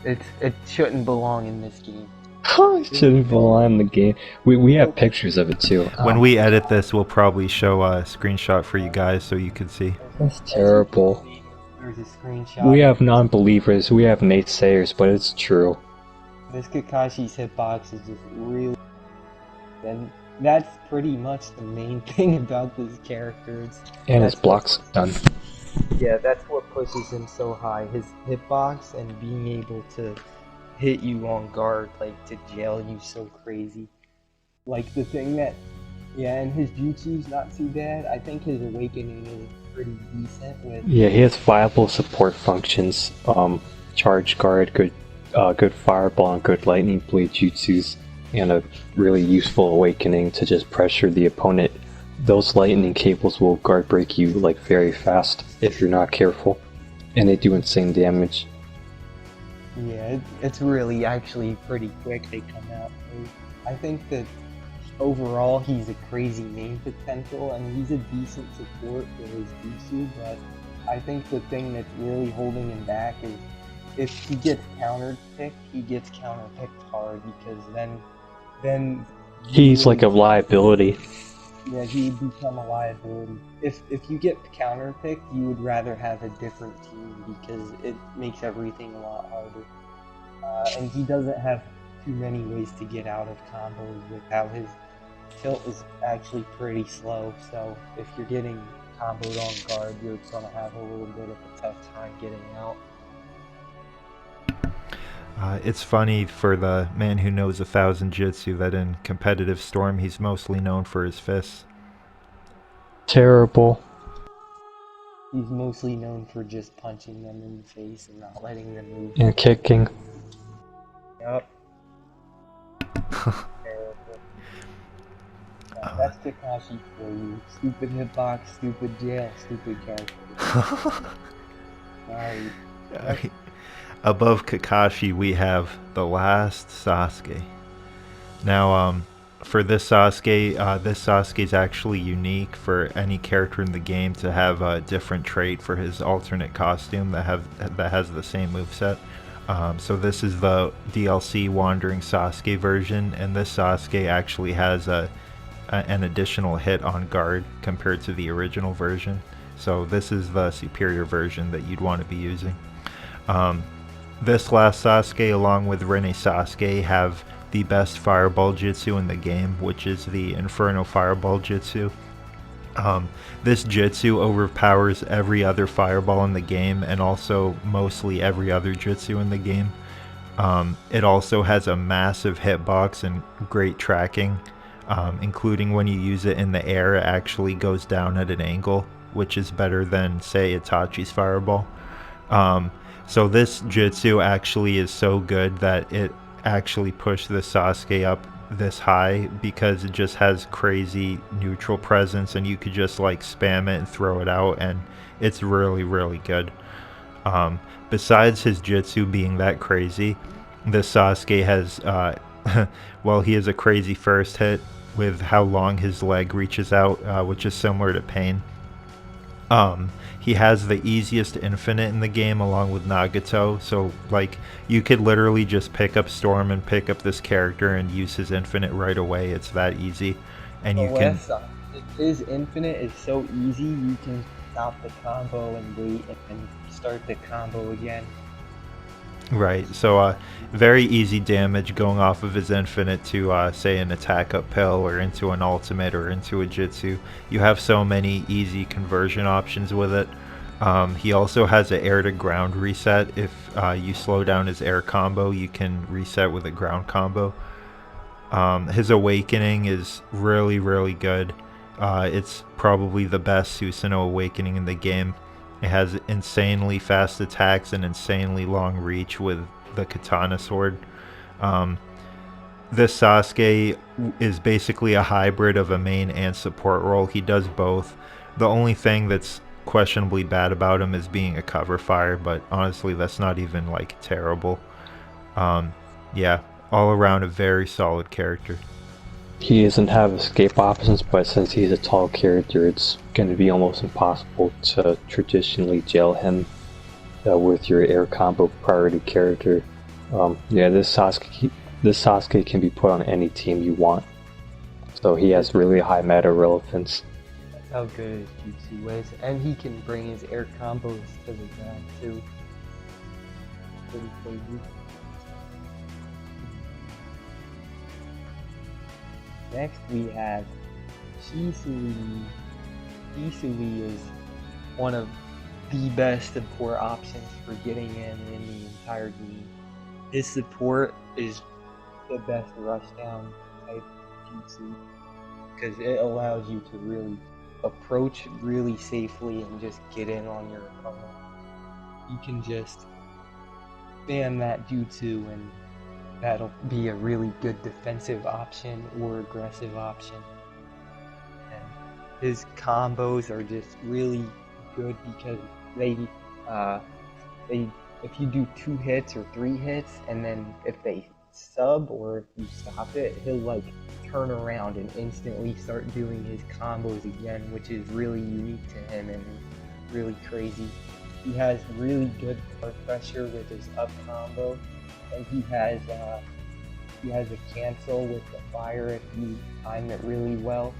it shouldn't belong in this game. It shouldn't belong in the game. We have pictures of it too. When we edit this, we'll probably show a screenshot for you guys so you can see. That's terrible. There's a screenshot. We have non-believers, we have naysayers, but it's true. This Kakashi's hitbox is just really... And that's pretty much the main thing about this character. And his block's done. Yeah, that's what pushes him so high. His hitbox and being able to hit you on guard, like to jail you so crazy. Like the thing that... Yeah, and his jutsu's not too bad. I think his awakening is pretty decent with... Yeah, he has viable support functions. Charge guard, good fireball, and good lightning blade jutsus, and a really useful awakening to just pressure the opponent. Those lightning cables will guard break you like very fast if you're not careful, and they do insane damage. Yeah, it's really actually pretty quick they come out. I think that overall he's a crazy main potential, and he's a decent support for his jutsu, but I think the thing that's really holding him back is if he gets counter-picked, he gets counter-picked hard, because then He's like a liability. Yeah, he'd become a liability. If you get counter-picked, you would rather have a different team, because it makes everything a lot harder. And he doesn't have too many ways to get out of combos with how his tilt is actually pretty slow, so if you're getting comboed on guard, you're gonna have a little bit of a tough time getting out. It's funny for the man who knows 1,000 jutsu that in competitive Storm he's mostly known for his fists. Terrible. He's mostly known for just punching them in the face and not letting them move. And kicking. Yup. Terrible. That's Kakashi for you. Stupid hitbox, stupid jail, stupid character. Alright. Above Kakashi we have the last Sasuke. Now, for this Sasuke is actually unique for any character in the game to have a different trait for his alternate costume that has the same moveset. So this is the DLC Wandering Sasuke version, and this Sasuke actually has an additional hit on guard compared to the original version. So this is the superior version that you'd want to be using. This last Sasuke, along with Rene Sasuke, have the best fireball jutsu in the game, which is the Inferno Fireball Jutsu. This jutsu overpowers every other fireball in the game, and also mostly every other jutsu in the game. It also has a massive hitbox and great tracking, including when you use it in the air, it actually goes down at an angle, which is better than, say, Itachi's fireball. So this jutsu actually is so good that it actually pushed the Sasuke up this high because it just has crazy neutral presence, and you could just like spam it and throw it out, and it's really, really good. Besides his jutsu being that crazy, this Sasuke has, well, he has a crazy first hit with how long his leg reaches out, which is similar to Pain. He has the easiest infinite in the game along with Nagato, so like you could literally just pick up Storm and pick up this character and use his infinite right away. It's that easy. And you can... His infinite is so easy, you can stop the combo and wait and start the combo again. Right, so very easy damage going off of his infinite to say an attack up pill or into an ultimate or into a jutsu. You have so many easy conversion options with it. He also has an air to ground reset. If you slow down his air combo, you can reset with a ground combo. His awakening is really, really good. It's probably the best Susanoo awakening in the game. It has insanely fast attacks and insanely long reach with the katana sword. This Sasuke is basically a hybrid of a main and support role. He does both. The only thing that's questionably bad about him is being a cover fire, but honestly that's not even like terrible. Yeah, all around a very solid character. He doesn't have escape options, but since he's a tall character, it's going to be almost impossible to traditionally jail him with your air combo priority character. Yeah, this Sasuke can be put on any team you want, so he has really high meta relevance. That's how good his jutsu is, and he can bring his air combos to the ground too. Pretty crazy. Next we have Shisui. Shisui is one of the best support options for getting in the entire game. His support is the best rushdown type jutsu because it allows you to really approach really safely and just get in on your opponent. You can just spam that jutsu and that'll be a really good defensive option or aggressive option. And his combos are just really good because if you do 2 hits or 3 hits, and then if they sub or if you stop it, he'll like turn around and instantly start doing his combos again, which is really unique to him and really crazy. He has really good guard pressure with his up combo. And he has a cancel with the fire if you time it really well.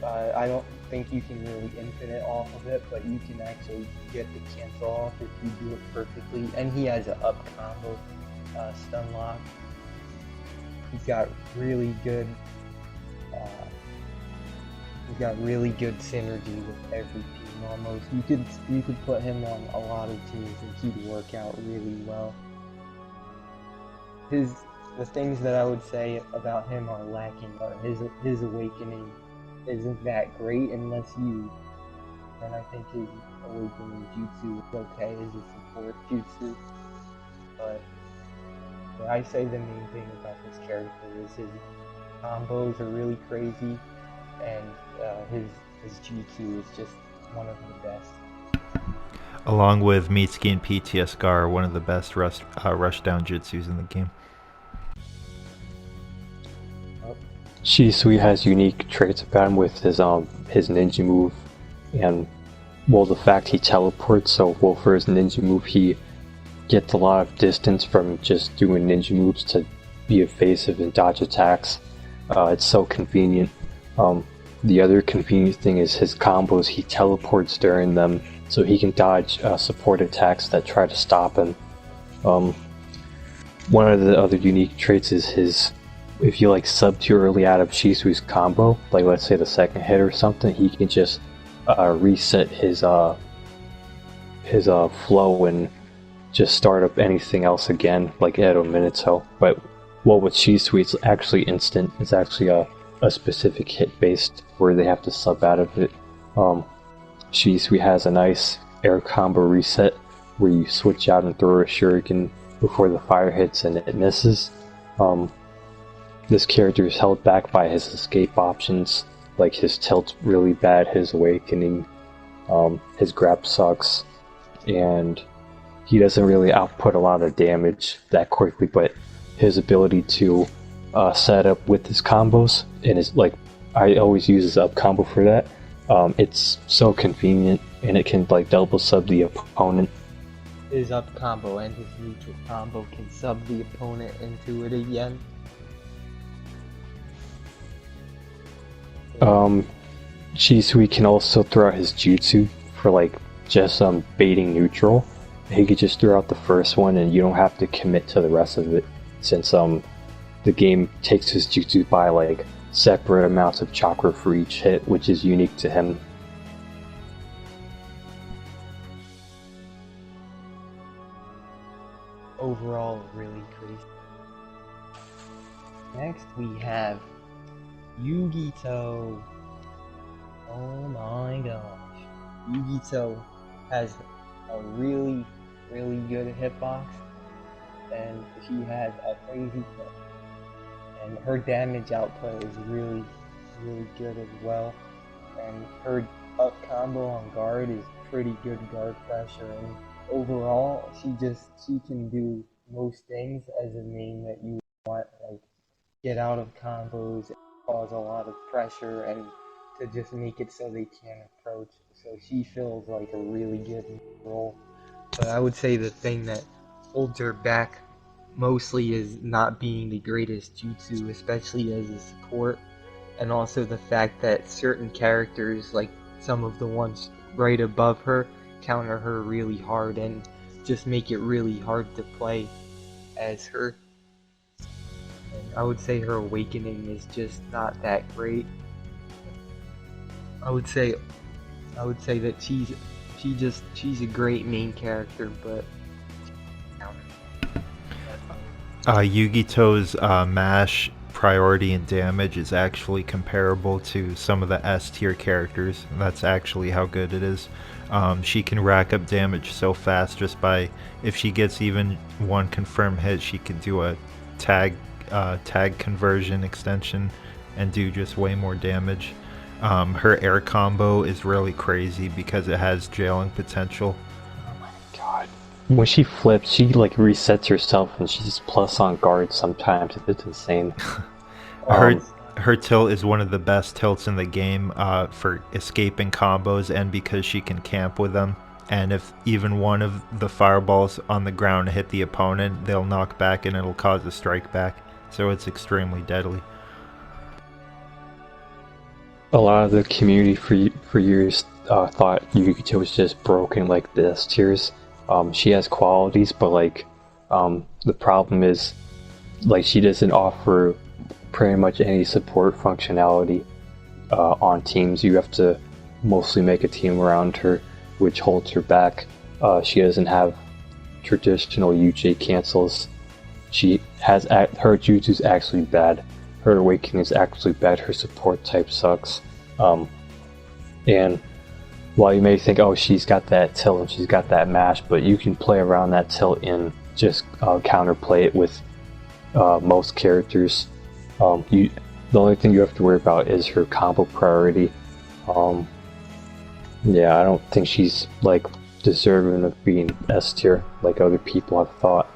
I don't think you can really infinite off of it, but you can actually get the cancel off if you do it perfectly. And he has an up combo stun lock. He's got really good. He's got really good synergy with every team almost. You could put him on a lot of teams and he'd work out really well. the things that I would say about him are lacking. Or his awakening isn't that great unless you. And I think his awakening jutsu is okay as a support jutsu. But I say the main thing about this character is his combos are really crazy, and his jutsu is just one of the best. Along with Mitsuki and PTS Gar, one of the best rushdown jutsus in the game. Shisui has unique traits about him with his ninja move, and well, the fact he teleports. So well, for his ninja move, he gets a lot of distance from just doing ninja moves to be evasive and dodge attacks. It's so convenient. The other convenient thing is his combos. He teleports during them, so he can dodge support attacks that try to stop him. One of the other unique traits is his, if you like sub too early out of Shisui's combo, like let's say the second hit or something, he can just reset his flow and just start up anything else again, like Edo Minato. But well, with Shisui, it's actually instant. It's actually a specific hit based where they have to sub out of it. Shisui has a nice air combo reset where you switch out and throw a shuriken before the fire hits and it misses. This character is held back by his escape options, like his tilt's really bad, his awakening, his grab sucks, and he doesn't really output a lot of damage that quickly, but his ability to set up with his combos, and his, like, I always use his up combo for that. It's so convenient, and it can like double sub the opponent. His up combo and his neutral combo can sub the opponent into it again. Shisui can also throw out his jutsu for like just baiting neutral. He could just throw out the first one and you don't have to commit to the rest of it, since the game takes his jutsu by like separate amounts of chakra for each hit, which is unique to him. Overall, really crazy. Next we have Yugito. Oh my gosh. Yugito has a really good hitbox, and she has a crazy kill. And her damage output is really good as well. And her up combo on guard is pretty good guard pressure, and overall she can do most things as a main that you want, like get out of combos, cause a lot of pressure, and to just make it so they can't approach. So she feels like a really good role. But I would say the thing that holds her back mostly is not being the greatest jutsu, especially as a support, and also the fact that certain characters, like some of the ones right above her, counter her really hard and just make it really hard to play as her. And I would say her awakening is just not that great. I would say that she's a great main character, but Yugito's mash priority and damage is actually comparable to some of the S tier characters, and that's actually how good it is. She can rack up damage so fast just by, if she gets even one confirmed hit, she can do a tag conversion extension and do just way more damage. Her air combo is really crazy because it has jailing potential. Oh my god. When she flips, she like resets herself and she's plus on guard sometimes. It's insane. Her tilt is one of the best tilts in the game for escaping combos, and because she can camp with them. And if even one of the fireballs on the ground hit the opponent, they'll knock back and it'll cause a strike back. So it's extremely deadly. A lot of the community for years thought Yugito was just broken like the S tiers. She has qualities, but like the problem is like she doesn't offer pretty much any support functionality on teams. You have to mostly make a team around her, which holds her back. She doesn't have traditional UJ cancels, She has her jutsu's actually bad. Her awakening is actually bad. Her support type sucks. And while you may think, oh, she's got that tilt and she's got that mash, but you can play around that tilt and just counterplay it with most characters. The only thing you have to worry about is her combo priority. Yeah, I don't think she's like deserving of being S tier like other people have thought.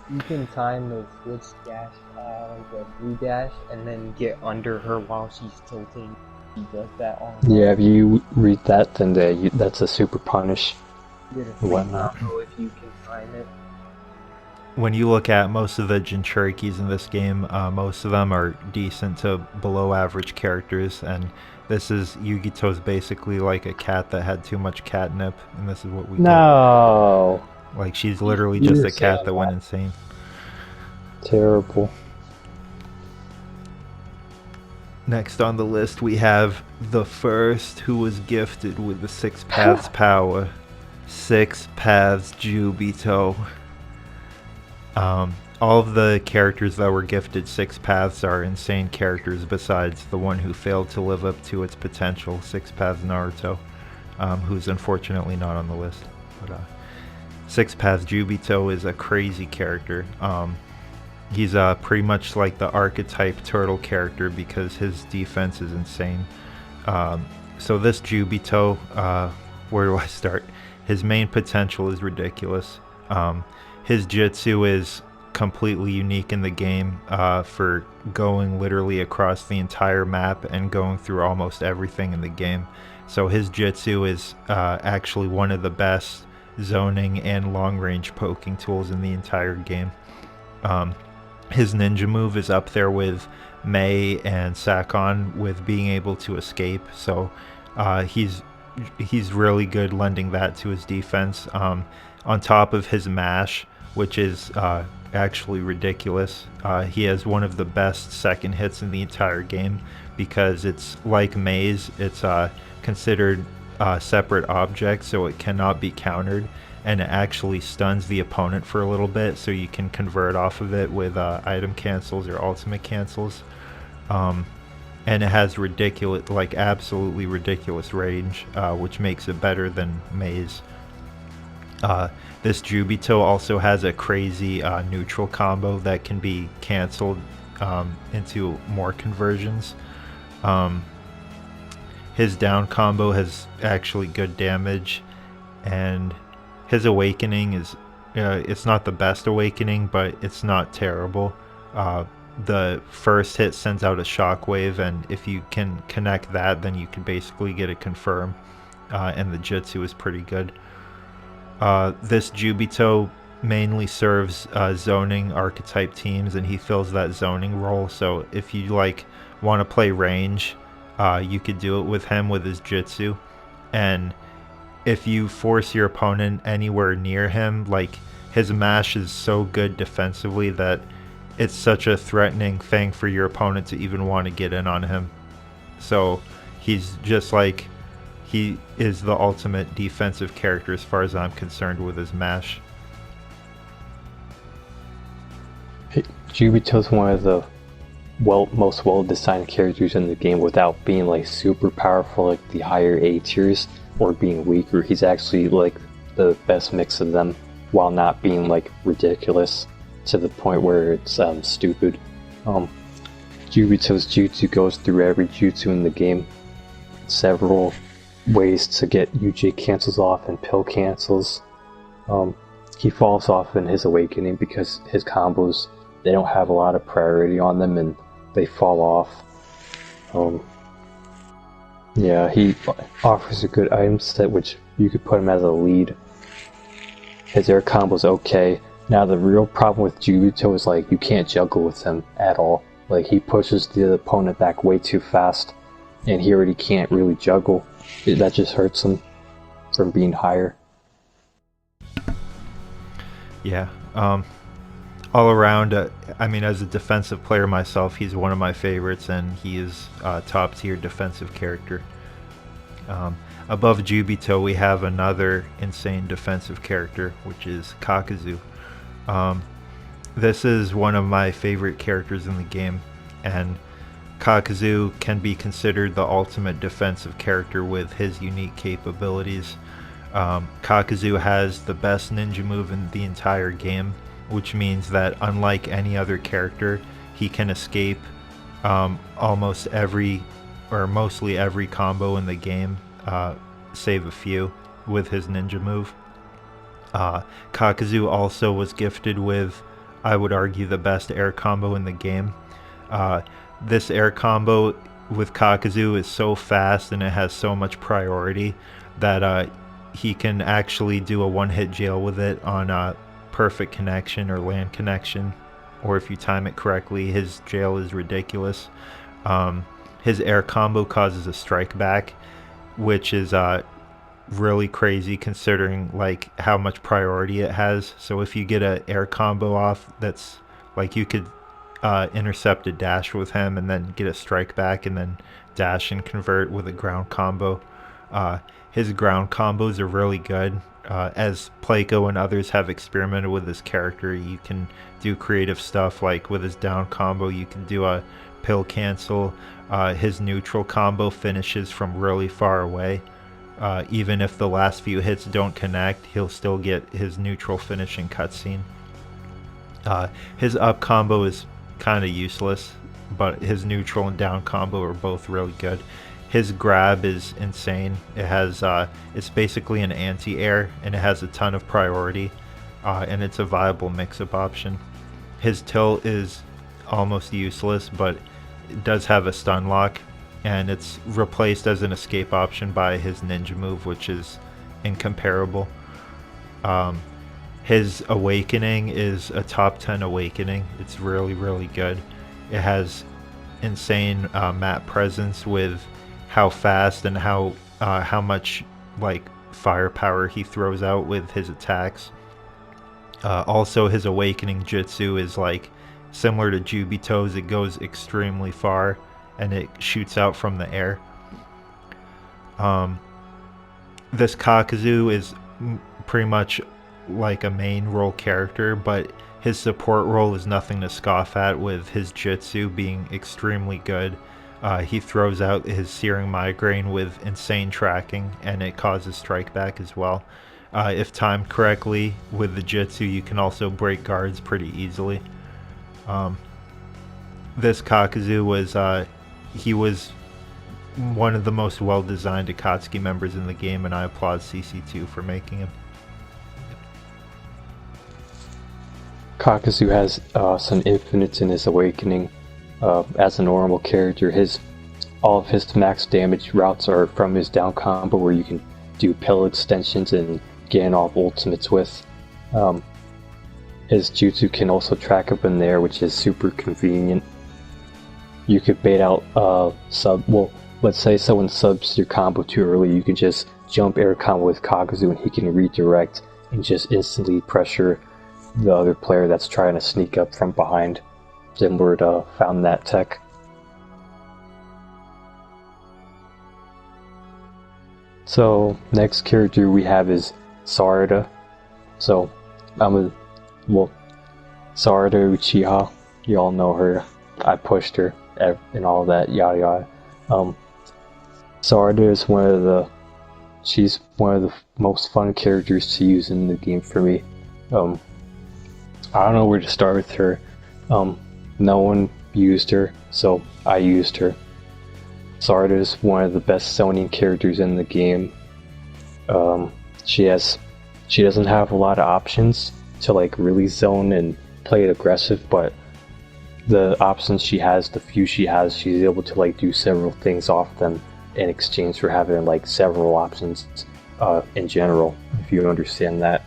You can time the switch dash, like a blue dash, and then get under her while she's tilting. She does that on. Yeah, if you read that, then that's a super punish. You get a free combo if you can time it. When you look at most of the Jinchurikis in this game, most of them are decent to below average characters, and this is Yugito's basically like a cat that had too much catnip, and this is what we No. get. Like, she's literally just a cat that went insane. Terrible. Next on the list, we have the first who was gifted with the 6 Paths power. 6 Paths Jubito. All of the characters that were gifted 6 Paths are insane characters besides the one who failed to live up to its potential, 6 Paths Naruto, who's unfortunately not on the list. But 6 Paths Jubito is a crazy character. He's pretty much like the archetype turtle character because his defense is insane. So this Jubito, where do I start? His main potential is ridiculous. His jutsu is completely unique in the game for going literally across the entire map and going through almost everything in the game. So his jutsu is actually one of the best zoning and long-range poking tools in the entire game. His ninja move is up there with Mei and Sakon with being able to escape, so he's really good lending that to his defense. On top of his mash, which is actually ridiculous, he has one of the best second hits in the entire game because it's like Mei's, it's considered a separate object, so it cannot be countered, and it actually stuns the opponent for a little bit, so you can convert off of it with item cancels or ultimate cancels. And it has ridiculous, like absolutely ridiculous range, which makes it better than Mei's. This Jubito also has a crazy neutral combo that can be cancelled into more conversions. His down combo has actually good damage, and his awakening is it's not the best awakening, but it's not terrible. The first hit sends out a shockwave, and if you can connect that, then you can basically get it confirmed, and the jutsu is pretty good. This Jubito mainly serves zoning archetype teams, and he fills that zoning role, so if you like want to play range, you could do it with him with his jutsu. And if you force your opponent anywhere near him, like, his mash is so good defensively that it's such a threatening thing for your opponent to even want to get in on him. So he's just like, he is the ultimate defensive character as far as I'm concerned with his mash. Jubito's one of the most well-designed characters in the game without being like super powerful like the higher A tiers or being weaker. He's actually like the best mix of them while not being like ridiculous to the point where it's stupid. Jubito's jutsu goes through every jutsu in the game. Several ways to get UJ cancels off and pill cancels. He falls off in his awakening because his combos, they don't have a lot of priority on them and they fall off. Yeah, he offers a good item set, which you could put him as a lead. His air combo's okay. Now the real problem with Jubito is like you can't juggle with him at all. Like he pushes the opponent back way too fast, and he already can't really juggle. That just hurts him from being higher. Yeah. All around, I mean, as a defensive player myself, he's one of my favorites, and he is a top tier defensive character. Above Jubito, we have another insane defensive character, which is Kakuzu. This is one of my favorite characters in the game, and Kakuzu can be considered the ultimate defensive character with his unique capabilities. Kakuzu has the best ninja move in the entire game, which means that unlike any other character, he can escape almost every, or mostly every combo in the game, save a few, with his ninja move. Kakuzu also was gifted with, I would argue, the best air combo in the game. This air combo with Kakuzu is so fast and it has so much priority that he can actually do a one-hit jail with it on a perfect connection or land connection, or if you time it correctly, his jail is ridiculous. His air combo causes a strike back, which is really crazy considering like how much priority it has. So if you get an air combo off, that's like you could intercept a dash with him and then get a strike back and then dash and convert with a ground combo. His ground combos are really good. As Pleiko and others have experimented with this character, you can do creative stuff like with his down combo you can do a pill cancel. His neutral combo finishes from really far away. Even if the last few hits don't connect, he'll still get his neutral finishing cutscene. His up combo is kind of useless, but his neutral and down combo are both really good. His grab is insane. It has it's basically an anti-air and it has a ton of priority, and it's a viable mix-up option. His tilt is almost useless, but it does have a stun lock, and it's replaced as an escape option by his ninja move, which is incomparable. His awakening is a top 10 awakening. It's really, really good. It has insane map presence with how fast and how much like firepower he throws out with his attacks. Also, his awakening jutsu is like similar to Jubito's. It goes extremely far and it shoots out from the air. This Kakuzu is pretty much like a main role character, but his support role is nothing to scoff at, with his jutsu being extremely good. He throws out his Searing Migraine with insane tracking, and it causes strike back as well. If timed correctly with the jutsu, you can also break guards pretty easily. This Kakuzu was he was one of the most well-designed Akatsuki members in the game, and I applaud CC2 for making him. Kakuzu has some infinites in his awakening. As a normal character, all of his max damage routes are from his down combo, where you can do pill extensions and gain off ultimates with. His jutsu can also track up in there, which is super convenient. You could bait out let's say someone subs your combo too early, you can just jump air combo with Kakuzu and he can redirect and just instantly pressure the other player that's trying to sneak up from behind. Similar to Found That Tech. So next character we have is Sarada. So Sarada Uchiha, you all know her. I pushed her and all that, yada yada. Sarada is she's one of the most fun characters to use in the game for me. I don't know where to start with her. No one used her, so I used her. Sarada is one of the best zoning characters in the game. She doesn't have a lot of options to like really zone and play it aggressive, but the options she has, the few she has, she's able to like do several things off them in exchange for having like several options in general, if you understand that.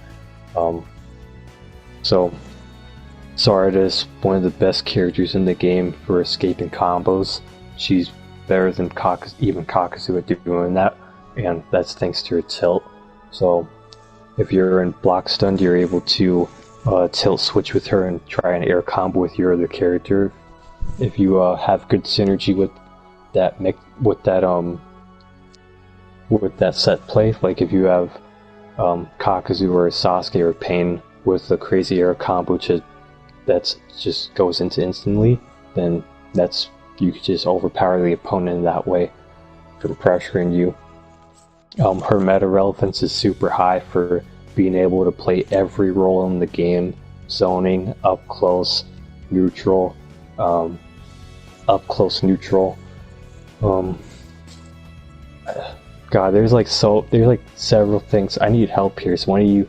So Sarada is one of the best characters in the game for escaping combos. She's better than even Kakuzu at doing that, and that's thanks to her tilt. So if you're in block stun, you're able to tilt switch with her and try an air combo with your other character. If you have good synergy with that set play, like if you have Kakuzu or Sasuke or Pain with the crazy air combo to that just goes into instantly, then you could just overpower the opponent that way from pressuring you. Her meta relevance is super high for being able to play every role in the game: zoning, up close, neutral, neutral. God, there's like several things. I need help here. So when you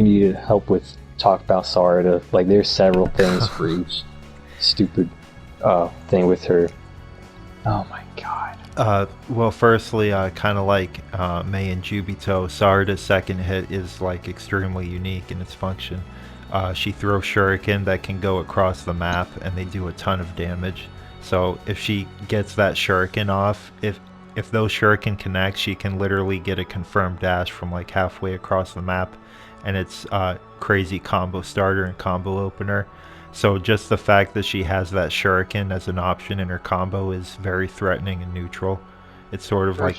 needed help with talk about Sarada, like there's several things for each stupid thing with her. Oh my god. Well, firstly, kind of like Mei and Jubito, Sarada's second hit is like extremely unique in its function. She throws shuriken that can go across the map, and they do a ton of damage. So if she gets that shuriken off, if those shuriken connect, she can literally get a confirmed dash from like halfway across the map, and it's crazy combo starter and combo opener. So just the fact that she has that shuriken as an option in her combo is very threatening and neutral. It's sort of like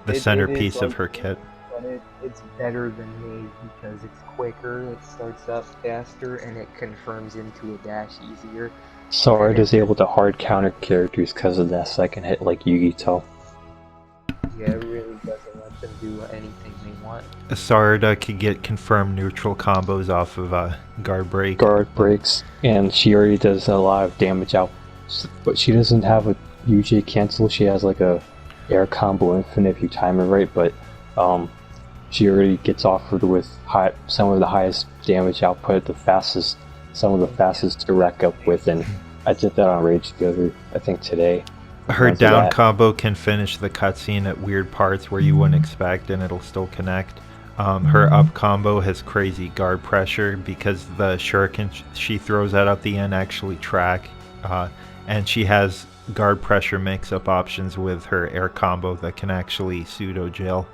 the centerpiece of her kit. But it's better than me because it's quicker, it starts up faster, and it confirms into a dash easier. Sarada is able to hard counter characters because of that second hit, like Yugito. Yeah, it really doesn't let them do anything they want. Sarada can get confirmed neutral combos off of guard break. Guard breaks, and she already does a lot of damage out, but she doesn't have a UJ cancel. She has like a air combo infinite if you time it right, but she already gets offered with some of the highest damage output, some of the fastest to rack up with, and I did that on Rage together, I think today. Her down combo can finish the cutscene at weird parts where you wouldn't expect, and it'll still connect. Her up combo has crazy guard pressure because the shuriken she throws out at the end actually track, and she has guard pressure mix-up options with her air combo that can actually pseudo jail.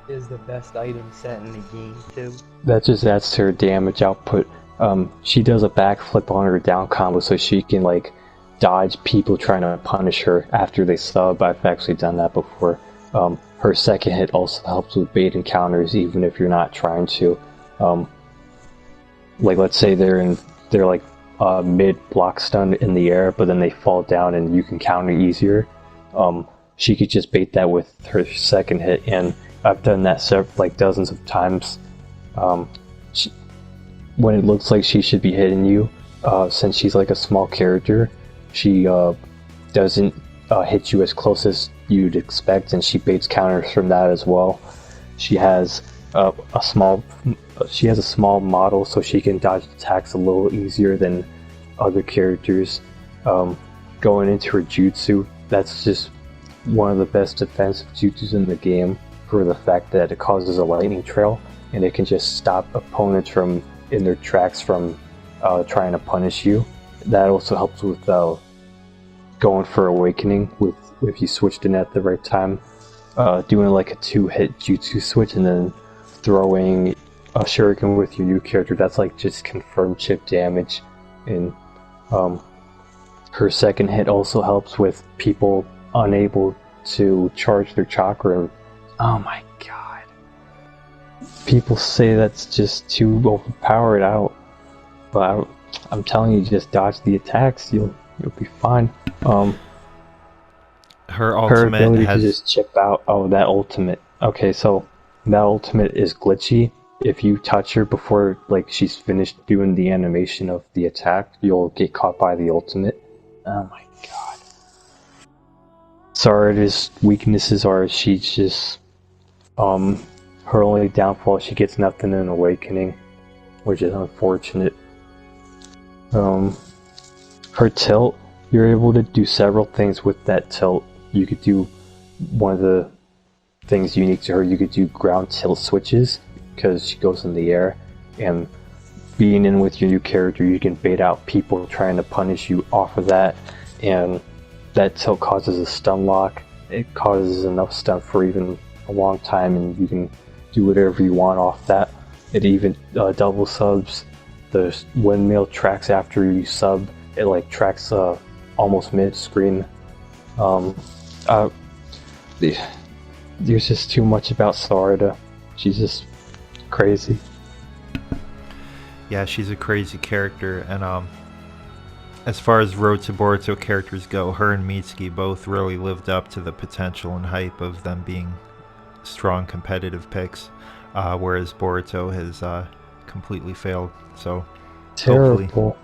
Is the best item set in the game too. That just adds to her damage output. She does a backflip on her down combo so she can like dodge people trying to punish her after they sub. I've actually done that before. Her second hit also helps with bait encounters even if you're not trying to. Like let's say they're like mid block stun in the air, but then they fall down and you can counter easier. She could just bait that with her second hit, and I've done that like dozens of times. When it looks like she should be hitting you, since she's like a small character, she doesn't hit you as close as you'd expect, and she baits counters from that as well. She has a small model, so she can dodge attacks a little easier than other characters. Going into her jutsu, that's just one of the best defensive jutsus in the game, for the fact that it causes a lightning trail, and it can just stop opponents from in their tracks from trying to punish you. That also helps with going for awakening if you switched in at the right time. Doing like a 2-hit jutsu switch and then throwing a shuriken with your new character, that's like just confirmed chip damage. And her second hit also helps with people unable to charge their chakra. Oh my god. People say that's just too overpowered out, but I'm telling you, just dodge the attacks, you'll be fine. Her ultimate ability has to just chip out. Oh, that ultimate. Okay, so that ultimate is glitchy. If you touch her before like she's finished doing the animation of the attack, you'll get caught by the ultimate. Oh my god. Sarada's weaknesses are she's just her only downfall, she gets nothing in Awakening, which is unfortunate. Her tilt, you're able to do several things with that tilt. You could do one of the things unique to her, you could do ground tilt switches, because she goes in the air, and being in with your new character, you can bait out people trying to punish you off of that, and that tilt causes a stun lock. It causes enough stun for even a long time, and you can do whatever you want off that. It even double subs. The windmill tracks after you sub. It like tracks almost mid-screen. There's just too much about Sarada. She's just crazy. yeah, she's a crazy character, and as far as Road to Boruto characters go, her and Mitsuki both really lived up to the potential and hype of them being strong competitive picks, whereas Boruto has completely failed. So hopefully, Terrible.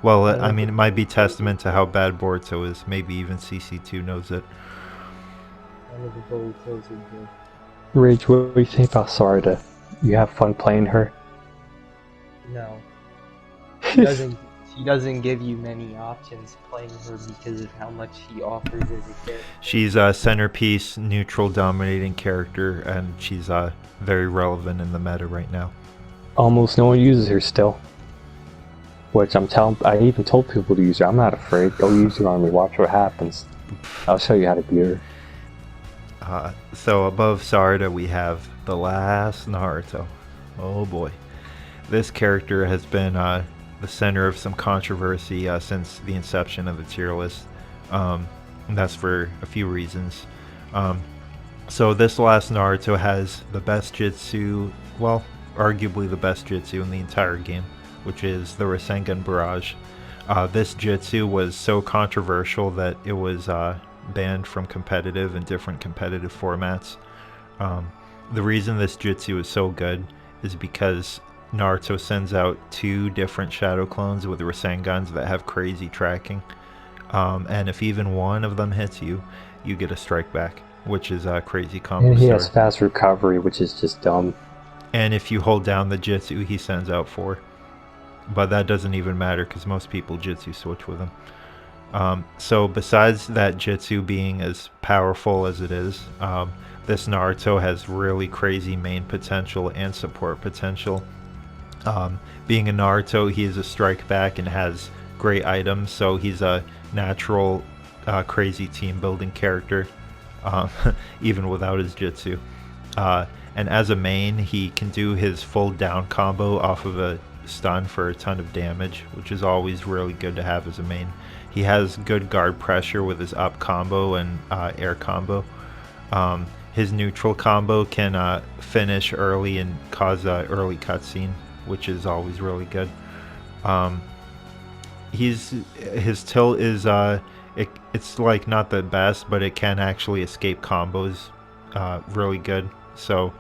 well, I mean, it might be testament to how bad Boruto is. Maybe even CC2 knows it. None of the Borutos are good. Rage, what do you think about Sarda? You have fun playing her? No. She doesn't give you many options playing her because of how much she offers as a character. She's a centerpiece, neutral, dominating character, and she's very relevant in the meta right now. Almost no one uses her still. Which I even told people to use her. I'm not afraid. Go use her on me. Watch what happens. I'll show you how to beat her. So above Sarda, we have the last Naruto. Oh boy. This character has been the center of some controversy since the inception of the tier list. And that's for a few reasons. So this last Naruto has the best jutsu, well, arguably the best jutsu in the entire game, which is the Rasengan Barrage. This jutsu was so controversial that it was banned from competitive and different competitive formats. The reason this jutsu is so good is because Naruto sends out 2 different shadow clones with Rasengans that have crazy tracking. And if even one of them hits you, you get a strike back, which is a crazy combo. And he has fast recovery, which is just dumb. And if you hold down the jutsu, he sends out 4. But that doesn't even matter because most people jutsu switch with him. So besides that jutsu being as powerful as it is, this Naruto has really crazy main potential and support potential. Being a Naruto, he is a strike back and has great items, so he's a natural crazy team building character, even without his jutsu. And as a main, he can do his full down combo off of a stun for a ton of damage, which is always really good to have as a main. He has good guard pressure with his up combo and air combo. His neutral combo can finish early and cause an early cutscene, which is always really good. His tilt is it's like not the best, but it can actually escape combos really good. So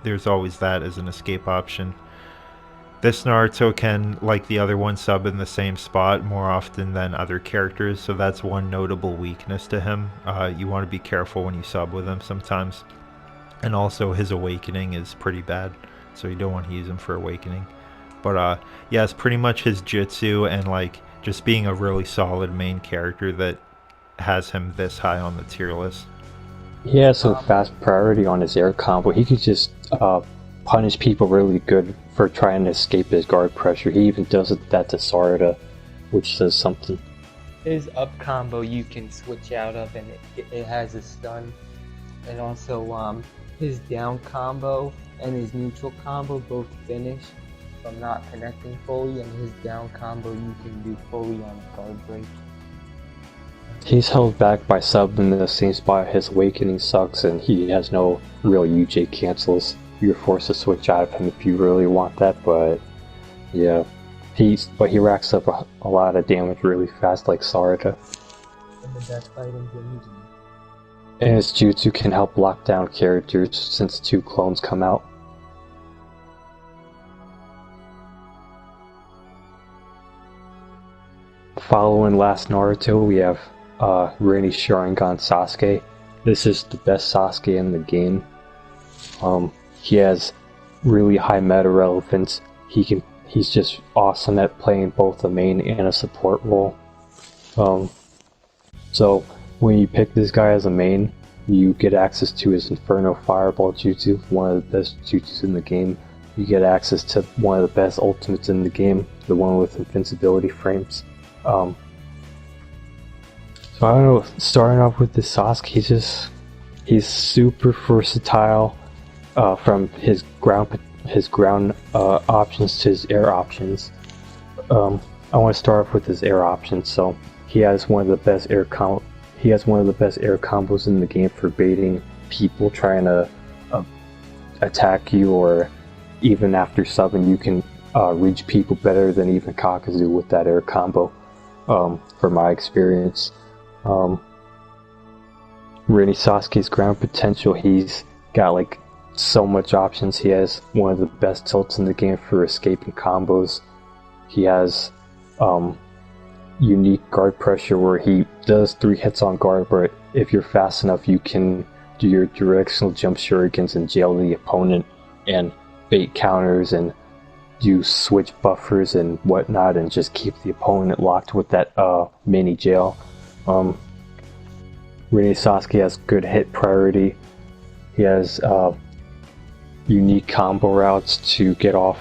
there's always that as an escape option. This Naruto can, like the other one, sub in the same spot more often than other characters, so that's one notable weakness to him. You want to be careful when you sub with him sometimes. And also his awakening is pretty bad, so you don't want to use him for awakening. But yeah, it's pretty much his jutsu and like just being a really solid main character that has him this high on the tier list. He has some fast priority on his air combo. He could just punish people really good for trying to escape his guard pressure. He even does that to Sarda, which says something. His up combo you can switch out of, and it has a stun. And also his down combo and his neutral combo both finish from not connecting fully, and his down combo you can do fully on a guard break. He's held back by subbing in the same spot. His awakening sucks, and he has no real UJ cancels. You're forced to switch out of him if you really want that, but yeah. He racks up a lot of damage really fast, like Sarda. And the best items in using. And his jutsu can help lock down characters since 2 clones come out. Following last Naruto, we have Rainy Sharingan Sasuke. This is the best Sasuke in the game. He has really high meta relevance. He's just awesome at playing both a main and a support role. So when you pick this guy as a main, you get access to his Inferno Fireball jutsu, one of the best jutsus in the game. You get access to one of the best ultimates in the game, the one with invincibility frames. So I don't know, starting off with this Sasuke, he's super versatile, from his ground options to his air options. I want to start off with his air options. So he has one of the best air combos in the game for baiting people trying to attack you, or even after subbing, you can reach people better than even Kakazu with that air combo, from my experience. Rini Sasuke's ground potential, he's got like so much options. He has one of the best tilts in the game for escaping combos. He has unique guard pressure where he does 3 hits on guard, but if you're fast enough you can do your directional jump shurikens and jail the opponent and bait counters and do switch buffers and whatnot and just keep the opponent locked with that mini jail. Rini Sasuke has good hit priority. He has unique combo routes to get off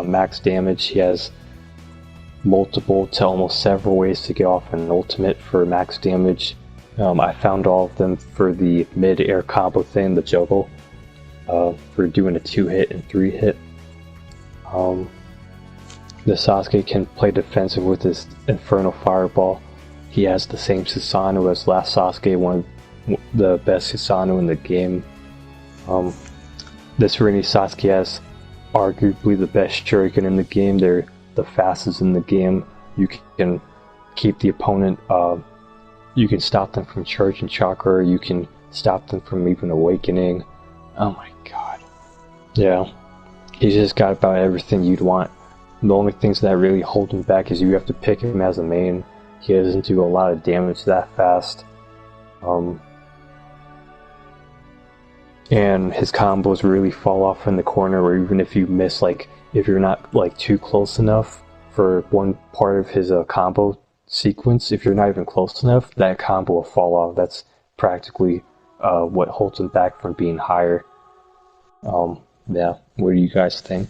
max damage. He has multiple to almost several ways to get off an ultimate for max damage. I found all of them for the mid-air combo thing, the juggle, for doing a 2-hit and 3-hit. The Sasuke can play defensive with his Infernal Fireball. He has the same Susanoo as last Sasuke, one of the best Susanoo in the game. This Rini Sasuke has arguably the best Shuriken in the game. They're the fastest in the game. You can keep the opponent, you can stop them from charging chakra, you can stop them from even awakening. Oh my god. Yeah. He's just got about everything you'd want. The only things that really hold him back is you have to pick him as a main. He doesn't do a lot of damage that fast. And his combos really fall off in the corner, or even if you miss, like, if you're not like too close enough for one part of his combo sequence, if you're not even close enough, that combo will fall off. That's practically what holds him back from being higher. Yeah, what do you guys think?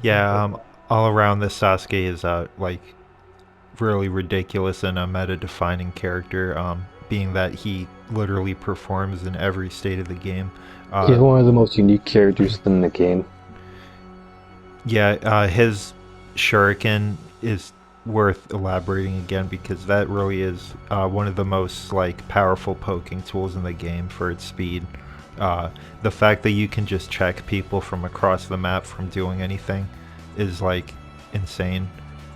Yeah, all around this Sasuke is like really ridiculous and a meta-defining character, being that he literally performs in every state of the game. He's one of the most unique characters in the game. Yeah, his Shuriken is worth elaborating again because that really is one of the most like powerful poking tools in the game for its speed. The fact that you can just check people from across the map from doing anything is like insane.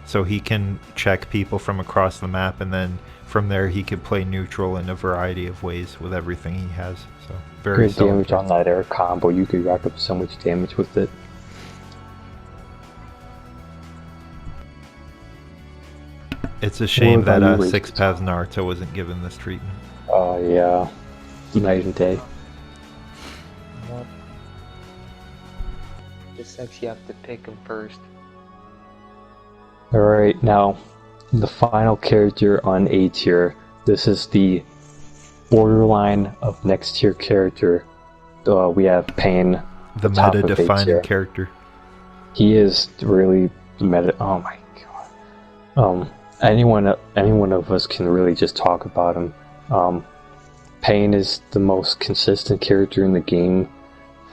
So he can check people from across the map, and then from there he can play neutral in a variety of ways with everything he has. So very good damage on that air combo. You could rack up so much damage with it. It's a shame that Six Paths Naruto wasn't given this treatment. Oh yeah, night and day. Yep. Just sucks you have to pick him first. Alright, now the final character on A tier. This is the borderline of next tier character. We have Pain, the meta-defining character. He is really the meta. Oh my god. Any one of us can really just talk about him. Pain is the most consistent character in the game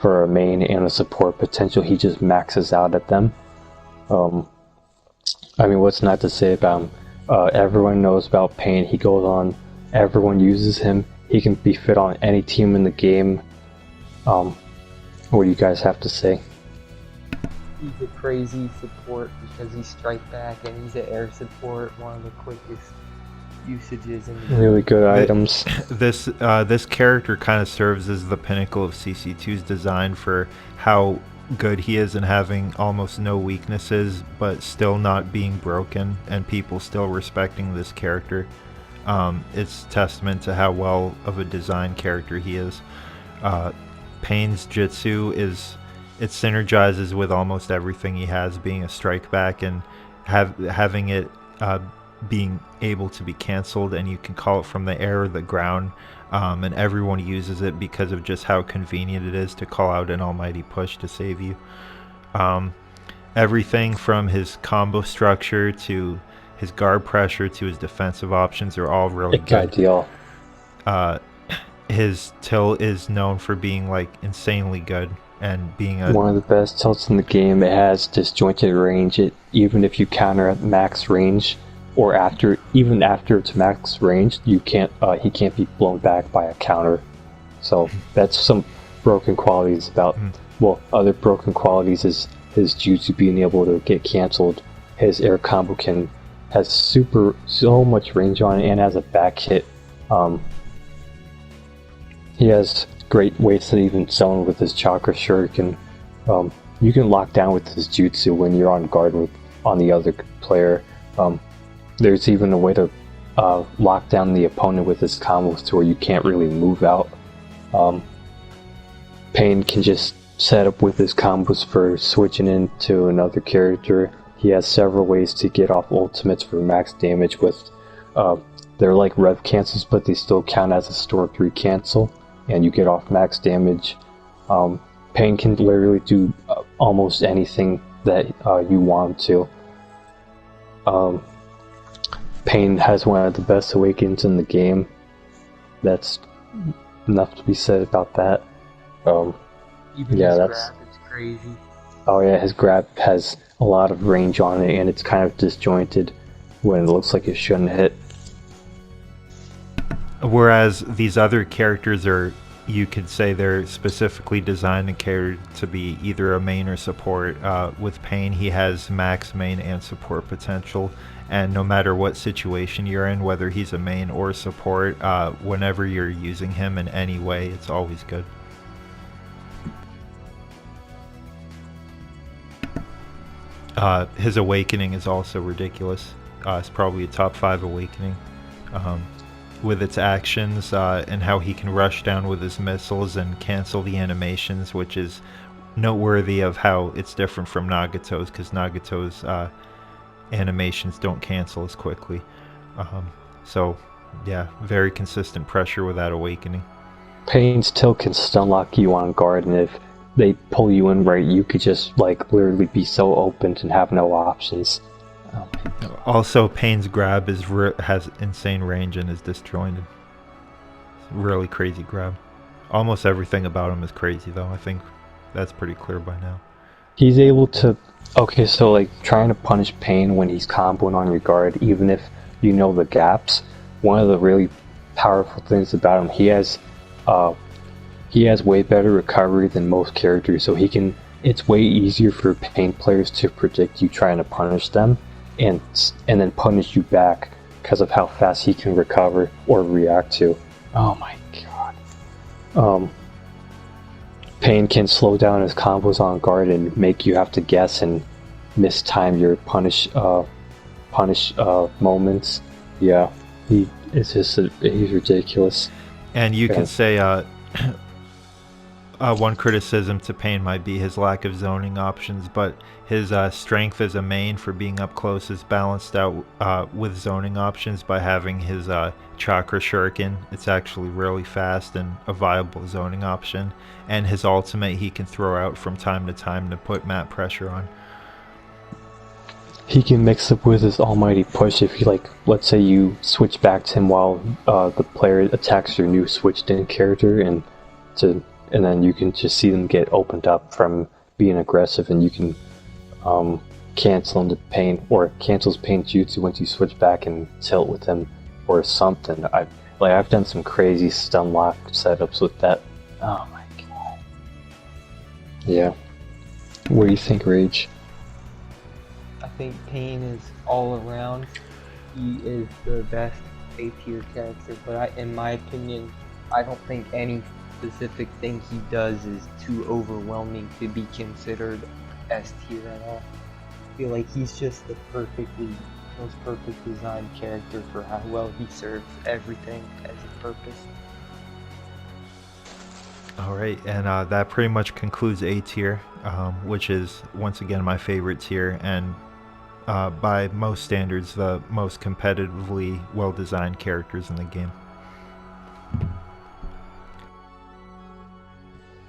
for a main and a support potential. He just maxes out at them. I mean, what's not to say about him? Everyone knows about Pain. He goes on, everyone uses him. He can be fit on any team in the game. What do you guys have to say? He's a crazy support because he's strike back and he's an air support, one of the quickest usages in the game. Really good items. This character kind of serves as the pinnacle of CC2's design for how good he is in having almost no weaknesses but still not being broken and people still respecting this character. It's testament to how well of a design character he is. Pain's jutsu it synergizes with almost everything he has, being a strike back and having it being able to be cancelled, and you can call it from the air or the ground, and everyone uses it because of just how convenient it is to call out an almighty push to save you. Everything from his combo structure to his guard pressure to his defensive options are all really good. Ideal. His tilt is known for being like insanely good and being one of the best tilts in the game. It has disjointed range. Even if you counter at max range, or even after it's max range, you can't. He can't be blown back by a counter. So that's some broken qualities about other broken qualities is his jutsu being able to get cancelled. His air combo has so much range on it and has a back hit. He has great ways to even zone with his chakra shuriken. You can lock down with his jutsu when you're on guard on the other player. There's even a way to lock down the opponent with his combos to where you can't really move out. Pain can just set up with his combos for switching into another character. He has several ways to get off ultimates for max damage with they're like rev cancels, but they still count as a store 3 cancel, and you get off max damage. Pain can literally do almost anything that you want to. Pain has one of the best awakens in the game. That's enough to be said about that. Even yeah, his that's grab, it's crazy. Oh yeah, his grab has a lot of range on it, and it's kind of disjointed when it looks like it shouldn't hit. Whereas these other characters are, you could say they're specifically designed and catered to be either a main or support. With Pain, he has max main and support potential, and no matter what situation you're in, whether he's a main or support, whenever you're using him in any way, it's always good. His awakening is also ridiculous. It's probably a top 5 awakening. With its actions and how he can rush down with his missiles and cancel the animations, which is noteworthy of how it's different from Nagato's, because Nagato's animations don't cancel as quickly. So yeah, very consistent pressure with that awakening. Pain still can stun lock you on guard, and if they pull you in right, you could just like literally be so open and have no options. Also, Pain's grab has insane range and is disjointed. It's a really crazy grab. Almost everything about him is crazy, though. I think that's pretty clear by now. He's able to... Okay, so like trying to punish Pain when he's comboing on your guard, even if you know the gaps, one of the really powerful things about him, he has way better recovery than most characters, so it's way easier for Pain players to predict you trying to punish them and then punish you back because of how fast he can recover or react to. Oh my god. Pain can slow down his combos on guard and make you have to guess and mistime your punish moments. Yeah, he's ridiculous. And you can say one criticism to Pain might be his lack of zoning options, but his strength as a main for being up close is balanced out with zoning options by having his chakra shuriken. It's actually really fast and a viable zoning option, and his ultimate he can throw out from time to time to put map pressure on. He can mix up with his almighty push if you let's say you switch back to him while the player attacks your new switched in character, and then you can just see them get opened up from being aggressive, and you can cancel into Pain, or cancels Pain jutsu once you switch back and tilt with him or something. I've done some crazy stun lock setups with that. Oh my god. Yeah. What do you think, Rage? I think Pain is all around. He is the best A tier character, but in my opinion, I don't think any specific thing he does is too overwhelming to be considered S tier at all. I feel like he's just the most perfect designed character for how well he serves everything as a purpose. Alright, and that pretty much concludes A tier, which is once again my favorite tier, and by most standards the most competitively well designed characters in the game.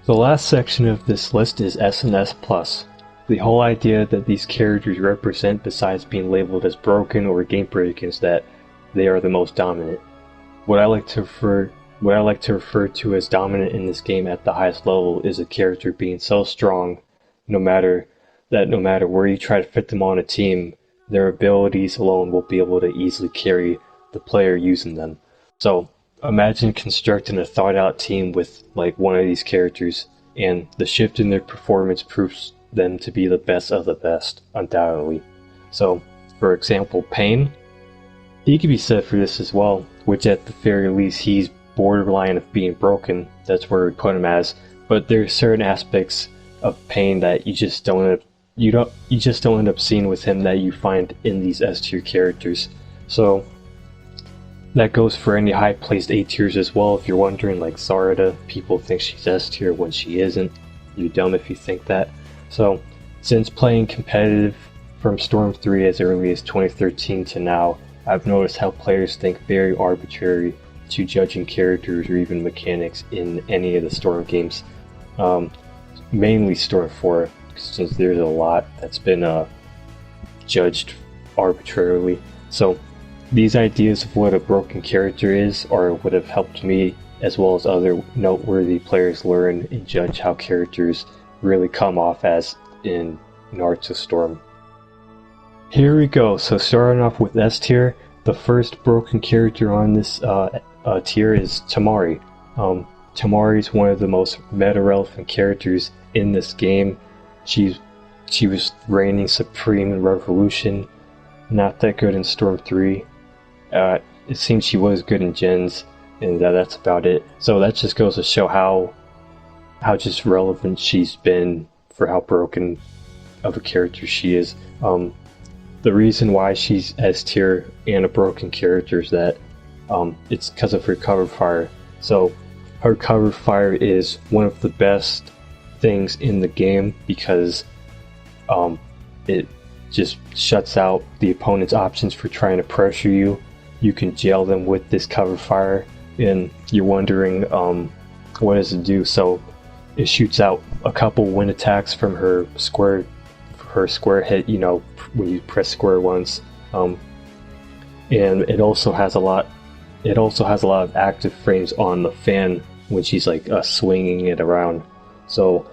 The last section of this list is SNS+. The whole idea that these characters represent, besides being labeled as broken or game breaking, is that they are the most dominant. What I like to refer to as dominant in this game at the highest level is a character being so strong, no matter where you try to fit them on a team, their abilities alone will be able to easily carry the player using them. So, imagine constructing a thought-out team with like one of these characters, and the shift in their performance proves them to be the best of the best, undoubtedly. So, for example, Pain, he could be set for this as well, which at the very least he's borderline of being broken. That's where we put him as. But there's certain aspects of Pain that you just don't end up seeing with him that you find in these S tier characters. So that goes for any high placed A tiers as well. If you're wondering, like Sarada, people think she's S tier when she isn't. You're dumb if you think that. So since playing competitive from Storm 3 as early as 2013 to now, I've noticed how players think very arbitrary to judging characters or even mechanics in any of the Storm games. Mainly Storm 4, since there's a lot that's been judged arbitrarily. So these ideas of what a broken character is are what have helped me, as well as other noteworthy players, learn and judge how characters really come off as in Naruto Storm. Here we go. So starting off with S tier, the first broken character on this tier is Tamari. Tamari is one of the most meta-relevant characters in this game. She was reigning supreme in Revolution, not that good in Storm 3. It seems she was good in Gens, and that's about it. So that just goes to show how just relevant she's been for how broken of a character she is. The reason why she's S tier and a broken character is that it's because of her cover fire. So her cover fire is one of the best things in the game because it just shuts out the opponent's options for trying to pressure you. You can jail them with this cover fire, and you're wondering what does it do. So it shoots out a couple wind attacks from her square hit, when you press square once, and it also has a lot of active frames on the fan when she's like swinging it around. So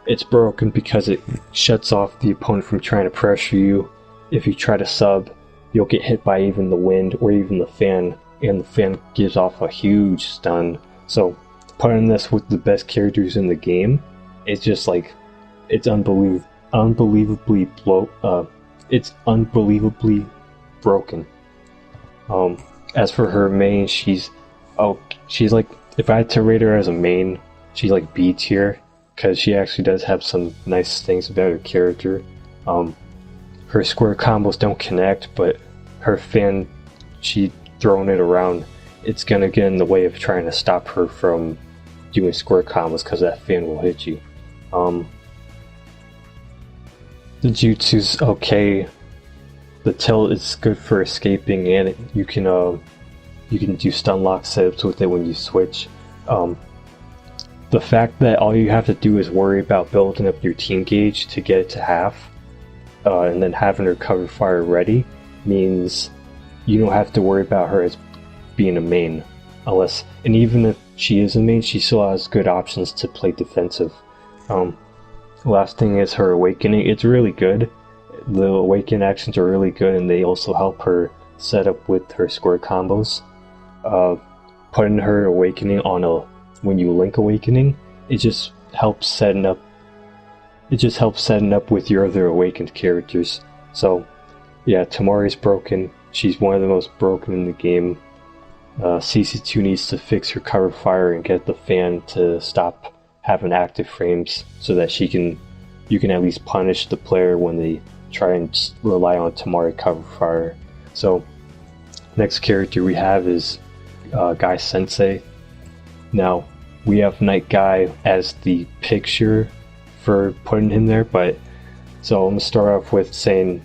it's broken because it shuts off the opponent from trying to pressure you. If you try to sub, you'll get hit by even the wind or even the fan, and the fan gives off a huge stun. So putting this with the best characters in the game, it's just like, it's unbelievably broken. As for her main, she's like, if I had to rate her as a main, she's like B tier, because she actually does have some nice things about her character. Her square combos don't connect, but her fan, she throwing it around, it's gonna get in the way of trying to stop her from doing square combos, because that fan will hit you. The jutsu's okay. The tilt is good for escaping, and you can do stun lock setups with it when you switch. The fact that all you have to do is worry about building up your team gauge to get it to half, and then having her cover fire ready, means you don't have to worry about her as being a main. And even if she is a main, she still has good options to play defensive. Last thing is her awakening. It's really good. The awaken actions are really good, and they also help her set up with her square combos. Putting her awakening on when you link awakening, it just helps setting up with your other awakened characters. So yeah, Tamari's broken. She's one of the most broken in the game. CC2 needs to fix her cover fire and get the fan to stop having active frames, so that you can at least punish the player when they try and rely on Tamari cover fire. So next character we have is Guy Sensei. Now we have Night Guy as the picture for putting him there, but so I'm gonna start off with saying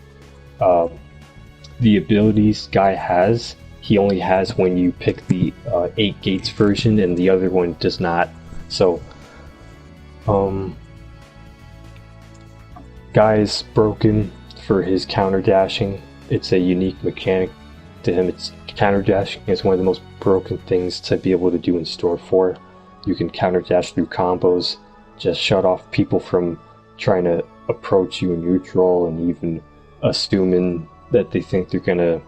the abilities Guy has, he only has when you pick the 8 gates version, and the other one does not. So Guy is broken for his counter dashing. It's a unique mechanic to him. It's counter dashing is one of the most broken things to be able to do in Storm 4. You can counter dash through combos, just shut off people from trying to approach you in neutral, and even assuming that they think they're gonna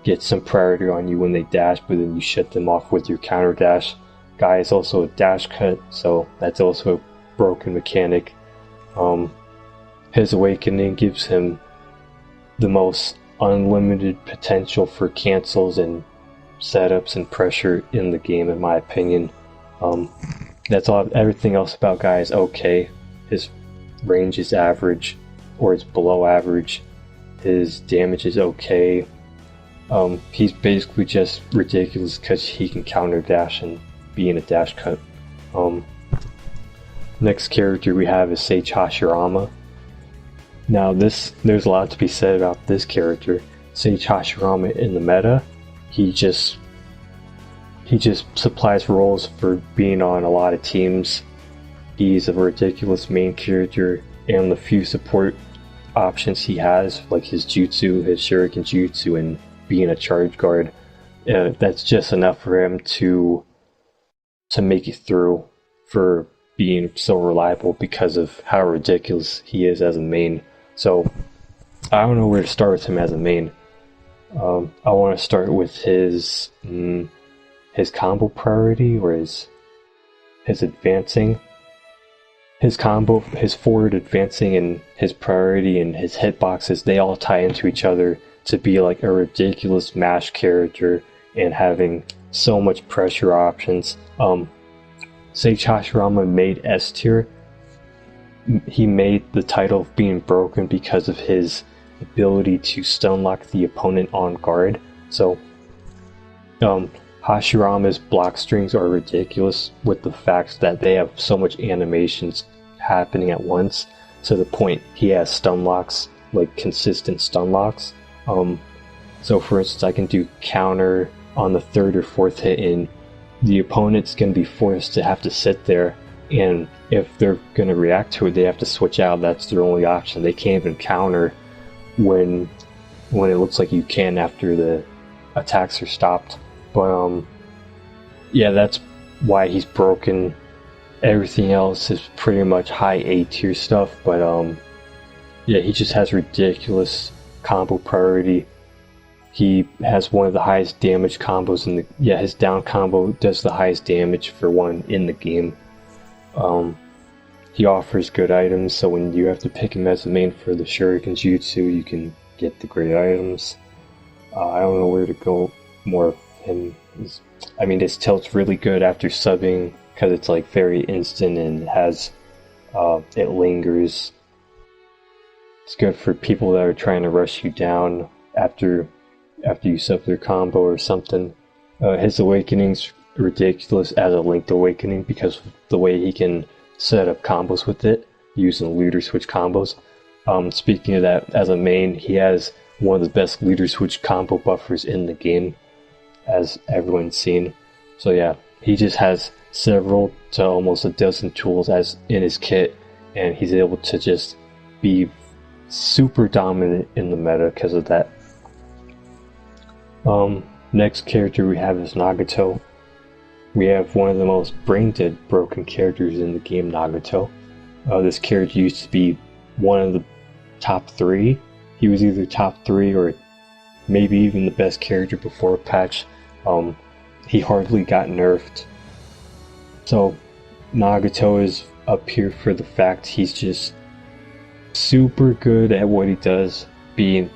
get some priority on you when they dash, but then you shut them off with your counter dash. Guy is also a dash cut, so that's also a broken mechanic. His awakening gives him the most unlimited potential for cancels and setups and pressure in the game, in my opinion. That's all. Everything else about Guy is okay. His range is average, or it's below average. His damage is okay. He's basically just ridiculous because he can counter dash and be in a dash cut. Next character we have is Sage Hashirama. Now there's a lot to be said about this character. Sage Hashirama in the meta, he just supplies roles for being on a lot of teams. He's a ridiculous main character, and the few support options he has, like his jutsu, his shuriken jutsu, and being a charge guard, that's just enough for him to make it through for being so reliable because of how ridiculous he is as a main. So I don't know where to start with him as a main. I want to start with his combo priority, or his advancing. His combo, his forward advancing, and his priority and his hitboxes, they all tie into each other to be like a ridiculous mash character and having so much pressure options. Sage Hashirama made S tier. He made the title of being broken because of his ability to stun lock the opponent on guard. So Hashirama's block strings are ridiculous, with the fact that they have so much animations happening at once, to the point he has stun locks, like consistent stun locks. So for instance, I can do counter on the third or fourth hit, and the opponent's going to be forced to have to sit there, and if they're going to react to it, they have to switch out. That's their only option. They can't even counter when it looks like you can after the attacks are stopped. But yeah, that's why he's broken. Everything else is pretty much high A tier stuff, but yeah, he just has ridiculous combo priority. He has one of the highest damage combos in the his down combo does the highest damage for one in the game. He offers good items, so when you have to pick him as the main for the Shuriken Jutsu, you can get the great items. I don't know where to go more of him. I mean, his tilt's really good after subbing because it's like very instant and it lingers. It's good for people that are trying to rush you down after you sub their combo or something. His awakening's ridiculous as a linked awakening because of the way he can set up combos with it using leader switch combos. Speaking of that, as a main, he has one of the best leader switch combo buffers in the game, as everyone's seen. So yeah, he just has several to almost a dozen tools as in his kit, and he's able to just be super dominant in the meta because of that. Next character we have is Nagato. We have one of the most brain-dead broken characters in the game, Nagato. This character used to be one of the top 3. He was either top 3 or maybe even the best character before patch. He hardly got nerfed. So Nagato is up here for the fact he's just super good at what he does. He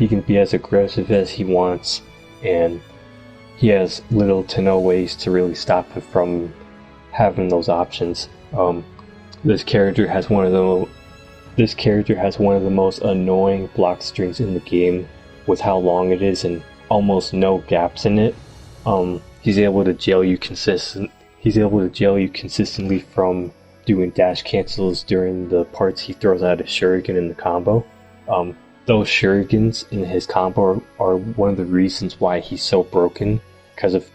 can be as aggressive as he wants, and he has little to no ways to really stop him from having those options. This character has one of the most annoying block strings in the game, with how long it is and almost no gaps in it. He's able to jail you consistently from doing dash cancels during the parts he throws out of shuriken in the combo. Those shurikens in his combo are one of the reasons why he's so broken, because of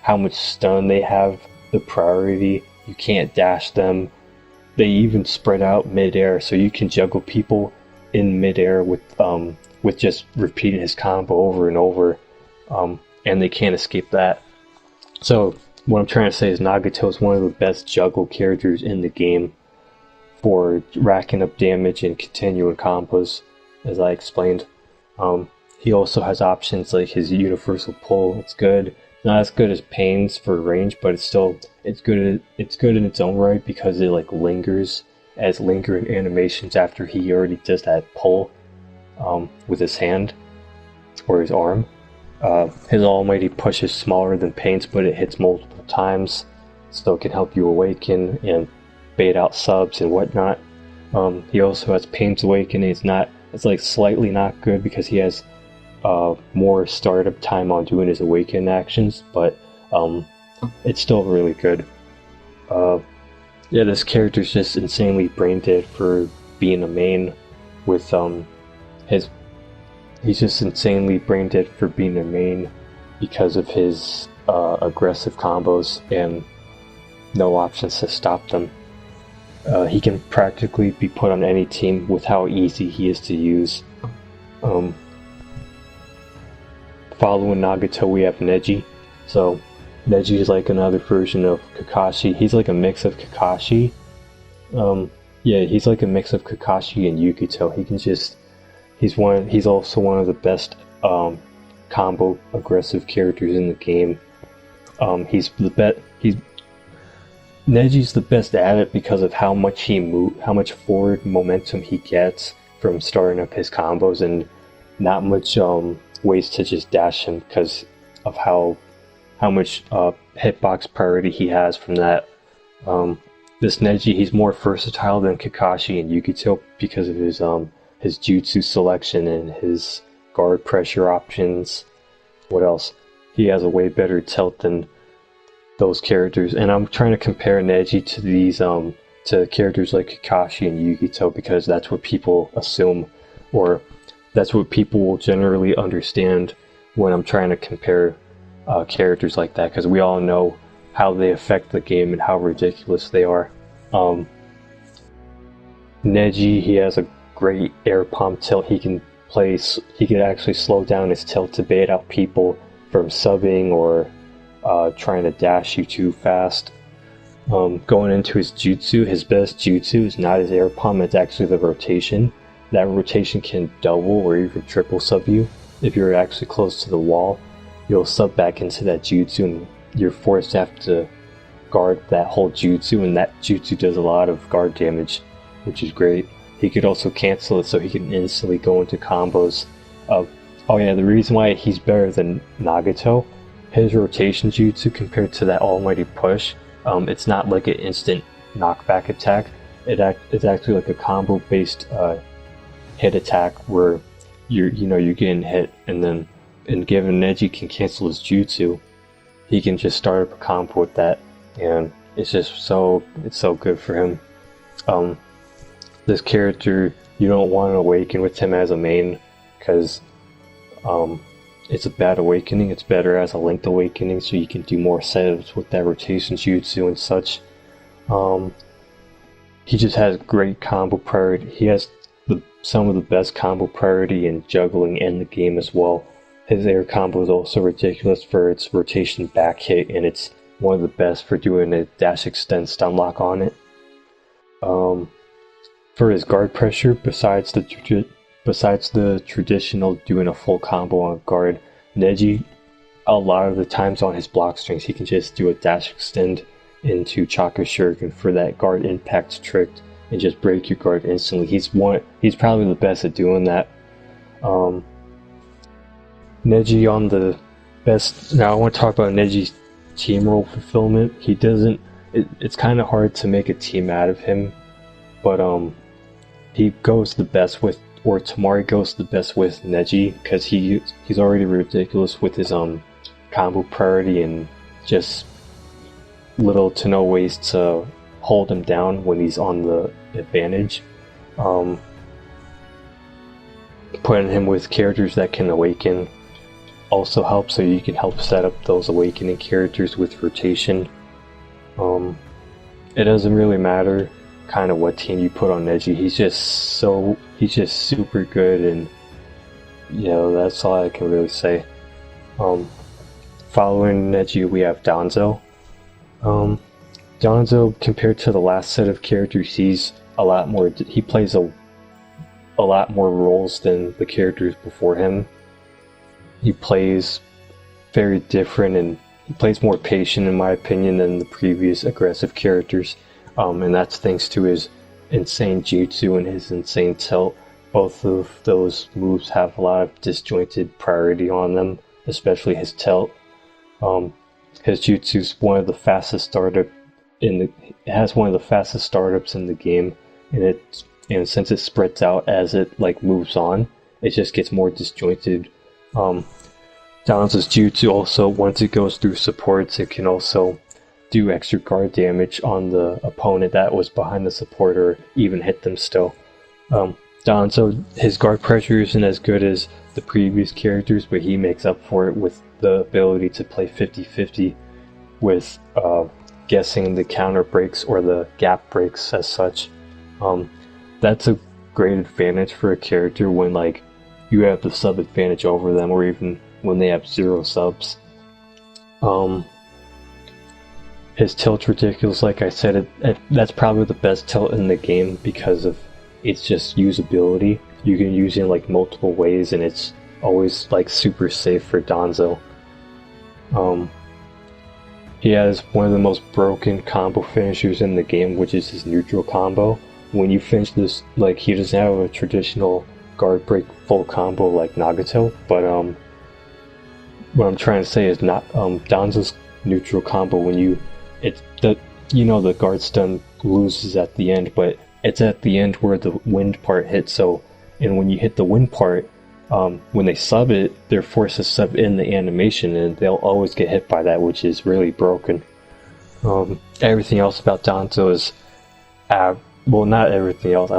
how much stun they have, the priority, you can't dash them. They even spread out mid-air, so you can juggle people in mid-air with just repeating his combo over and over, and they can't escape that. So what I'm trying to say is Nagato is one of the best juggle characters in the game for racking up damage and continuing combos, as I explained. he also has options like his universal pull. It's good. Not as good as Pain's for range, but it's good. It's good in its own right because it like lingers as lingering animations after he already does that pull with his hand or his arm. His Almighty Push is smaller than Pain's, but it hits multiple times, so it can help you awaken and bait out subs and whatnot. He also has Pain's Awakening. It's like slightly not good because he has more startup time on doing his awaken actions, but it's still really good. Yeah, this character's just insanely brain dead for being a main with he's just insanely brain dead for being a main because of his aggressive combos and no options to stop them. He can practically be put on any team with how easy he is to use. Following Nagato, we have Neji. So Neji is like another version of Kakashi. He's like a mix of Kakashi. Yeah, he's like a mix of Kakashi and Yukito. He's also one of the best combo aggressive characters in the game. Neji's the best at it because of how much forward momentum he gets from starting up his combos, and not much ways to just dash him because of how much hitbox priority he has from that. This Neji, he's more versatile than Kakashi and Yukito because of his jutsu selection and his guard pressure options. What else? He has a way better tilt than those characters, and I'm trying to compare Neji to these to characters like Kakashi and Yukito because that's what people assume, or that's what people will generally understand when I'm trying to compare characters like that, because we all know how they affect the game and how ridiculous they are. Neji, he has a great air palm tilt. He can actually slow down his tilt to bait out people from subbing or trying to dash you too fast. Going into his jutsu, his best jutsu is not his air palm, it's actually the rotation. That rotation can double or even triple sub you. If you're actually close to the wall, you'll sub back into that jutsu and you're forced to have to guard that whole jutsu, and that jutsu does a lot of guard damage, which is great. He could also cancel it so he can instantly go into combos. Oh yeah, the reason why he's better than Nagato, his rotation jutsu compared to that Almighty Push, it's not like an instant knockback attack. It's actually like a combo based hit attack where you're getting hit, and given Neji can cancel his jutsu, he can just start up a combo with that, and it's so good for him. This character, you don't want to awaken with him as a main because it's a bad awakening. It's better as a linked awakening, so you can do more setups with that rotation jutsu and such. He just has great combo priority. He has some of the best combo priority and juggling in the game as well. His air combo is also ridiculous for its rotation back hit, and it's one of the best for doing a dash extend stun lock on it. For his guard pressure, besides the traditional doing a full combo on guard, Neji, a lot of the times on his block strings, he can just do a dash extend into Chakra Shuriken for that guard impact trick and just break your guard instantly. He's probably the best at doing that. Neji on the best. Now I want to talk about Neji's team role fulfillment. It's kind of hard to make a team out of him, but he goes the best with, or Tamari goes the best with Neji because he's already ridiculous with his combo priority and just little to no ways to hold him down when he's on the advantage. Putting him with characters that can awaken also helps, so you can help set up those awakening characters with rotation. It doesn't really matter kind of what team you put on Neji. He's just super good, and that's all I can really say. Following Neji, we have Danzo. Danzo, compared to the last set of characters, he plays a lot more roles than the characters before him. he plays very different, and he plays more patient, in my opinion, than the previous aggressive characters. And that's thanks to his insane jutsu and his insane tilt. Both of those moves have a lot of disjointed priority on them, especially his tilt. His jutsu is one of the fastest startups in the game, and since it spreads out as it like moves on, it just gets more disjointed. Danzo's jutsu also, once it goes through supports, it can also do extra guard damage on the opponent that was behind the support, or even hit them still. Danzo, his guard pressure isn't as good as the previous characters, but he makes up for it with the ability to play 50-50 with guessing the counter breaks or the gap breaks as such. That's a great advantage for a character when like you have the sub advantage over them, or even when they have 0 subs. His tilt's ridiculous, like I said, that's probably the best tilt in the game because of its just usability. You can use it in like multiple ways, and it's always like super safe for Danzo. He has one of the most broken combo finishers in the game, which is his neutral combo. When you finish this, like, he doesn't have a traditional guard break full combo like Nagato, but what I'm trying to say is not Danzo's neutral combo, when the guard stun loses at the end, but it's at the end where the wind part hits. So, and when you hit the wind part, when they sub it, they're forced to sub in the animation, and they'll always get hit by that, which is really broken. Everything else about Danzo is, well, not everything else.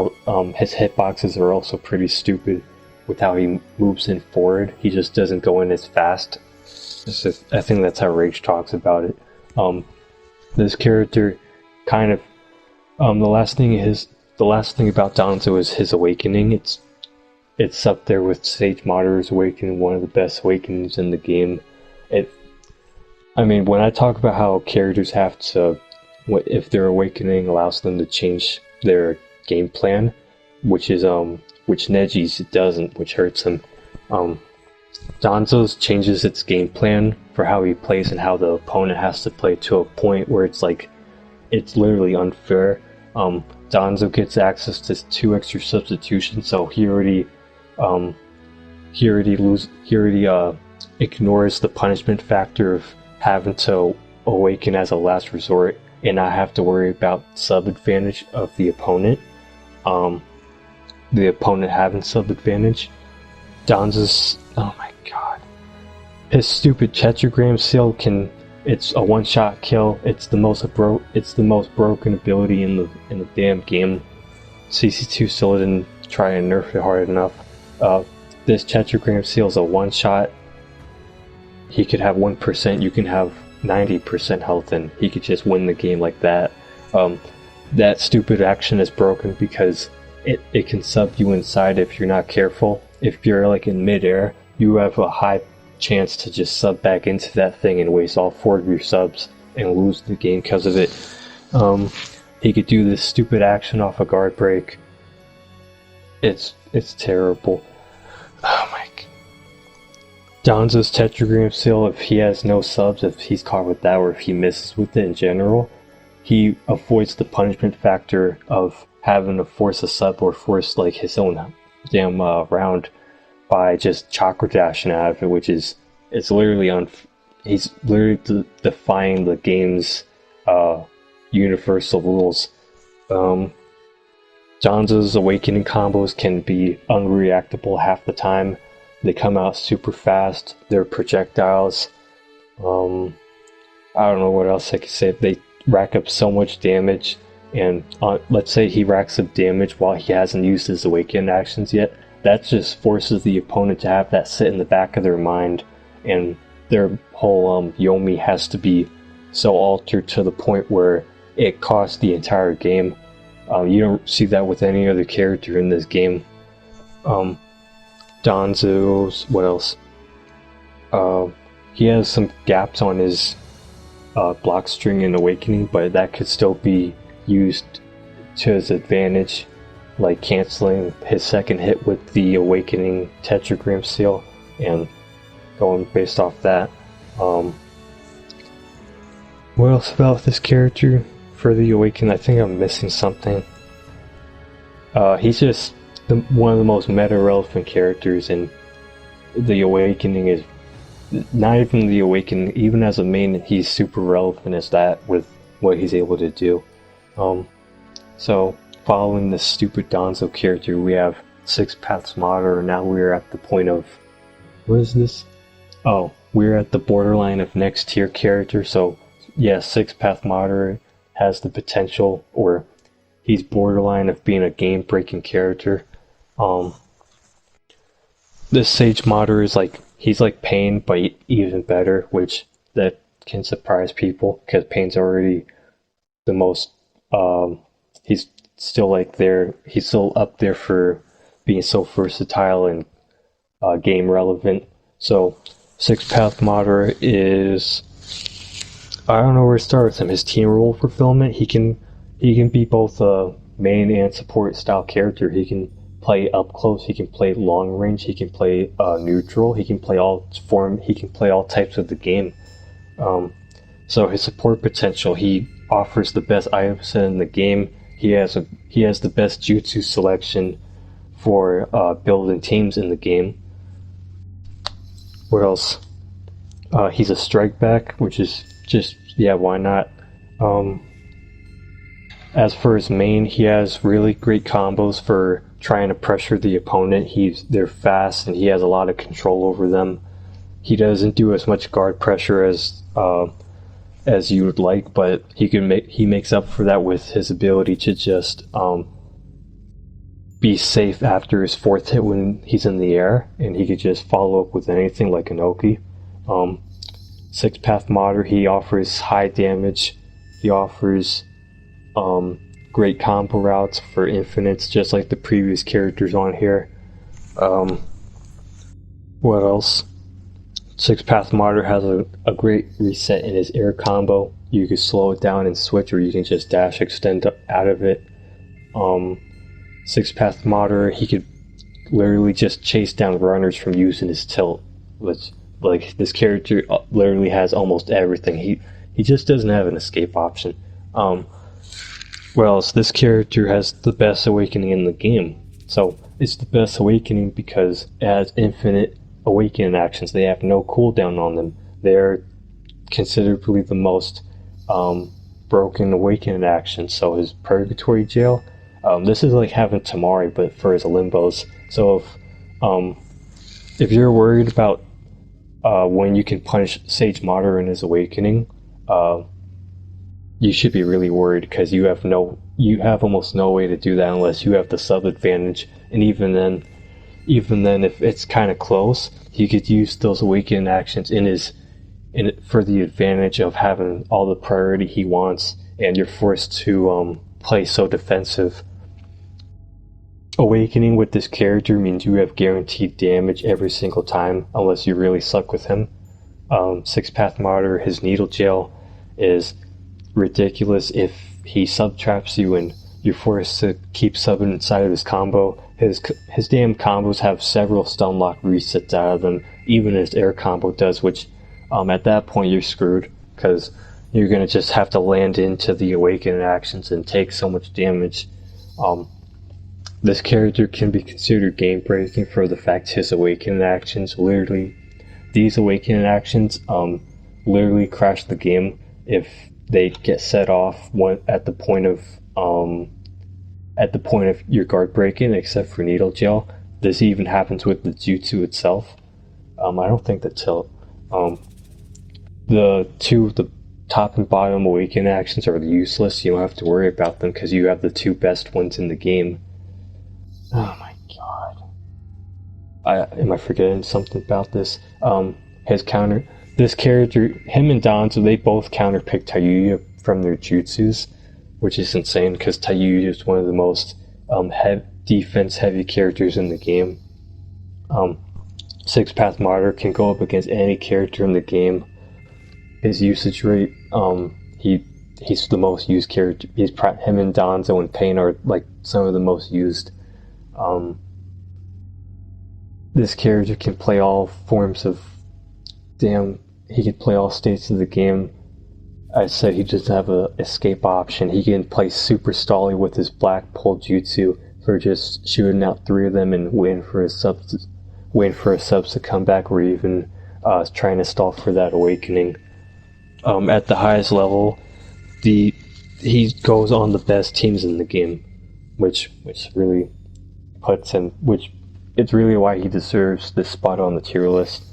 His hitboxes are also pretty stupid with how he moves in forward. He just doesn't go in as fast. I think that's how Rage talks about it. This character kind of, the last thing about Danzo is his awakening. It's up there with Sage Madara's awakening, one of the best awakenings in the game. When I talk about how characters have to, if their awakening allows them to change their game plan, which Neji's doesn't, which hurts him. Danzo's changes its game plan for how he plays and how the opponent has to play to a point where it's literally unfair. Danzo gets access to 2 extra substitutions, so he already ignores the punishment factor of having to awaken as a last resort and not have to worry about sub advantage of the opponent. The opponent having sub advantage. Danzo's, oh my god, his stupid tetragram seal it's a one-shot kill. It's the most broken ability in the damn game. CC2 still didn't try and nerf it hard enough. This tetragram seal is a one-shot. He could have 1%, you can have 90% health, and he could just win the game like that. That stupid action is broken because it can sub you inside if you're not careful. If you're like in midair, you have a high chance to just sub back into that thing and waste all 4 of your subs and lose the game because of it. He could do this stupid action off a guard break. It's terrible. Oh my god. Danzo's tetragram seal, if he has no subs, if he's caught with that, or if he misses with it in general, he avoids the punishment factor of having to force a sub or force like his own damn round by just chakra dashing out of it, which is, it's literally he's literally defying the game's universal rules. Danzo's awakening combos can be unreactable half the time. They come out super fast. They're projectiles. I don't know what else I could say. They rack up so much damage, and let's say he racks up damage while he hasn't used his awakening actions yet. That just forces the opponent to have that sit in the back of their mind, and their whole Yomi has to be so altered to the point where it costs the entire game. You don't see that with any other character in this game. Danzo's, what else? He has some gaps on his block string and awakening, but that could still be used to his advantage, like canceling his second hit with the awakening tetragram seal, and going based off that. What else about this character for the Awakened? I think I'm missing something. He's just one of the most meta-relevant characters, and the Awakening is not even the Awakening. Even as a main, he's super relevant as that with what he's able to do. So following this stupid Danzo character, we have Six Paths Mater, and now we're at the point of, what is this? Oh, we're at the borderline of next tier character. So yeah, Six Path Mater has the potential, or he's borderline of being a game-breaking character. This Sage Mater is like, he's like Pain, but even better, which that can surprise people, because Pain's already the most, he's still like there, he's still up there for being so versatile and game relevant. So Six Path Mater is, I don't know where to start with him. His team role fulfillment, he can be both a main and support style character. He can play up close, he can play long range, he can play neutral, he can play all types of the game. So his support potential, he offers the best item set in the game. He has the best jutsu selection for building teams in the game. What else? He's a strike back, which is just, yeah, why not? As for his main, he has really great combos for trying to pressure the opponent. They're fast and he has a lot of control over them. He doesn't do as much guard pressure as you would like, but he makes up for that with his ability to just be safe after his fourth hit when he's in the air, and he could just follow up with anything like an Oki. Six Path Mater, he offers high damage. He offers great combo routes for infinites, just like the previous characters on here. What else? Six Path Mater has a great reset in his air combo. You can slow it down and switch, or you can just dash extend out of it. Six Path Mater, he could literally just chase down runners from using his tilt, which, like, this character literally has almost everything. He just doesn't have an escape option. What else? This character has the best awakening in the game. So it's the best awakening because it has infinite awakening actions. They have no cooldown on them. They're considerably the most broken awakening actions. So his Purgatory Jail, this is like having Tamari, but for his limbos. So if you're worried about when you can punish Sage Mater in his awakening, you should be really worried, because you have almost no way to do that unless you have the sub advantage. And even then, if it's kind of close, he could use those awakening actions for the advantage of having all the priority he wants, and you're forced to play so defensive. Awakening with this character means you have guaranteed damage every single time, unless you really suck with him. Six Path Mater, his Needle Jail is ridiculous. If he sub-traps you and you're forced to keep subbing inside of his combo, his damn combos have several stun lock resets out of them, even his air combo does, which at that point you're screwed, because you're going to just have to land into the awakening actions and take so much damage. This character can be considered game breaking for the fact his awakening actions these awakening actions literally crash the game if they get set off at the point of your guard breaking, except for Needle Gel. This even happens with the jutsu itself. I don't think the tilt. The top and bottom awakening actions are useless. You don't have to worry about them because you have the two best ones in the game. Oh my god. Am I forgetting something about this? This character, him and Danzo, they both counterpick Tayuya from their jutsus, which is insane because Tayuya is one of the most defense-heavy characters in the game. Six Path Mater can go up against any character in the game. His usage rate, he's the most used character. Him and Danzo and Pain are like some of the most used. This character can play all forms of damn, he could play all stages of the game. I said he doesn't have a escape option. He can play super stally with his black pole jutsu for just shooting out 3 of them and waiting for his subs to come back, or even trying to stall for that awakening. At the highest level, he goes on the best teams in the game, which really puts him, which it's really why he deserves this spot on the tier list.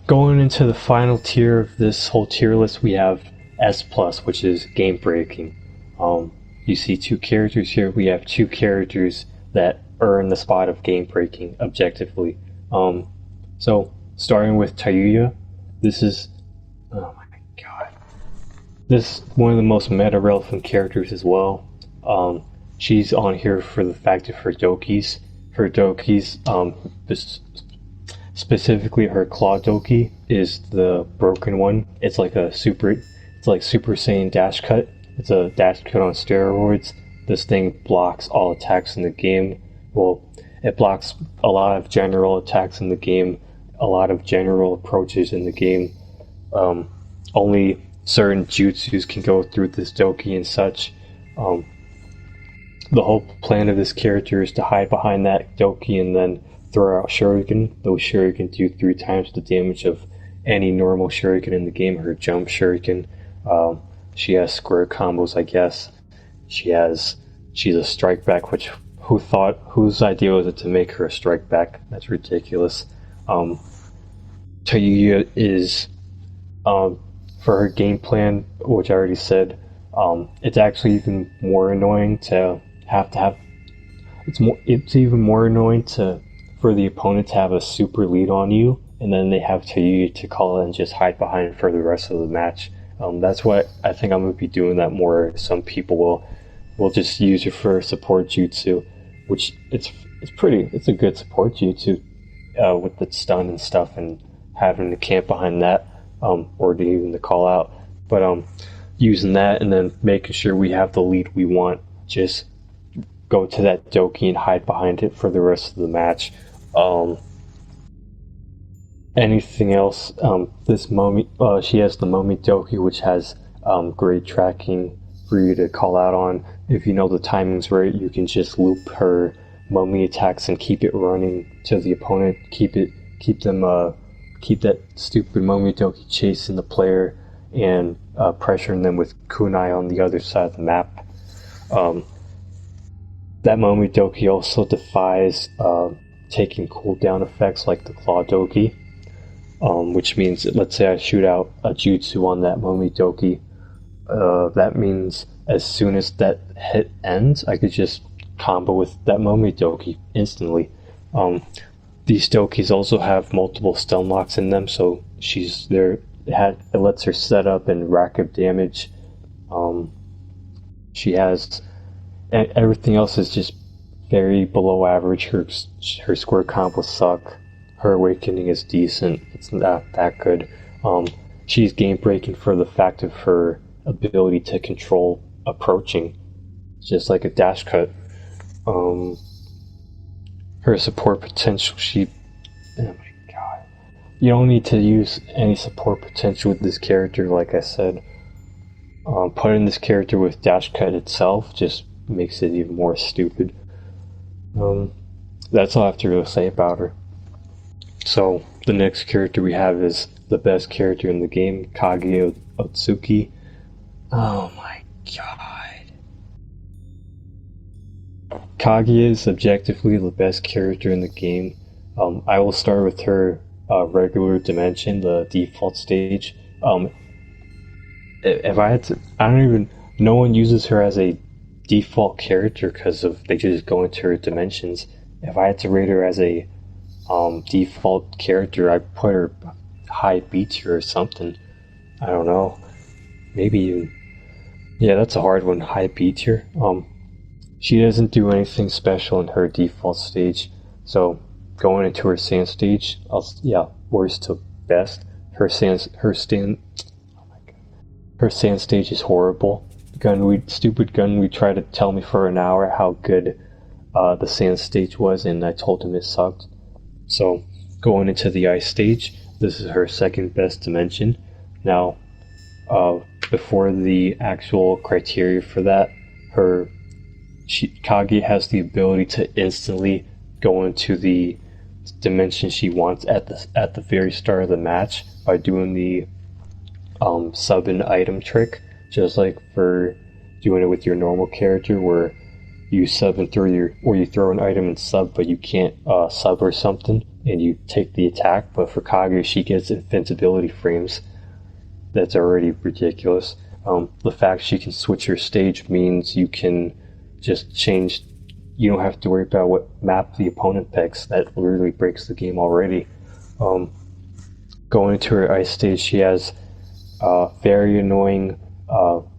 Going into the final tier of this whole tier list, we have S+, which is game breaking. You see 2 characters here. We have 2 characters that earn the spot of game breaking objectively. So starting with Tayuya, this is, oh my god, this is one of the most meta relevant characters as well. She's on here for the fact of her dokis. Her dokis, specifically her claw doki, is the broken one. It's like Super Saiyan dash cut. It's a dash cut on steroids. This thing blocks all attacks in the game. Well, it blocks a lot of general attacks in the game, a lot of general approaches in the game. Only certain jutsus can go through this doki and such. The whole plan of this character is to hide behind that doki and then throw out shuriken. Those shuriken do 3 times the damage of any normal shuriken in the game. Her jump shuriken. She has square combos, I guess. She's a strike back, which whose idea was it to make her a strike back? That's ridiculous. Tayuya is, for her game plan, which I already said, it's actually even more annoying to have it's even more annoying for the opponent to have a super lead on you, and then they have Tayuya to call and just hide behind for the rest of the match. That's what I think I'm going to be doing that more. Some people will just use it for support jutsu, which it's a good support jutsu with the stun and stuff, and having to camp behind that, or to even the call out. But using that and then making sure we have the lead we want, just go to that doki and hide behind it for the rest of the match. Anything else? This Momi, she has the Momi doki, which has great tracking for you to call out on. If you know the timings right, you can just loop her Momi attacks and keep it running to the opponent. Keep that stupid Momi doki chasing the player and pressuring them with kunai on the other side of the map. That Momi doki also defies taking cooldown effects like the claw doki. Which means, let's say I shoot out a jutsu on that Momi doki, that means as soon as that hit ends, I could just combo with that Momi doki instantly. These dokis also have multiple stun locks in them, so she's there. It lets her set up and rack up damage. She has everything else is just very below average. Her square combos suck. Her awakening is decent. It's not that good. She's game breaking for the fact of her ability to control approaching, just like a dash cut. Her support potential, oh my god. You don't need to use any support potential with this character, like I said. Putting this character with dash cut itself just makes it even more stupid. That's all I have to really say about her. So, the next character we have is the best character in the game, Kage Otsuki. Oh my god. Kage is objectively the best character in the game. I will start with her regular dimension, the default stage. If I had to, no one uses her as a default character because they just go into her dimensions. If I had to rate her as a default character, I'd put her high B tier or something. I don't know. Maybe even, yeah, that's a hard one, high B tier. She doesn't do anything special in her default stage, so going into her sand stage, worst to best. Her sand stage is horrible. Stupid gun we tried to tell me for an hour how good the sand stage was, and I told him it sucked. So going into the ice stage, this is her second best dimension. Now, before the actual criteria for that, Kage has the ability to instantly go into the dimension she wants at the very start of the match by doing the sub and item trick, just like for doing it with your normal character, where you sub and you throw an item and sub, but you can't sub or something, and you take the attack. But for Kage, she gets invincibility frames. That's already ridiculous. The fact she can switch her stage means you can just change. You don't have to worry about what map the opponent picks. That literally breaks the game already. Going into her ice stage, she has very annoying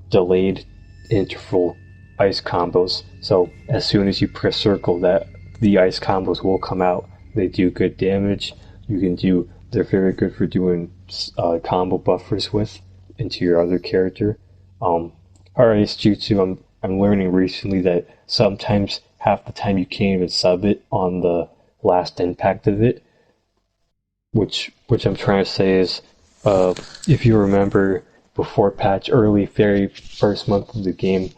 delayed interval ice combos. So as soon as you press circle, that the ice combos will come out. They do good damage. They're very good for doing combo buffers with into your other character. Her ice jutsu, I'm learning recently that sometimes half the time you can't even sub it on the last impact of it. Which I'm trying to say is, if you remember before patch early, very first month of the game,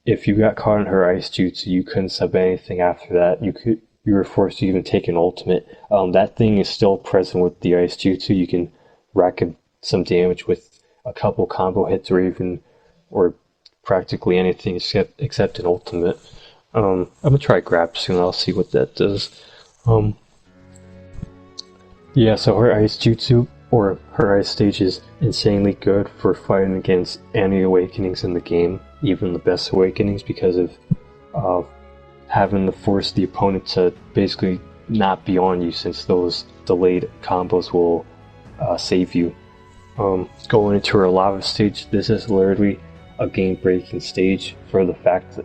if you got caught in her ice jutsu, you couldn't sub anything after that. You were forced to even take an ultimate. That thing is still present with the ice jutsu. You can rack up some damage with a couple combo hits, or practically anything except an ultimate. I'm gonna try grab soon. I'll see what that does. Yeah, so her ice jutsu, or her ice stage, is insanely good for fighting against any awakenings in the game, even the best awakenings, because of having to force the opponent to basically not be on you, since those delayed combos will save you. Going into her lava stage, this is literally a game-breaking stage for the fact that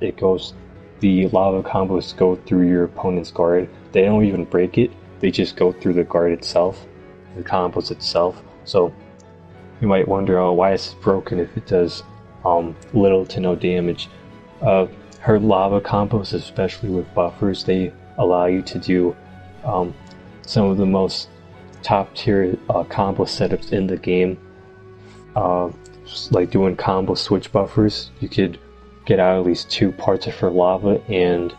the lava combos go through your opponent's guard. They don't even break it, they just go through the guard itself, the combos itself. So you might wonder, why is it broken if it does little to no damage? Her lava combos, especially with buffers, they allow you to do some of the most top tier combo setups in the game, like doing combo switch buffers. You could get out at least 2 parts of her lava, and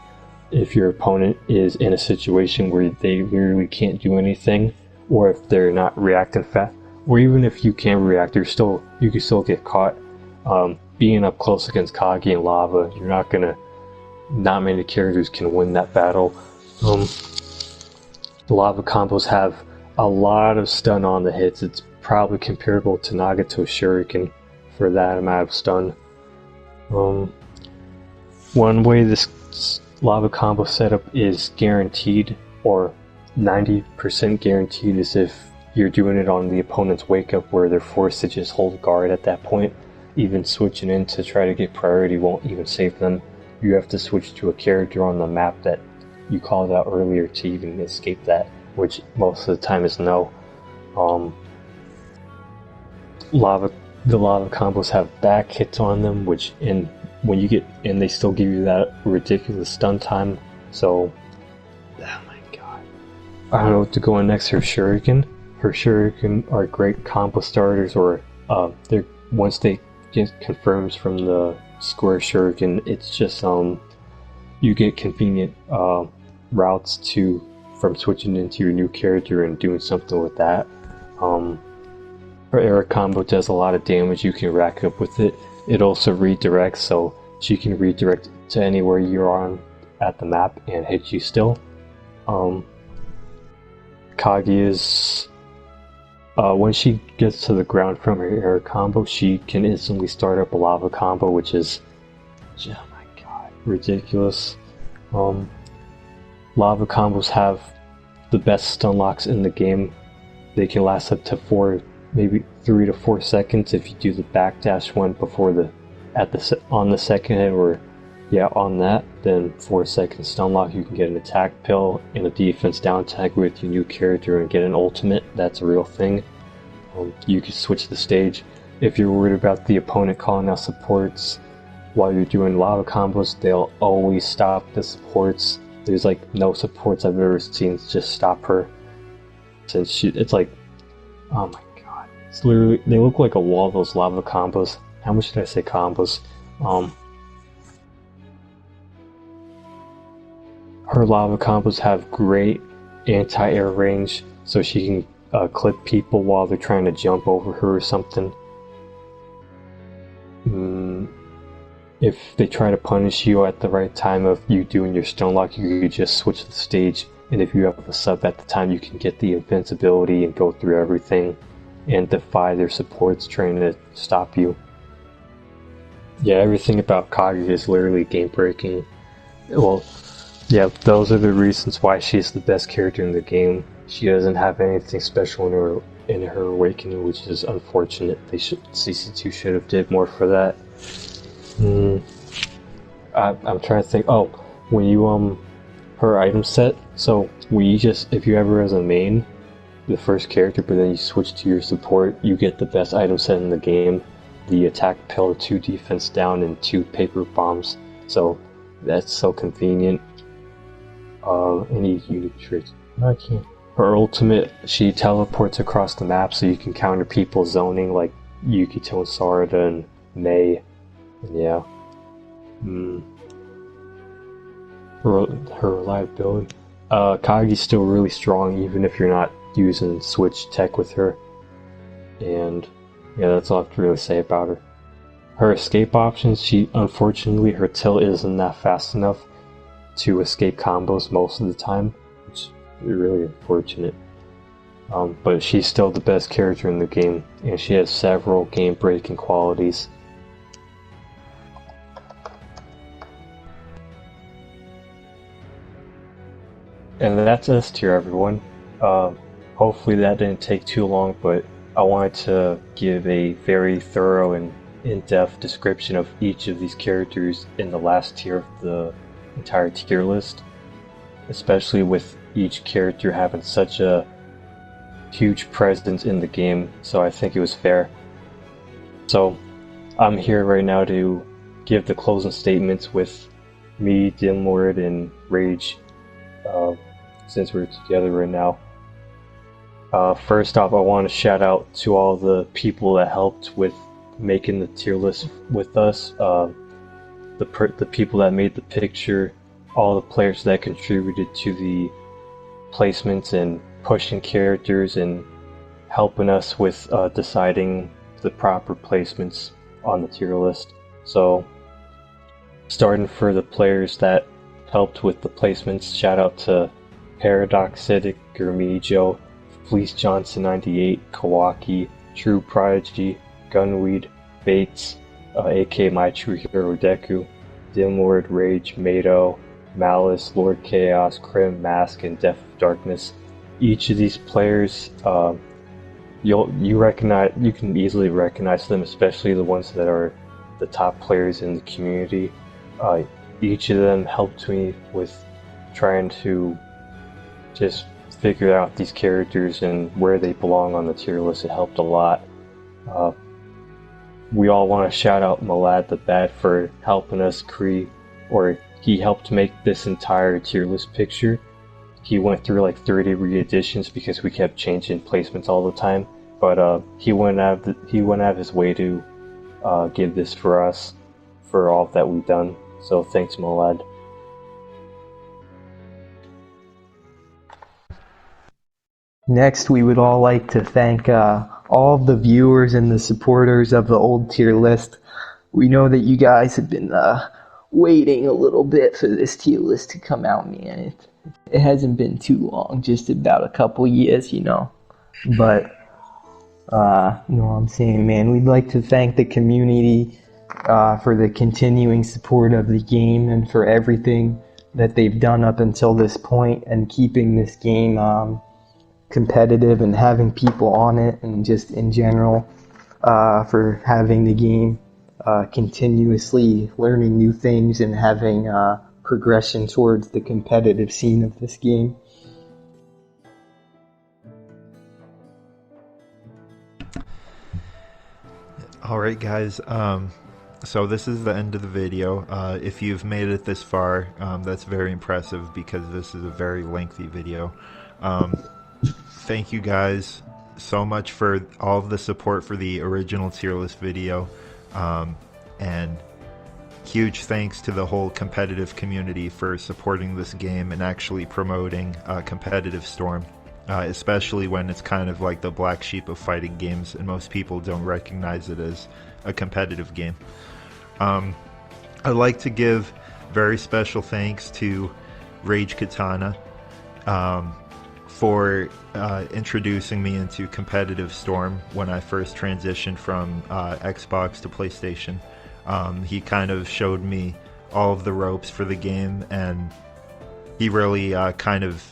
if your opponent is in a situation where they literally can't do anything, or if they're not reacting fast, or even if you can react, you can still get caught. Being up close against Kage and lava, not many characters can win that battle. The lava combos have a lot of stun on the hits. It's probably comparable to Nagato's Shuriken for that amount of stun. One way this lava combo setup is guaranteed, or 90% guaranteed, is if you're doing it on the opponent's wake up, where they're forced to just hold guard at that point. Even switching in to try to get priority won't even save them. You have to switch to a character on the map that you called out earlier to even escape that, which most of the time is no. The lava combos have back hits on them, they still give you that ridiculous stun time. So, oh my god, I don't know what to go on next. Her Shuriken are great combo starters, or once they get confirms from the square Shuriken, it's just you get convenient routes from switching into your new character and doing something with that. Her air combo does a lot of damage you can rack up with it. It also redirects, so she can redirect to anywhere you're on at the map and hit you still. Kage is... when she gets to the ground from her air combo, she can instantly start up a lava combo, which is... oh my god, ridiculous. Lava combos have the best stun locks in the game. They can last up to maybe 3 to 4 seconds if you do the backdash one before on the second hit, or on that, then 4 seconds stun lock. You can get an attack pill and a defense down tag with your new character and get an ultimate. That's a real thing. You can switch the stage. If you're worried about the opponent calling out supports while you're doing lava combos, they'll always stop the supports. There's no supports I've ever seen just stop her, since it's Oh my god. It's literally, they look like a wall, those lava combos. How much did I say combos? Her lava combos have great anti-air range, so she can clip people while they're trying to jump over her or something. If they try to punish you at the right time of you doing your stone lock, you could just switch the stage, and if you have a sub at the time, you can get the invincibility and go through everything and defy their supports trying to stop you. Yeah, everything about Kage is literally game breaking. Well, yeah, those are the reasons why she's the best character in the game. She doesn't have anything special in her awakening, which is unfortunate. CC2 should have did more for that. I'm trying to think. Oh, when you her item set. So if you ever as a main, the first character, but then you switch to your support, you get the best item set in the game. The attack pillar, 2 defense down, and 2 paper bombs. So that's so convenient. Any unique traits? I can't. Her ultimate, she teleports across the map so you can counter people zoning like Yukito and Sarada and Mei. And yeah. Her reliability. Kage's still really strong even if you're not using switch tech with her. And yeah, that's all I have to really say about her. Her escape options, unfortunately her tilt isn't that fast enough to escape combos most of the time, which is really unfortunate. But she's still the best character in the game, and she has several game-breaking qualities. And that's S tier, everyone. Hopefully that didn't take too long, but I wanted to give a very thorough and in-depth description of each of these characters in the last tier of the entire tier list, especially with each character having such a huge presence in the game, so I think it was fair. So I'm here right now to give the closing statements with me, Dimlord, and Rage, since we're together right now. First off, I want to shout out to all the people that helped with making the tier list with us, the people that made the picture, all the players that contributed to the placements and pushing characters and helping us with deciding the proper placements on the tier list. So, starting for the players that helped with the placements, shout out to Paradoxitic, Gurmijo, Fleece Johnson 98, Kawaki, True Prodigy, Gunweed, Bates, AK My True Hero Deku, Dimlord, Rage, Mado, Malice, Lord Chaos, Crim, Mask, and Death of Darkness. Each of these players, you can easily recognize them, especially the ones that are the top players in the community. Each of them helped me with trying to just figure out these characters and where they belong on the tier list. It helped a lot. We all want to shout out MeladTheBad for helping us he helped make this entire tier list picture. He went through like 30 re-editions because we kept changing placements all the time, but he went out of his way to give this for us, for all that we've done. So thanks, Melad. Next, we would all like to thank all of the viewers and the supporters of the old tier list. We know that you guys have been waiting a little bit for this tier list to come out, man. It hasn't been too long, just about a couple years, But, you know what I'm saying, man. We'd like to thank the community for the continuing support of the game and for everything that they've done up until this point and keeping this game competitive and having people on it, and just in general for having the game continuously learning new things and having progression towards the competitive scene of this game. Alright guys, so this is the end of the video. If you've made it this far, that's very impressive because this is a very lengthy video. Thank you guys so much for all of the support for the original tier list video, and huge thanks to the whole competitive community for supporting this game and actually promoting competitive Storm, especially when it's kind of like the black sheep of fighting games and most people don't recognize it as a competitive game. I'd like to give very special thanks to Rage Katana for introducing me into competitive Storm when I first transitioned from Xbox to PlayStation. He kind of showed me all of the ropes for the game, and he really kind of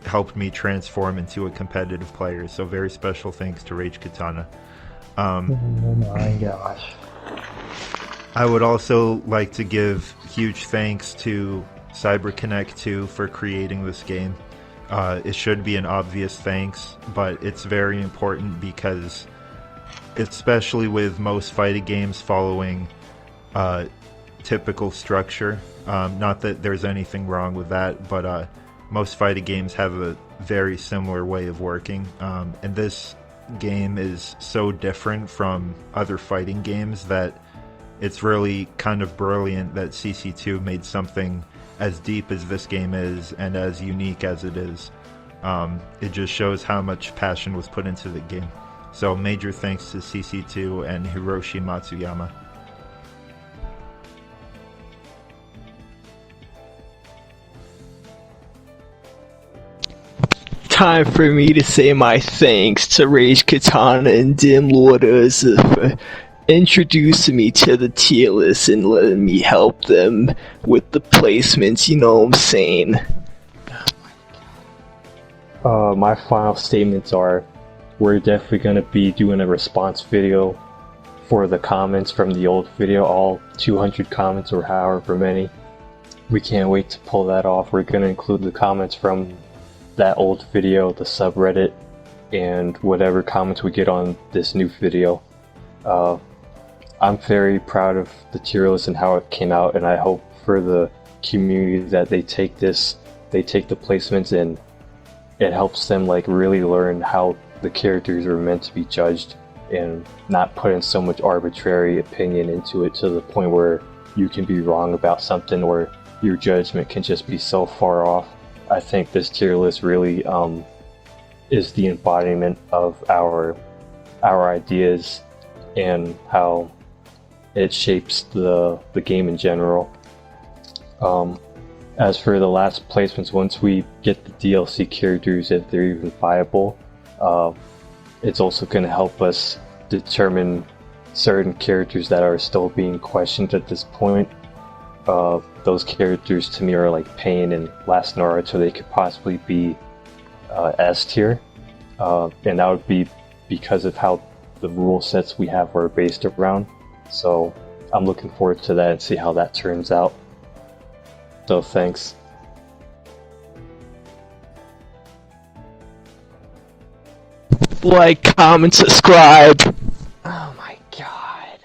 helped me transform into a competitive player. So very special thanks to Rage Katana. Oh my gosh. I would also like to give huge thanks to CyberConnect 2 for creating this game. It should be an obvious thanks, but it's very important because, especially with most fighting games following typical structure, not that there's anything wrong with that, but most fighting games have a very similar way of working, and this game is so different from other fighting games that it's really kind of brilliant that CC2 made something as deep as this game is and as unique as it is. It just shows how much passion was put into the game. So major thanks to CC2 and Hiroshi Matsuyama. Time for me to say my thanks to Rage Katana and Dim Waters for introducing me to the tier list and letting me help them with the placements, you know what I'm saying? My final statements are, we're definitely going to be doing a response video for the comments from the old video, all 200 comments or however many. We can't wait to pull that off. We're going to include the comments from that old video, the subreddit, and whatever comments we get on this new video. I'm very proud of the tier list and how it came out, and I hope for the community that they take the placements and it helps them like really learn how the characters are meant to be judged and not put in so much arbitrary opinion into it to the point where you can be wrong about something or your judgment can just be so far off. I think this tier list really is the embodiment of our ideas and how it shapes the game in general. As for the last placements, once we get the DLC characters, if they're even viable, it's also going to help us determine certain characters that are still being questioned at this point. Those characters to me are like Pain and Last Naruto. They could possibly be S tier, and that would be because of how the rule sets we have are based around. So I'm looking forward to that and see how that turns out. So thanks. Like, comment, subscribe.